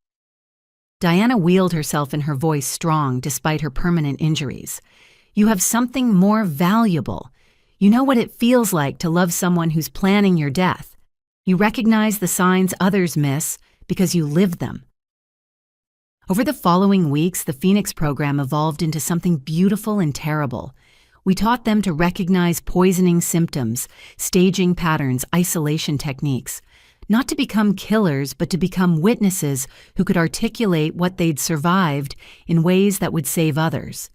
Diana wheeled herself, in her voice strong despite her permanent injuries. You have something more valuable. You know what it feels like to love someone who's planning your death. You recognize the signs others miss because you lived them. Over the following weeks, the Phoenix program evolved into something beautiful and terrible. We taught them to recognize poisoning symptoms, staging patterns, isolation techniques. Not to become killers, but to become witnesses who could articulate what they'd survived in ways that would save others.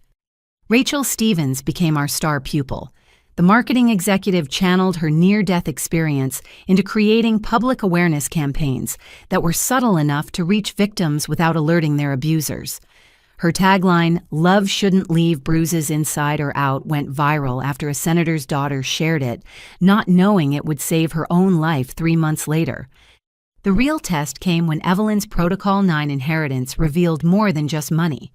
Rachel Stevens became our star pupil. The marketing executive channeled her near-death experience into creating public awareness campaigns that were subtle enough to reach victims without alerting their abusers. Her tagline, "Love shouldn't leave bruises inside or out," went viral after a senator's daughter shared it, not knowing it would save her own life 3 months later. The real test came when Evelyn's Protocol 9 inheritance revealed more than just money.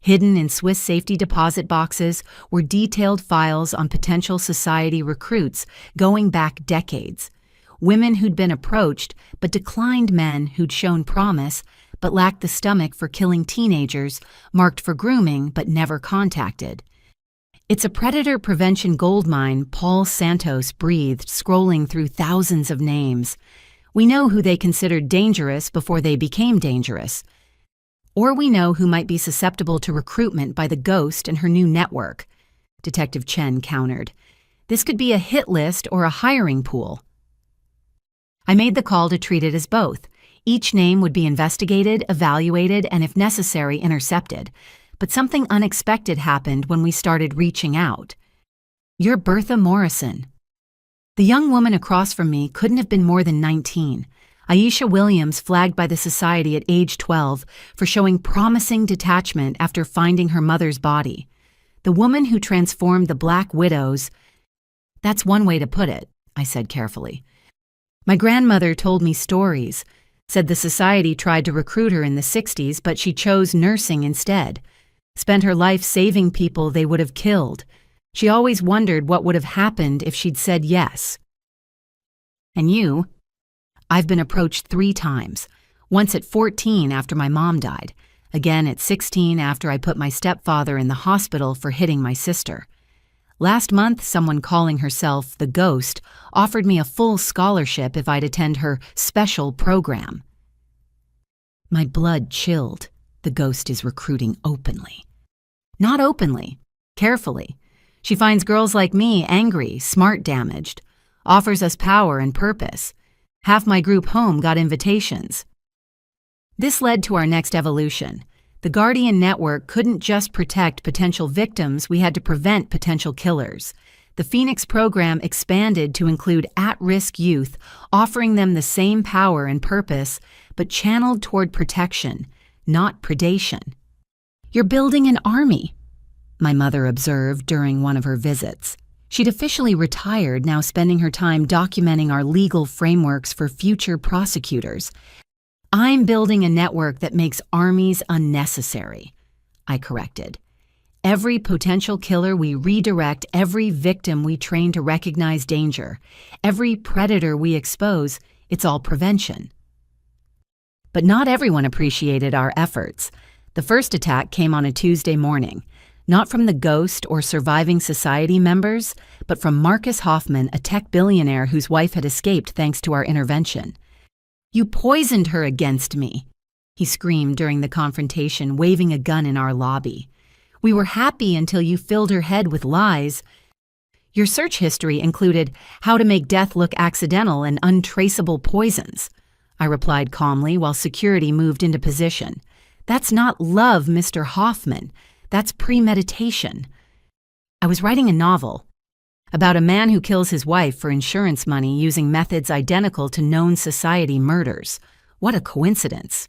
Hidden in Swiss safety deposit boxes were detailed files on potential society recruits going back decades. Women who'd been approached but declined men who'd shown promise but lacked the stomach for killing teenagers, marked for grooming but never contacted. It's a predator prevention goldmine Paul Santos breathed, scrolling through thousands of names. We know who they considered dangerous before they became dangerous. Or we know who might be susceptible to recruitment by the ghost and her new network. Detective Chen countered. This could be a hit list or a hiring pool. I made the call to treat it as both. Each name would be investigated, evaluated, and if necessary, intercepted. But something unexpected happened when we started reaching out. "You're Bertha Morrison." The young woman across from me couldn't have been more than 19. Aisha Williams flagged by the society at age 12 for showing promising detachment after finding her mother's body. The woman who transformed the Black Widows. "That's one way to put it," I said carefully. My grandmother told me stories, said the society tried to recruit her in the 60s, but she chose nursing instead. Spent her life saving people they would have killed. She always wondered what would have happened if she'd said yes. "And you?" "I've been approached 3 times. Once at 14 after my mom died. Again at 16 after I put my stepfather in the hospital for hitting my sister. Last month, someone calling herself the Ghost offered me a full scholarship if I'd attend her special program." My blood chilled. The Ghost is recruiting openly. Not openly, carefully. She finds girls like me angry, smart damaged, offers us power and purpose. Half my group home got invitations. This led to our next evolution. The Guardian Network couldn't just protect potential victims, we had to prevent potential killers. The Phoenix program expanded to include at-risk youth, offering them the same power and purpose, but channeled toward protection, not predation. "You're building an army," my mother observed during one of her visits. She'd officially retired, now spending her time documenting our legal frameworks for future prosecutors. "I'm building a network that makes armies unnecessary," I corrected. "Every potential killer we redirect, every victim we train to recognize danger, every predator we expose, it's all prevention." But not everyone appreciated our efforts. The first attack came on a Tuesday morning. Not from the Ghost or surviving society members, but from Marcus Hoffman, a tech billionaire whose wife had escaped thanks to our intervention. "You poisoned her against me," he screamed during the confrontation, waving a gun in our lobby. "We were happy until you filled her head with lies. Your search history included how to make death look accidental and untraceable poisons," I replied calmly while security moved into position. "That's not love, Mr. Hoffman. That's premeditation." I was writing a novel about a man who kills his wife for insurance money using methods identical to known society murders. What a coincidence.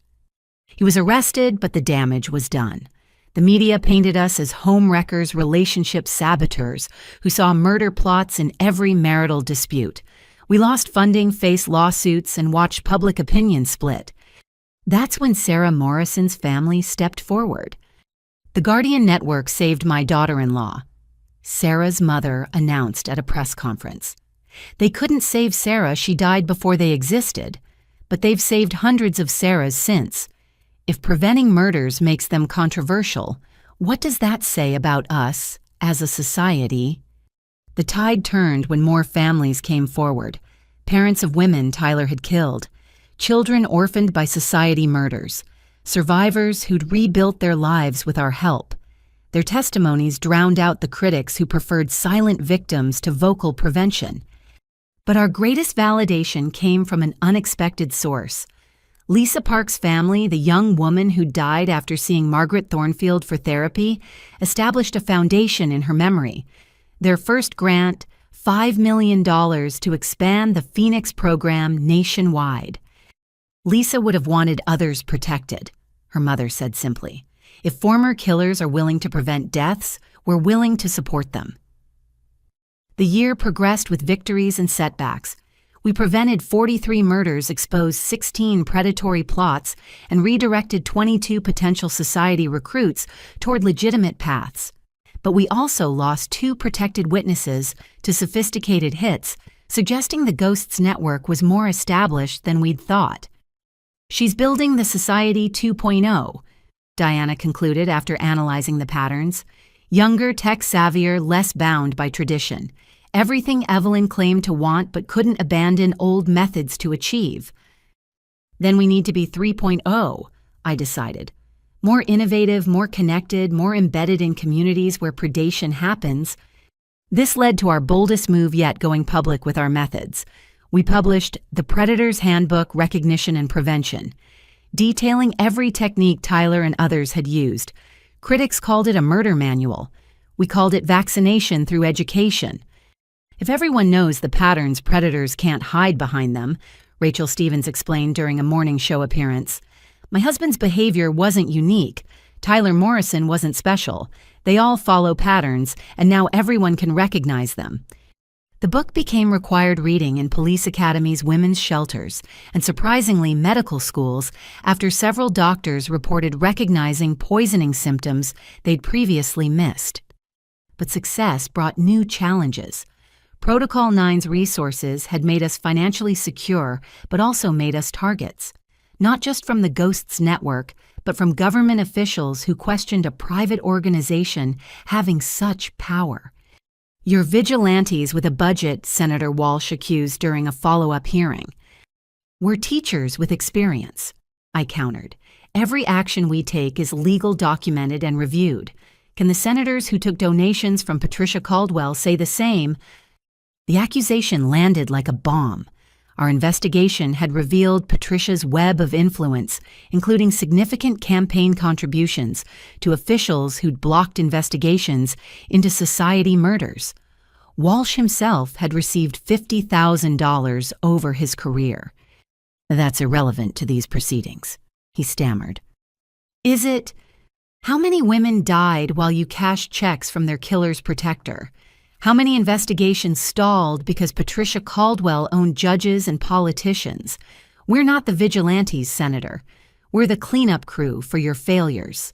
He was arrested, but the damage was done. The media painted us as homewreckers, relationship saboteurs who saw murder plots in every marital dispute. We lost funding, faced lawsuits, and watched public opinion split. That's when Sarah Morrison's family stepped forward. The Guardian Network saved my daughter-in-law, Sarah's mother announced at a press conference. They couldn't save Sarah, she died before they existed, but they've saved hundreds of Sarahs since. If preventing murders makes them controversial, what does that say about us as a society? The tide turned when more families came forward. Parents of women Tyler had killed, children orphaned by society murders, survivors who'd rebuilt their lives with our help. Their testimonies drowned out the critics who preferred silent victims to vocal prevention. But our greatest validation came from an unexpected source. Lisa Park's family, the young woman who died after seeing Margaret Thornfield for therapy, established a foundation in her memory. Their first grant, $5 million to expand the Phoenix program nationwide. Lisa would have wanted others protected, her mother said simply. If former killers are willing to prevent deaths, we're willing to support them. The year progressed with victories and setbacks. We prevented 43 murders, exposed 16 predatory plots, and redirected 22 potential society recruits toward legitimate paths. But we also lost 2 protected witnesses to sophisticated hits, suggesting the Ghosts Network was more established than we'd thought. She's building the Society 2.0, Diana concluded after analyzing the patterns. Younger, tech-savvier, less bound by tradition. Everything Evelyn claimed to want but couldn't abandon old methods to achieve. Then we need to be 3.0, I decided. More innovative, more connected, more embedded in communities where predation happens. This led to our boldest move yet, going public with our methods. We published The Predator's Handbook, Recognition and Prevention, detailing every technique Tyler and others had used. Critics called it a murder manual. We called it vaccination through education. If everyone knows the patterns, predators can't hide behind them, Rachel Stevens explained during a morning show appearance. My husband's behavior wasn't unique. Tyler Morrison wasn't special. They all follow patterns, and now everyone can recognize them. The book became required reading in police academies, women's shelters, and surprisingly medical schools after several doctors reported recognizing poisoning symptoms they'd previously missed. But success brought new challenges. Protocol 9's resources had made us financially secure, but also made us targets. Not just from the Ghosts Network, but from government officials who questioned a private organization having such power. "You're vigilantes with a budget," Senator Walsh accused during a follow-up hearing. "We're teachers with experience," I countered. "Every action we take is legal, documented, and reviewed. Can the senators who took donations from Patricia Caldwell say the same?" The accusation landed like a bomb. Our investigation had revealed Patricia's web of influence, including significant campaign contributions to officials who'd blocked investigations into society murders. Walsh himself had received $50,000 over his career. "That's irrelevant to these proceedings," he stammered. "Is it? How many women died while you cashed checks from their killer's protector? How many investigations stalled because Patricia Caldwell owned judges and politicians? We're not the vigilantes, Senator. We're the cleanup crew for your failures."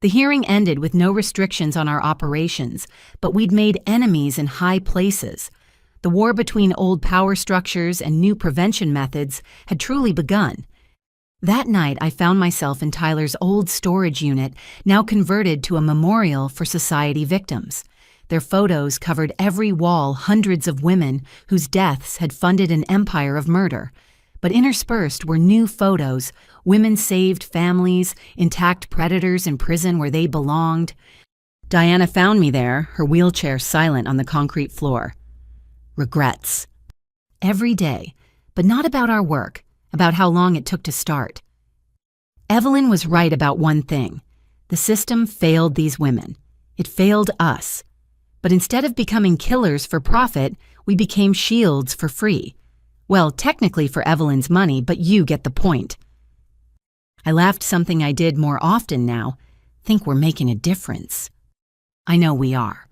The hearing ended with no restrictions on our operations, but we'd made enemies in high places. The war between old power structures and new prevention methods had truly begun. That night, I found myself in Tyler's old storage unit, now converted to a memorial for society victims. Their photos covered every wall, hundreds of women whose deaths had funded an empire of murder. But interspersed were new photos, women saved, families, intact predators in prison where they belonged. Diana found me there, her wheelchair silent on the concrete floor. Regrets. Every day, but not about our work, about how long it took to start. Evelyn was right about one thing. The system failed these women. It failed us. But instead of becoming killers for profit, we became shields for free. Well, technically for Evelyn's money, but you get the point. I laughed, something I did more often now. Think we're making a difference. I know we are.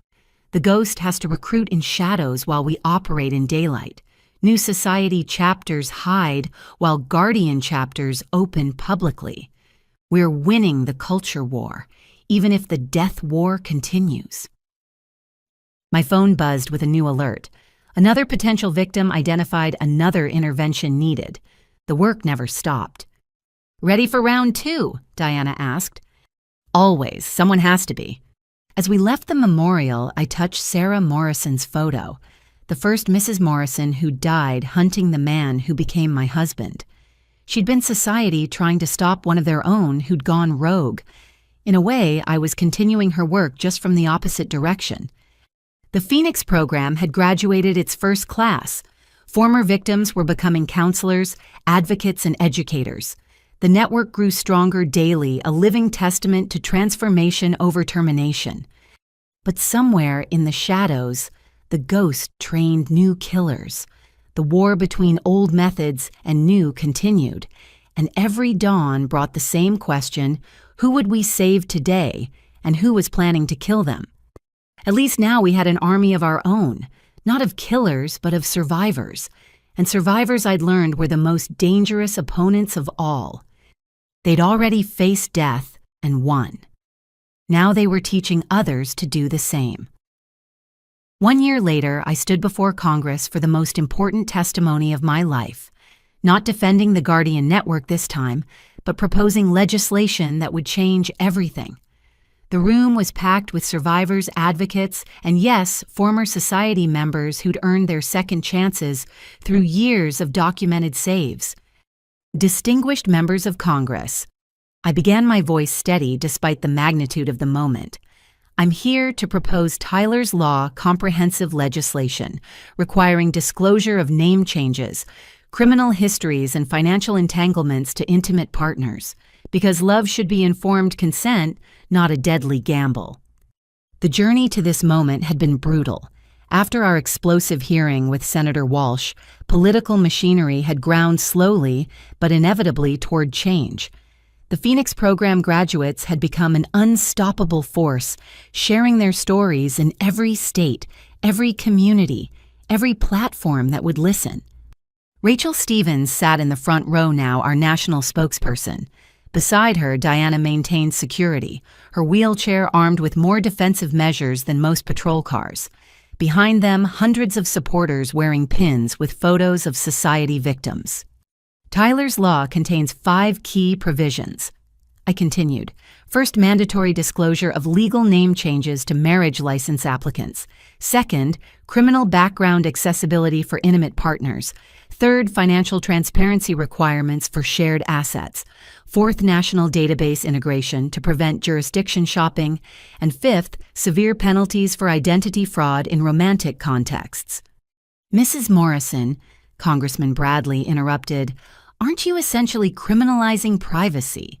The Ghost has to recruit in shadows while we operate in daylight. New society chapters hide while guardian chapters open publicly. We're winning the culture war, even if the death war continues. My phone buzzed with a new alert. Another potential victim identified, another intervention needed. The work never stopped. "Ready for round 2?" Diana asked. "Always. Someone has to be." As we left the memorial, I touched Sarah Morrison's photo, the first Mrs. Morrison who died hunting the man who became my husband. She'd been society trying to stop one of their own who'd gone rogue. In a way, I was continuing her work just from the opposite direction. The Phoenix program had graduated its first class. Former victims were becoming counselors, advocates, and educators. The network grew stronger daily, a living testament to transformation over termination. But somewhere in the shadows, the ghost trained new killers. The war between old methods and new continued, and every dawn brought the same question: who would we save today, and who was planning to kill them? At least now we had an army of our own, not of killers, but of survivors. And survivors, I'd learned, were the most dangerous opponents of all. They'd already faced death and won. Now they were teaching others to do the same. 1 year later, I stood before Congress for the most important testimony of my life, not defending the Guardian Network this time, but proposing legislation that would change everything. The room was packed with survivors, advocates, and yes, former society members who'd earned their second chances through years of documented saves. Distinguished members of Congress, I began my voice steady despite the magnitude of the moment. I'm here to propose Tyler's Law comprehensive legislation requiring disclosure of name changes, criminal histories, and financial entanglements to intimate partners, because love should be informed consent, not a deadly gamble. The journey to this moment had been brutal. After our explosive hearing with Senator Walsh, political machinery had ground slowly but inevitably toward change. The Phoenix program graduates had become an unstoppable force, sharing their stories in every state, every community, every platform that would listen. Rachel Stevens sat in the front row now, our national spokesperson. Beside her, Diana maintained security, her wheelchair armed with more defensive measures than most patrol cars. Behind them, hundreds of supporters wearing pins with photos of society victims. Tyler's Law contains 5 key provisions. I continued. First, mandatory disclosure of legal name changes to marriage license applicants. Second, criminal background accessibility for intimate partners. Third, financial transparency requirements for shared assets. Fourth, national database integration to prevent jurisdiction shopping. And fifth, severe penalties for identity fraud in romantic contexts. Mrs. Morrison, Congressman Bradley interrupted, aren't you essentially criminalizing privacy?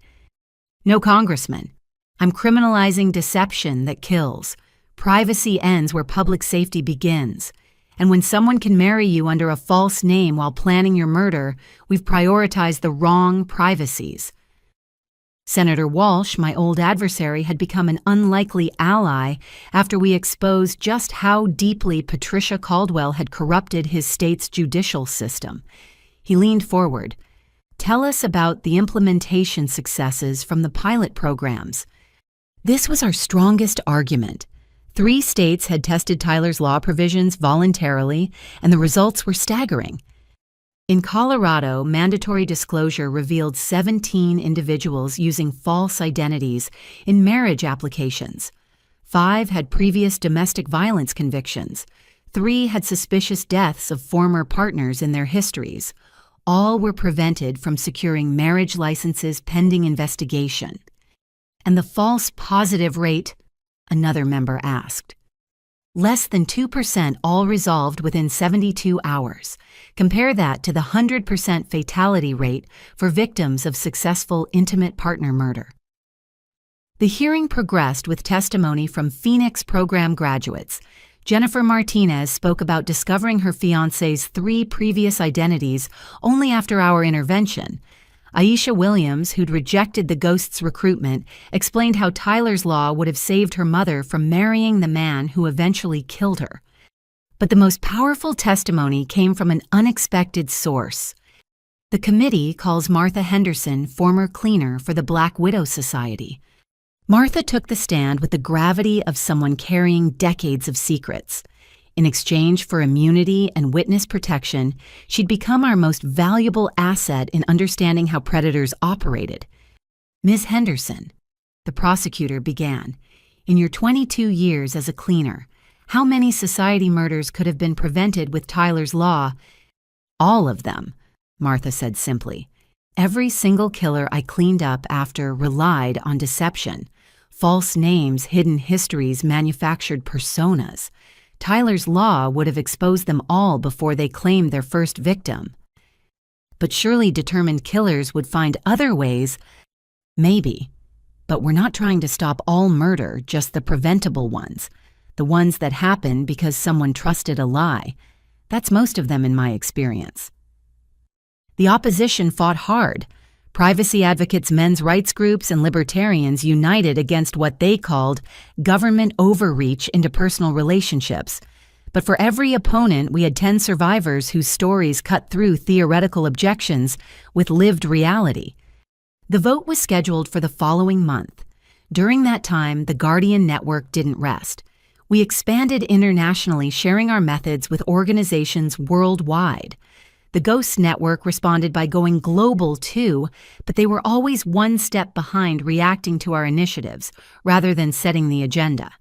No, Congressman. I'm criminalizing deception that kills. Privacy ends where public safety begins. And when someone can marry you under a false name while planning your murder, we've prioritized the wrong privacies. Senator Walsh, my old adversary, had become an unlikely ally after we exposed just how deeply Patricia Caldwell had corrupted his state's judicial system. He leaned forward. Tell us about the implementation successes from the pilot programs. This was our strongest argument. 3 states had tested Tyler's Law provisions voluntarily, and the results were staggering. In Colorado, mandatory disclosure revealed 17 individuals using false identities in marriage applications. 5 had previous domestic violence convictions. 3 had suspicious deaths of former partners in their histories. All were prevented from securing marriage licenses pending investigation. And the false positive rate, another member asked. Less than 2% all resolved within 72 hours. Compare that to the 100% fatality rate for victims of successful intimate partner murder. The hearing progressed with testimony from Phoenix program graduates. Jennifer Martinez spoke about discovering her fiancé's 3 previous identities only after our intervention. Aisha Williams, who'd rejected the ghost's recruitment, explained how Tyler's Law would have saved her mother from marrying the man who eventually killed her. But the most powerful testimony came from an unexpected source. The committee calls Martha Henderson former cleaner for the Black Widow Society. Martha took the stand with the gravity of someone carrying decades of secrets. In exchange for immunity and witness protection, she'd become our most valuable asset in understanding how predators operated. Ms. Henderson, the prosecutor began, in your 22 years as a cleaner, how many society murders could have been prevented with Tyler's Law? All of them, Martha said simply. Every single killer I cleaned up after relied on deception. false names, hidden histories, manufactured personas. Tyler's law would have exposed them all before they claimed their first victim. But surely determined killers would find other ways. Maybe. But we're not trying to stop all murder, just the preventable ones. The ones that happen because someone trusted a lie. That's most of them in my experience. The opposition fought hard. Privacy advocates, men's rights groups, and libertarians united against what they called government overreach into personal relationships. But for every opponent, we had 10 survivors whose stories cut through theoretical objections with lived reality. The vote was scheduled for the following month. During that time, the Guardian Network didn't rest. We expanded internationally, sharing our methods with organizations worldwide. The Ghost Network responded by going global too, but they were always one step behind, reacting to our initiatives rather than setting the agenda.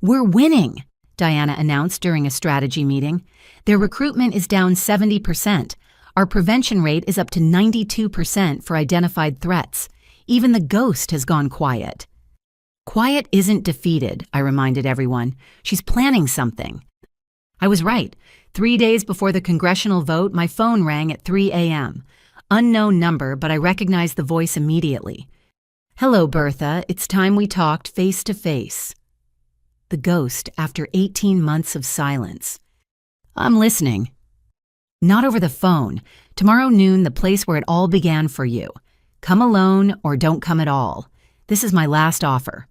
"We're winning," Diana announced during a strategy meeting. "Their recruitment is down 70%. Our prevention rate is up to 92% for identified threats. Even the Ghost has gone quiet." "Quiet isn't defeated," I reminded everyone. "She's planning something." I was right. 3 days before the congressional vote, my phone rang at 3 a.m. Unknown number, but I recognized the voice immediately. "Hello, Bertha. It's time we talked face to face." The Ghost, after 18 months of silence. "I'm listening." "Not over the phone. Tomorrow noon, the place where it all began for you. Come alone or don't come at all. This is my last offer."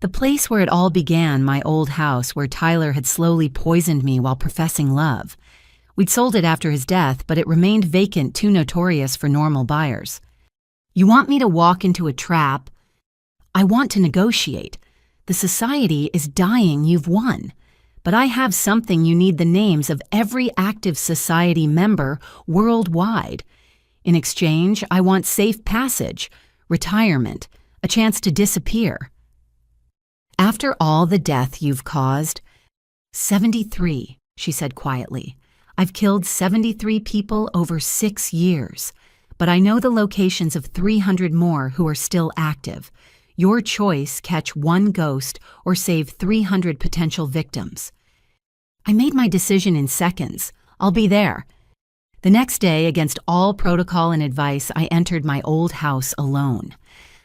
The place where it all began, my old house where Tyler had slowly poisoned me while professing love. We'd sold it after his death, but it remained vacant, too notorious for normal buyers. "You want me to walk into a trap?" "I want to negotiate. The society is dying, you've won. But I have something you need: the names of every active society member worldwide. In exchange, I want safe passage, retirement, a chance to disappear." "After all the death you've caused—" 73, she said quietly. "I've killed 73 people over 6 years, but I know the locations of 300 more who are still active. Your choice: catch one ghost or save 300 potential victims." I made my decision in seconds. "I'll be there." The next day, against all protocol and advice, I entered my old house alone.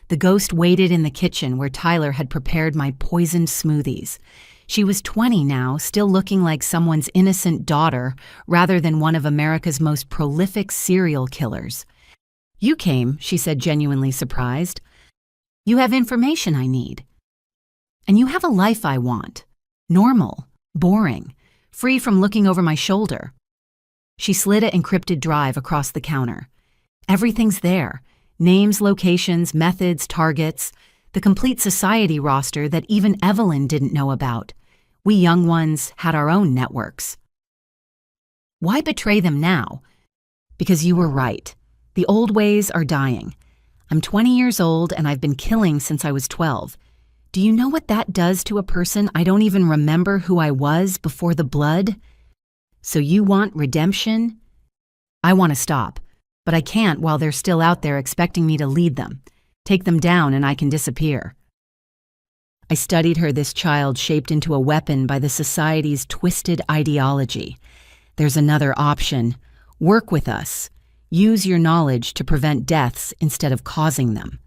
The Ghost waited in the kitchen where Tyler had prepared my poisoned smoothies. She was 20 now, still looking like someone's innocent daughter rather than one of America's most prolific serial killers. "You came," she said, genuinely surprised. "You have information I need. And you have a life I want. Normal, boring, free from looking over my shoulder." She slid an encrypted drive across the counter. "Everything's there. Names, locations, methods, targets, the complete society roster that even Evelyn didn't know about. We young ones had our own networks." "Why betray them now?" "Because you were right. The old ways are dying. I'm 20 years old and I've been killing since I was 12. Do you know what that does to a person? I don't even remember who I was before the blood." "So you want redemption?" "I want to stop. But I can't while they're still out there expecting me to lead them. Take them down and I can disappear." I studied her, this child shaped into a weapon by the society's twisted ideology. "There's another option. Work with us. Use your knowledge to prevent deaths instead of causing them."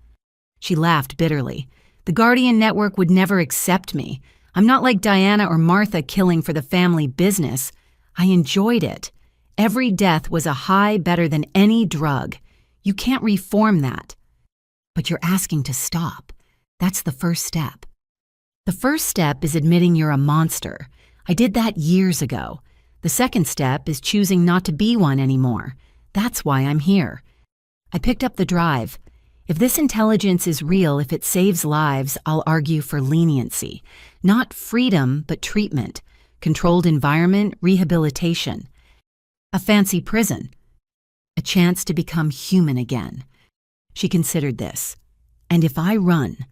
She laughed bitterly. "The Guardian Network would never accept me. I'm not like Diana or Martha killing for the family business. I enjoyed it. Every death was a high better than any drug. You can't reform that." "But you're asking to stop. That's the first step." "The first step is admitting you're a monster. I did that years ago. The second step is choosing not to be one anymore. That's why I'm here." I picked up the drive. If this intelligence is real, if it saves lives, I'll argue for leniency. Not freedom, but treatment. Controlled environment, rehabilitation. A fancy prison. A chance to become human again. She considered this. "And if I run?"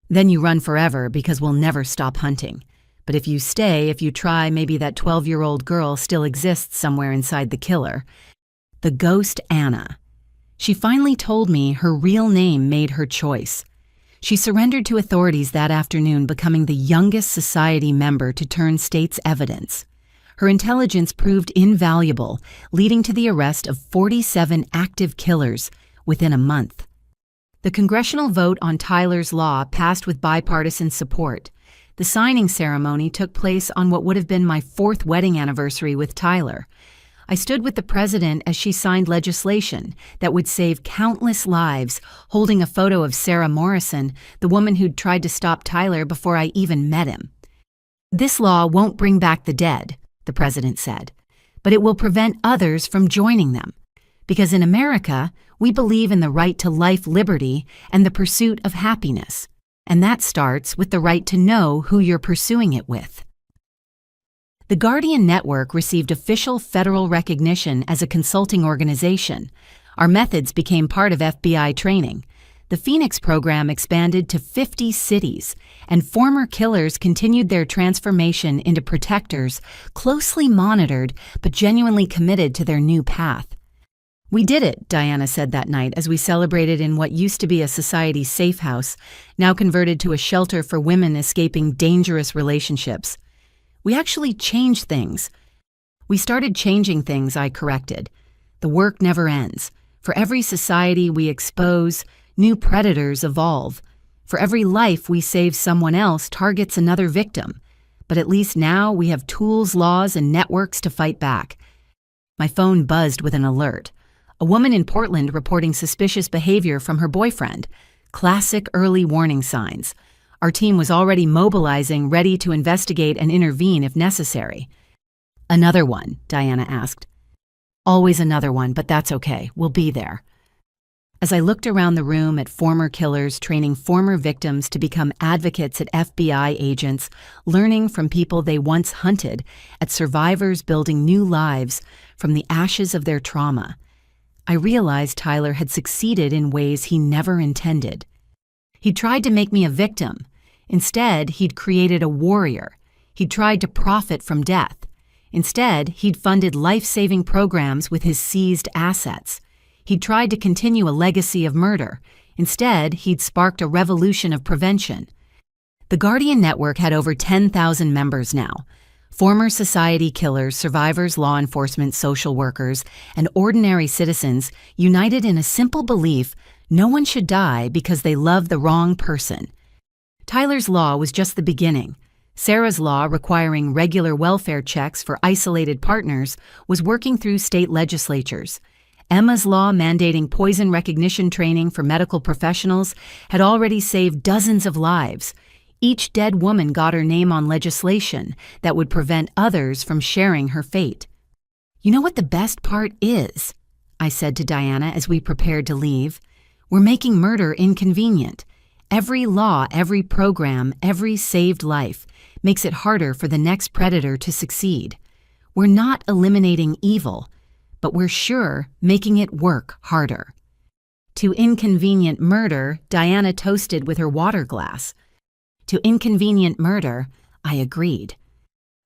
"Then you run forever because we'll never stop hunting. But if you stay, if you try, maybe that 12-year-old girl still exists somewhere inside the killer." The Ghost Anna. She finally told me her real name made her choice. She surrendered to authorities that afternoon, becoming the youngest society member to turn state's evidence. Her intelligence proved invaluable, leading to the arrest of 47 active killers within a month. The congressional vote on Tyler's law passed with bipartisan support. The signing ceremony took place on what would have been my 4th wedding anniversary with Tyler. I stood with the president as she signed legislation that would save countless lives, holding a photo of Sarah Morrison, the woman who'd tried to stop Tyler before I even met him. "This law won't bring back the dead," the president said, "but it will prevent others from joining them. Because in America, we believe in the right to life, liberty, and the pursuit of happiness. And that starts with the right to know who you're pursuing it with." The Guardian Network received official federal recognition as a consulting organization. Our methods became part of FBI training. The Phoenix program expanded to 50 cities, and former killers continued their transformation into protectors, closely monitored but genuinely committed to their new path. "We did it," Diana said that night as we celebrated in what used to be a society safe house, now converted to a shelter for women escaping dangerous relationships. "We actually changed things." "We started changing things," I corrected. "The work never ends. For every society we expose, new predators evolve. For every life we save, someone else targets another victim. But at least now we have tools, laws, and networks to fight back." My phone buzzed with an alert. A woman in Portland reporting suspicious behavior from her boyfriend. Classic early warning signs. Our team was already mobilizing, ready to investigate and intervene if necessary. "Another one?" Diana asked. "Always another one, but that's okay. We'll be there." As I looked around the room at former killers training former victims to become advocates, at FBI agents learning from people they once hunted, at survivors building new lives from the ashes of their trauma, I realized Tyler had succeeded in ways he never intended. He'd tried to make me a victim. Instead, he'd created a warrior. He'd tried to profit from death. Instead, he'd funded life-saving programs with his seized assets. He'd tried to continue a legacy of murder. Instead, he'd sparked a revolution of prevention. The Guardian Network had over 10,000 members now. Former society killers, survivors, law enforcement, social workers, and ordinary citizens united in a simple belief: no one should die because they love the wrong person. Tyler's law was just the beginning. Sarah's law, requiring regular welfare checks for isolated partners, was working through state legislatures. Emma's law, mandating poison recognition training for medical professionals, had already saved dozens of lives. Each dead woman got her name on legislation that would prevent others from sharing her fate. "You know what the best part is?" I said to Diana as we prepared to leave. "We're making murder inconvenient. Every law, every program, every saved life makes it harder for the next predator to succeed. We're not eliminating evil, but we're sure making it work harder." To inconvenient murder, Diana toasted with her water glass. To inconvenient murder, I agreed.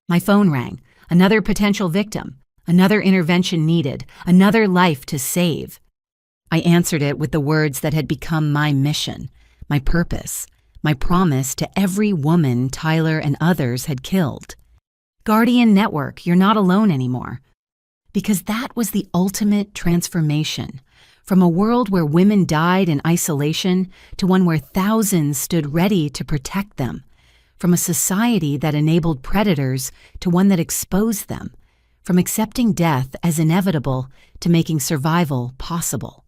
My phone rang. Another potential victim. Another intervention needed. Another life to save. I answered it with the words that had become my mission, my purpose, my promise to every woman Tyler and others had killed. "Guardian Network, you're not alone anymore." Because that was the ultimate transformation. From a world where women died in isolation to one where thousands stood ready to protect them. From a society that enabled predators to one that exposed them. From accepting death as inevitable to making survival possible.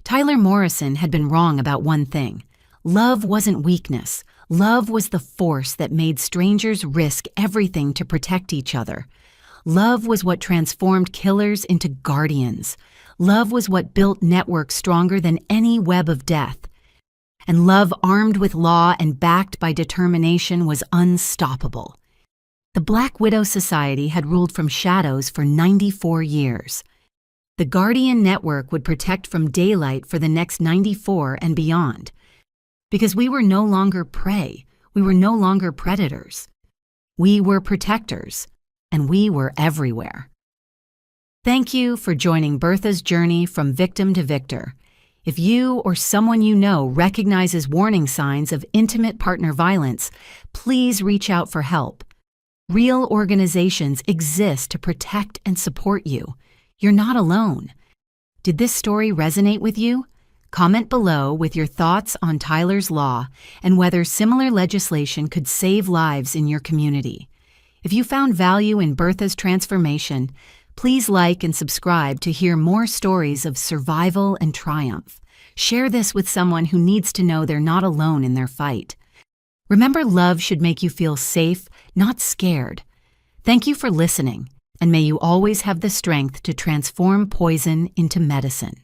Tyler Morrison had been wrong about one thing. Love wasn't weakness. Love was the force that made strangers risk everything to protect each other. Love was what transformed killers into guardians. Love was what built networks stronger than any web of death. And love, armed with law and backed by determination, was unstoppable. The Black Widow Society had ruled from shadows for 94 years. The Guardian Network would protect from daylight for the next 94 and beyond. Because we were no longer prey, we were no longer predators. We were protectors, and we were everywhere. Thank you for joining Bertha's journey from victim to victor. If you or someone you know recognizes warning signs of intimate partner violence, please reach out for help. Real organizations exist to protect and support you. You're not alone. Did this story resonate with you? Comment below with your thoughts on Tyler's Law and whether similar legislation could save lives in your community. If you found value in Bertha's transformation, please like and subscribe to hear more stories of survival and triumph. Share this with someone who needs to know they're not alone in their fight. Remember, love should make you feel safe, not scared. Thank you for listening, and may you always have the strength to transform poison into medicine.